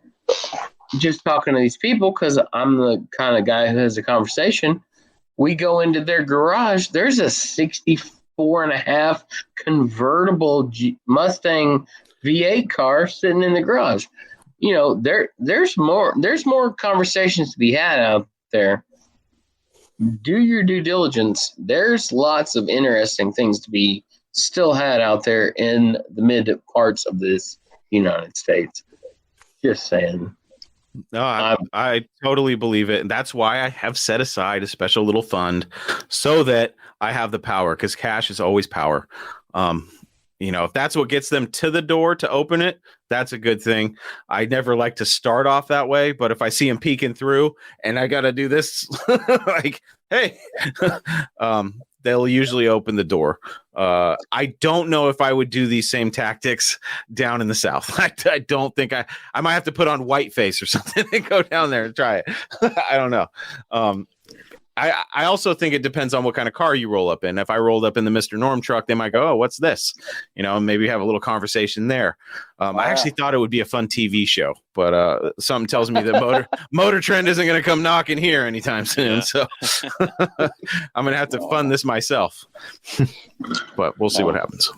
just talking to these people, because I'm the kind of guy who has a conversation, we go into their garage. There's a 4.5 convertible Mustang V8 car sitting in the garage. You know, there's more conversations to be had out there. Do your due diligence. There's lots of interesting things to be still had out there in the mid parts of this United States. Just saying. No, I totally believe it. And that's why I have set aside a special little fund so that I have the power, because cash is always power. You know, if that's what gets them to the door to open it, that's a good thing. I never like to start off that way, but if I see them peeking through and I got to do this, like, hey, they'll usually open the door. I don't know if I would do these same tactics down in the South. I don't think I might have to put on white face or something and go down there and try it. I don't know. I also think it depends on what kind of car you roll up in. If I rolled up in the Mr. Norm truck, they might go, "Oh, what's this?" You know, maybe have a little conversation there. I actually thought it would be a fun TV show, but something tells me that Motor Trend isn't going to come knocking here anytime soon. So I'm going to have to fund this myself. But we'll see what happens.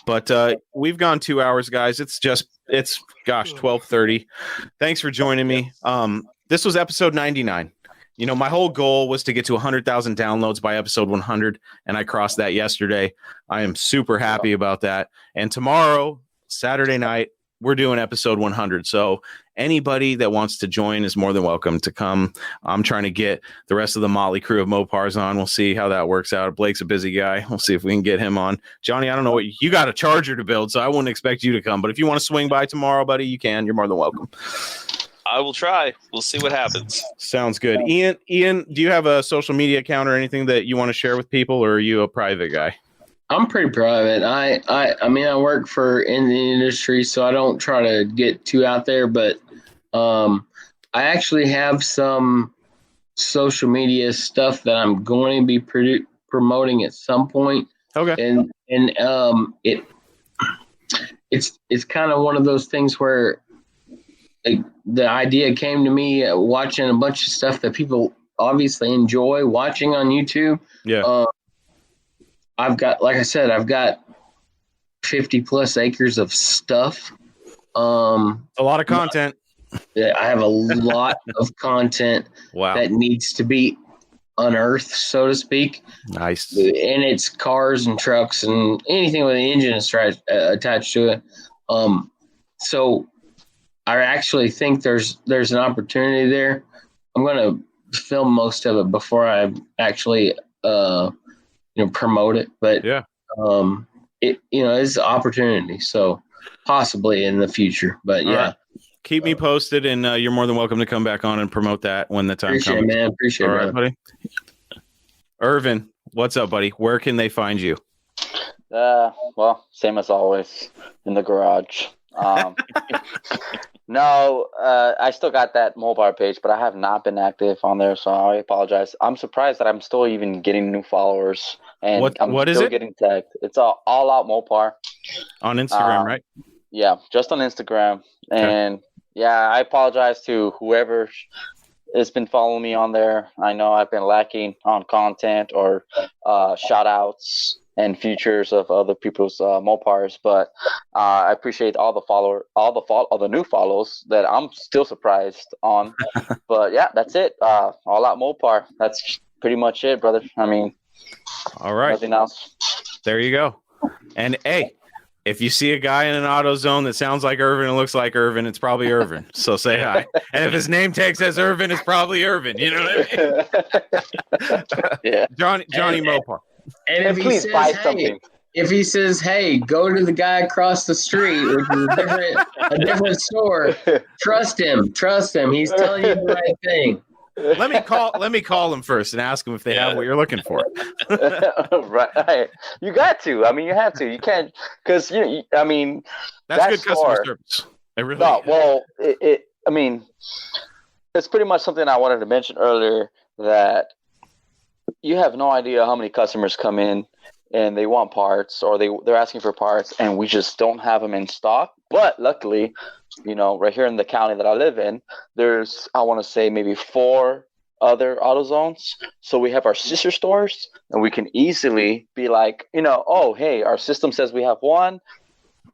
But we've gone 2 hours, guys. It's 12:30. Thanks for joining me. This was episode 99. You know, my whole goal was to get to 100,000 downloads by episode 100, and I crossed that yesterday. I am super happy about that. And tomorrow, Saturday night, we're doing episode 100. So anybody that wants to join is more than welcome to come. I'm trying to get the rest of the motley crew of Mopars on. We'll see how that works out. Blake's a busy guy. We'll see if we can get him on. Johnny, I don't know what you got a Charger to build, so I wouldn't expect you to come. But if you want to swing by tomorrow, buddy, you can. You're more than welcome. I will try. We'll see what happens. Sounds good. Ian, do you have a social media account or anything that you want to share with people, or are you a private guy? I'm pretty private. I mean, I work in the industry, so I don't try to get too out there, but I actually have some social media stuff that I'm going to be promoting at some point. Okay. And it's kind of one of those things where the idea came to me watching a bunch of stuff that people obviously enjoy watching on YouTube. Yeah. I've got 50 plus acres of stuff. A lot of content. I have a lot of content that needs to be unearthed, so to speak. Nice. And it's cars and trucks and anything with an engine attached to it. So I actually think there's an opportunity there. I'm going to film most of it before I actually, promote it. But yeah, it's an opportunity. So possibly in the future. But yeah, right. Keep me posted, and you're more than welcome to come back on and promote that when the time comes. Man, appreciate it, all right, buddy. Irvin, what's up, buddy? Where can they find you? Well, same as always, in the garage. No, I still got that Mopar page, but I have not been active on there, so I apologize. I'm surprised that I'm still even getting new followers, and what is still it? Getting tagged. It's all out Mopar on Instagram, right? Yeah, just on Instagram, and yeah, I apologize to whoever has been following me on there. I know I've been lacking on content or shout outs and features of other people's Mopars, but I appreciate all the new follows that I'm still surprised on. But yeah, that's it. All out Mopar. That's pretty much it, brother. I mean, all right, nothing else. There you go. And hey, if you see a guy in an AutoZone that sounds like Irvin and looks like Irvin, it's probably Irvin. So say hi. And if his name tag says Irvin, it's probably Irvin. You know what I mean? Yeah. Johnny Mopar. And if please buy something. If he says, "Hey, go to the guy across the street," which is a different store, trust him. He's telling you the right thing. Let me call him first and ask him if they have what you're looking for. Right. You got to. I mean, you have to. You can't, because I mean, that's good customer service. It really. No, well, I mean, it's pretty much something I wanted to mention earlier, that you have no idea how many customers come in and they want parts, or they're asking for parts, and we just don't have them in stock. But luckily, right here in the county that I live in, there's, I want to say, maybe 4 other AutoZones. So we have our sister stores, and we can easily be like, oh, hey, our system says we have one.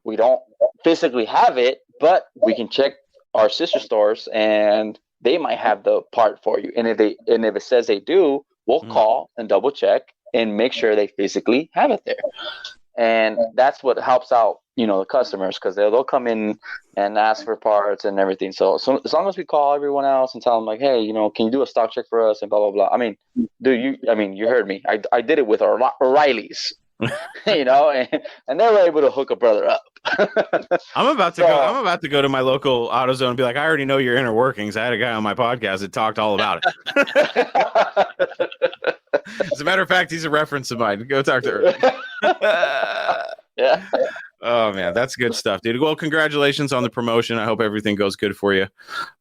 We don't physically have it, but we can check our sister stores, and they might have the part for you. And if it says they do, we'll call and double check and make sure they physically have it there. And that's what helps out, the customers, because they'll come in and ask for parts and everything. So as long as we call everyone else and tell them like, hey, can you do a stock check for us and blah, blah, blah. I mean, you heard me. I did it with our O'Reilly's, and they were able to hook a brother up. I'm about to go to my local AutoZone and be like, I already know your inner workings. I had a guy on my podcast that talked all about it. As a matter of fact, he's a reference of mine. Go talk to her. Yeah. Oh man, that's good stuff, dude. Well, congratulations on the promotion. I hope everything goes good for you.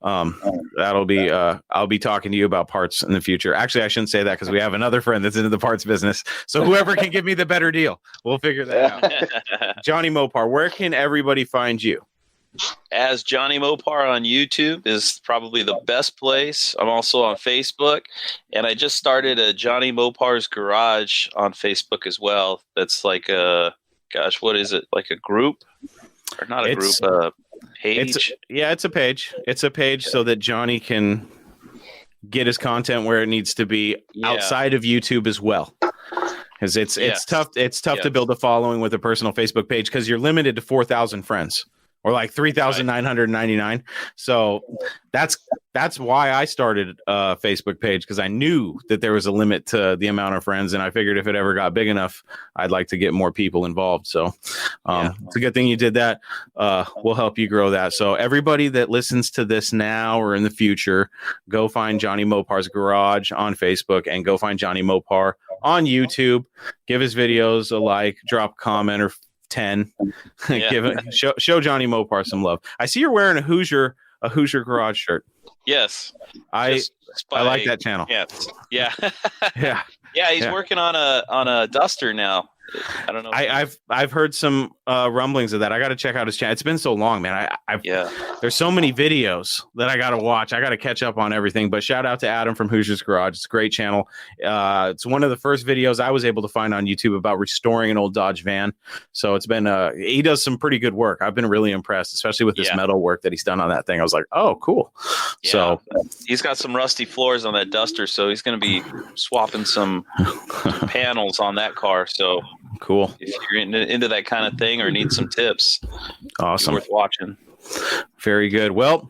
That'll be I'll be talking to you about parts in the future. Actually, I shouldn't say that because we have another friend that's into the parts business. So whoever can give me the better deal, we'll figure that out. Johnny Mopar, where can everybody find you? As Johnny Mopar on YouTube is probably the best place. I'm also on Facebook, and I just started a Johnny Mopar's Garage on Facebook as well. That's like what is it? Like a group? Or not a group, a page? It's a page. It's a page so that Johnny can get his content where it needs to be outside of YouTube as well. Because it's tough. It's tough to build a following with a personal Facebook page because you're limited to 4,000 friends. Or like 3,999. So that's why I started a Facebook page, because I knew that there was a limit to the amount of friends, and I figured if it ever got big enough, I'd like to get more people involved. So it's a good thing you did that. We'll help you grow that. So everybody that listens to this now or in the future, go find Johnny Mopar's Garage on Facebook and go find Johnny Mopar on YouTube. Give his videos a like, drop a comment or 10. Show Johnny Mopar some love. I see you're wearing a Hoosier Garage shirt. Yes, I like that channel. Yes, yeah, yeah. He's working on a Duster now. I don't know. I've heard some rumblings of that. I got to check out his channel. It's been so long, man. There's so many videos that I got to watch. I got to catch up on everything. But shout out to Adam from Hoosier's Garage. It's a great channel. It's one of the first videos I was able to find on YouTube about restoring an old Dodge van. So it's been he does some pretty good work. I've been really impressed, especially with this metal work that he's done on that thing. I was like, oh, cool. Yeah. So he's got some rusty floors on that Duster, so he's going to be swapping some panels on that car. So cool. If you're into that kind of thing or need some tips, awesome, it's worth watching. Very good. Well,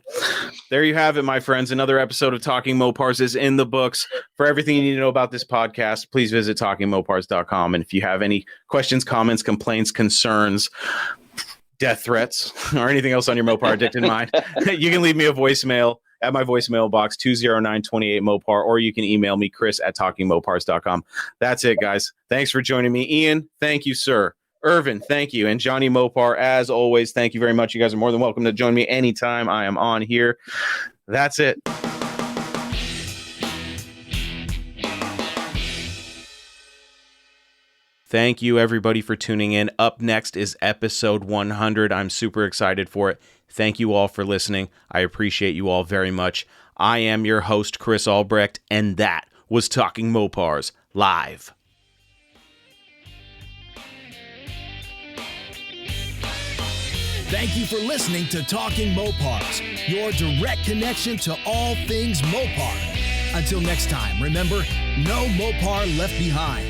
there you have it, my friends. Another episode of Talking Mopars is in the books. For everything you need to know about this podcast, please visit talkingmopars.com. And if you have any questions, comments, complaints, concerns, death threats, or anything else on your Mopar addicted mind, you can leave me a voicemail at my voicemail box, 209-28-MOPAR, or you can email me, chris@talkingmopars.com. That's it, guys. Thanks for joining me. Ian, thank you, sir. Irvin, thank you. And Johnny Mopar, as always, thank you very much. You guys are more than welcome to join me anytime I am on here. That's it. Thank you, everybody, for tuning in. Up next is episode 100. I'm super excited for it. Thank you all for listening. I appreciate you all very much. I am your host, Chris Albrecht, and that was Talking Mopars Live. Thank you for listening to Talking Mopars, your direct connection to all things Mopar. Until next time, remember, no Mopar left behind.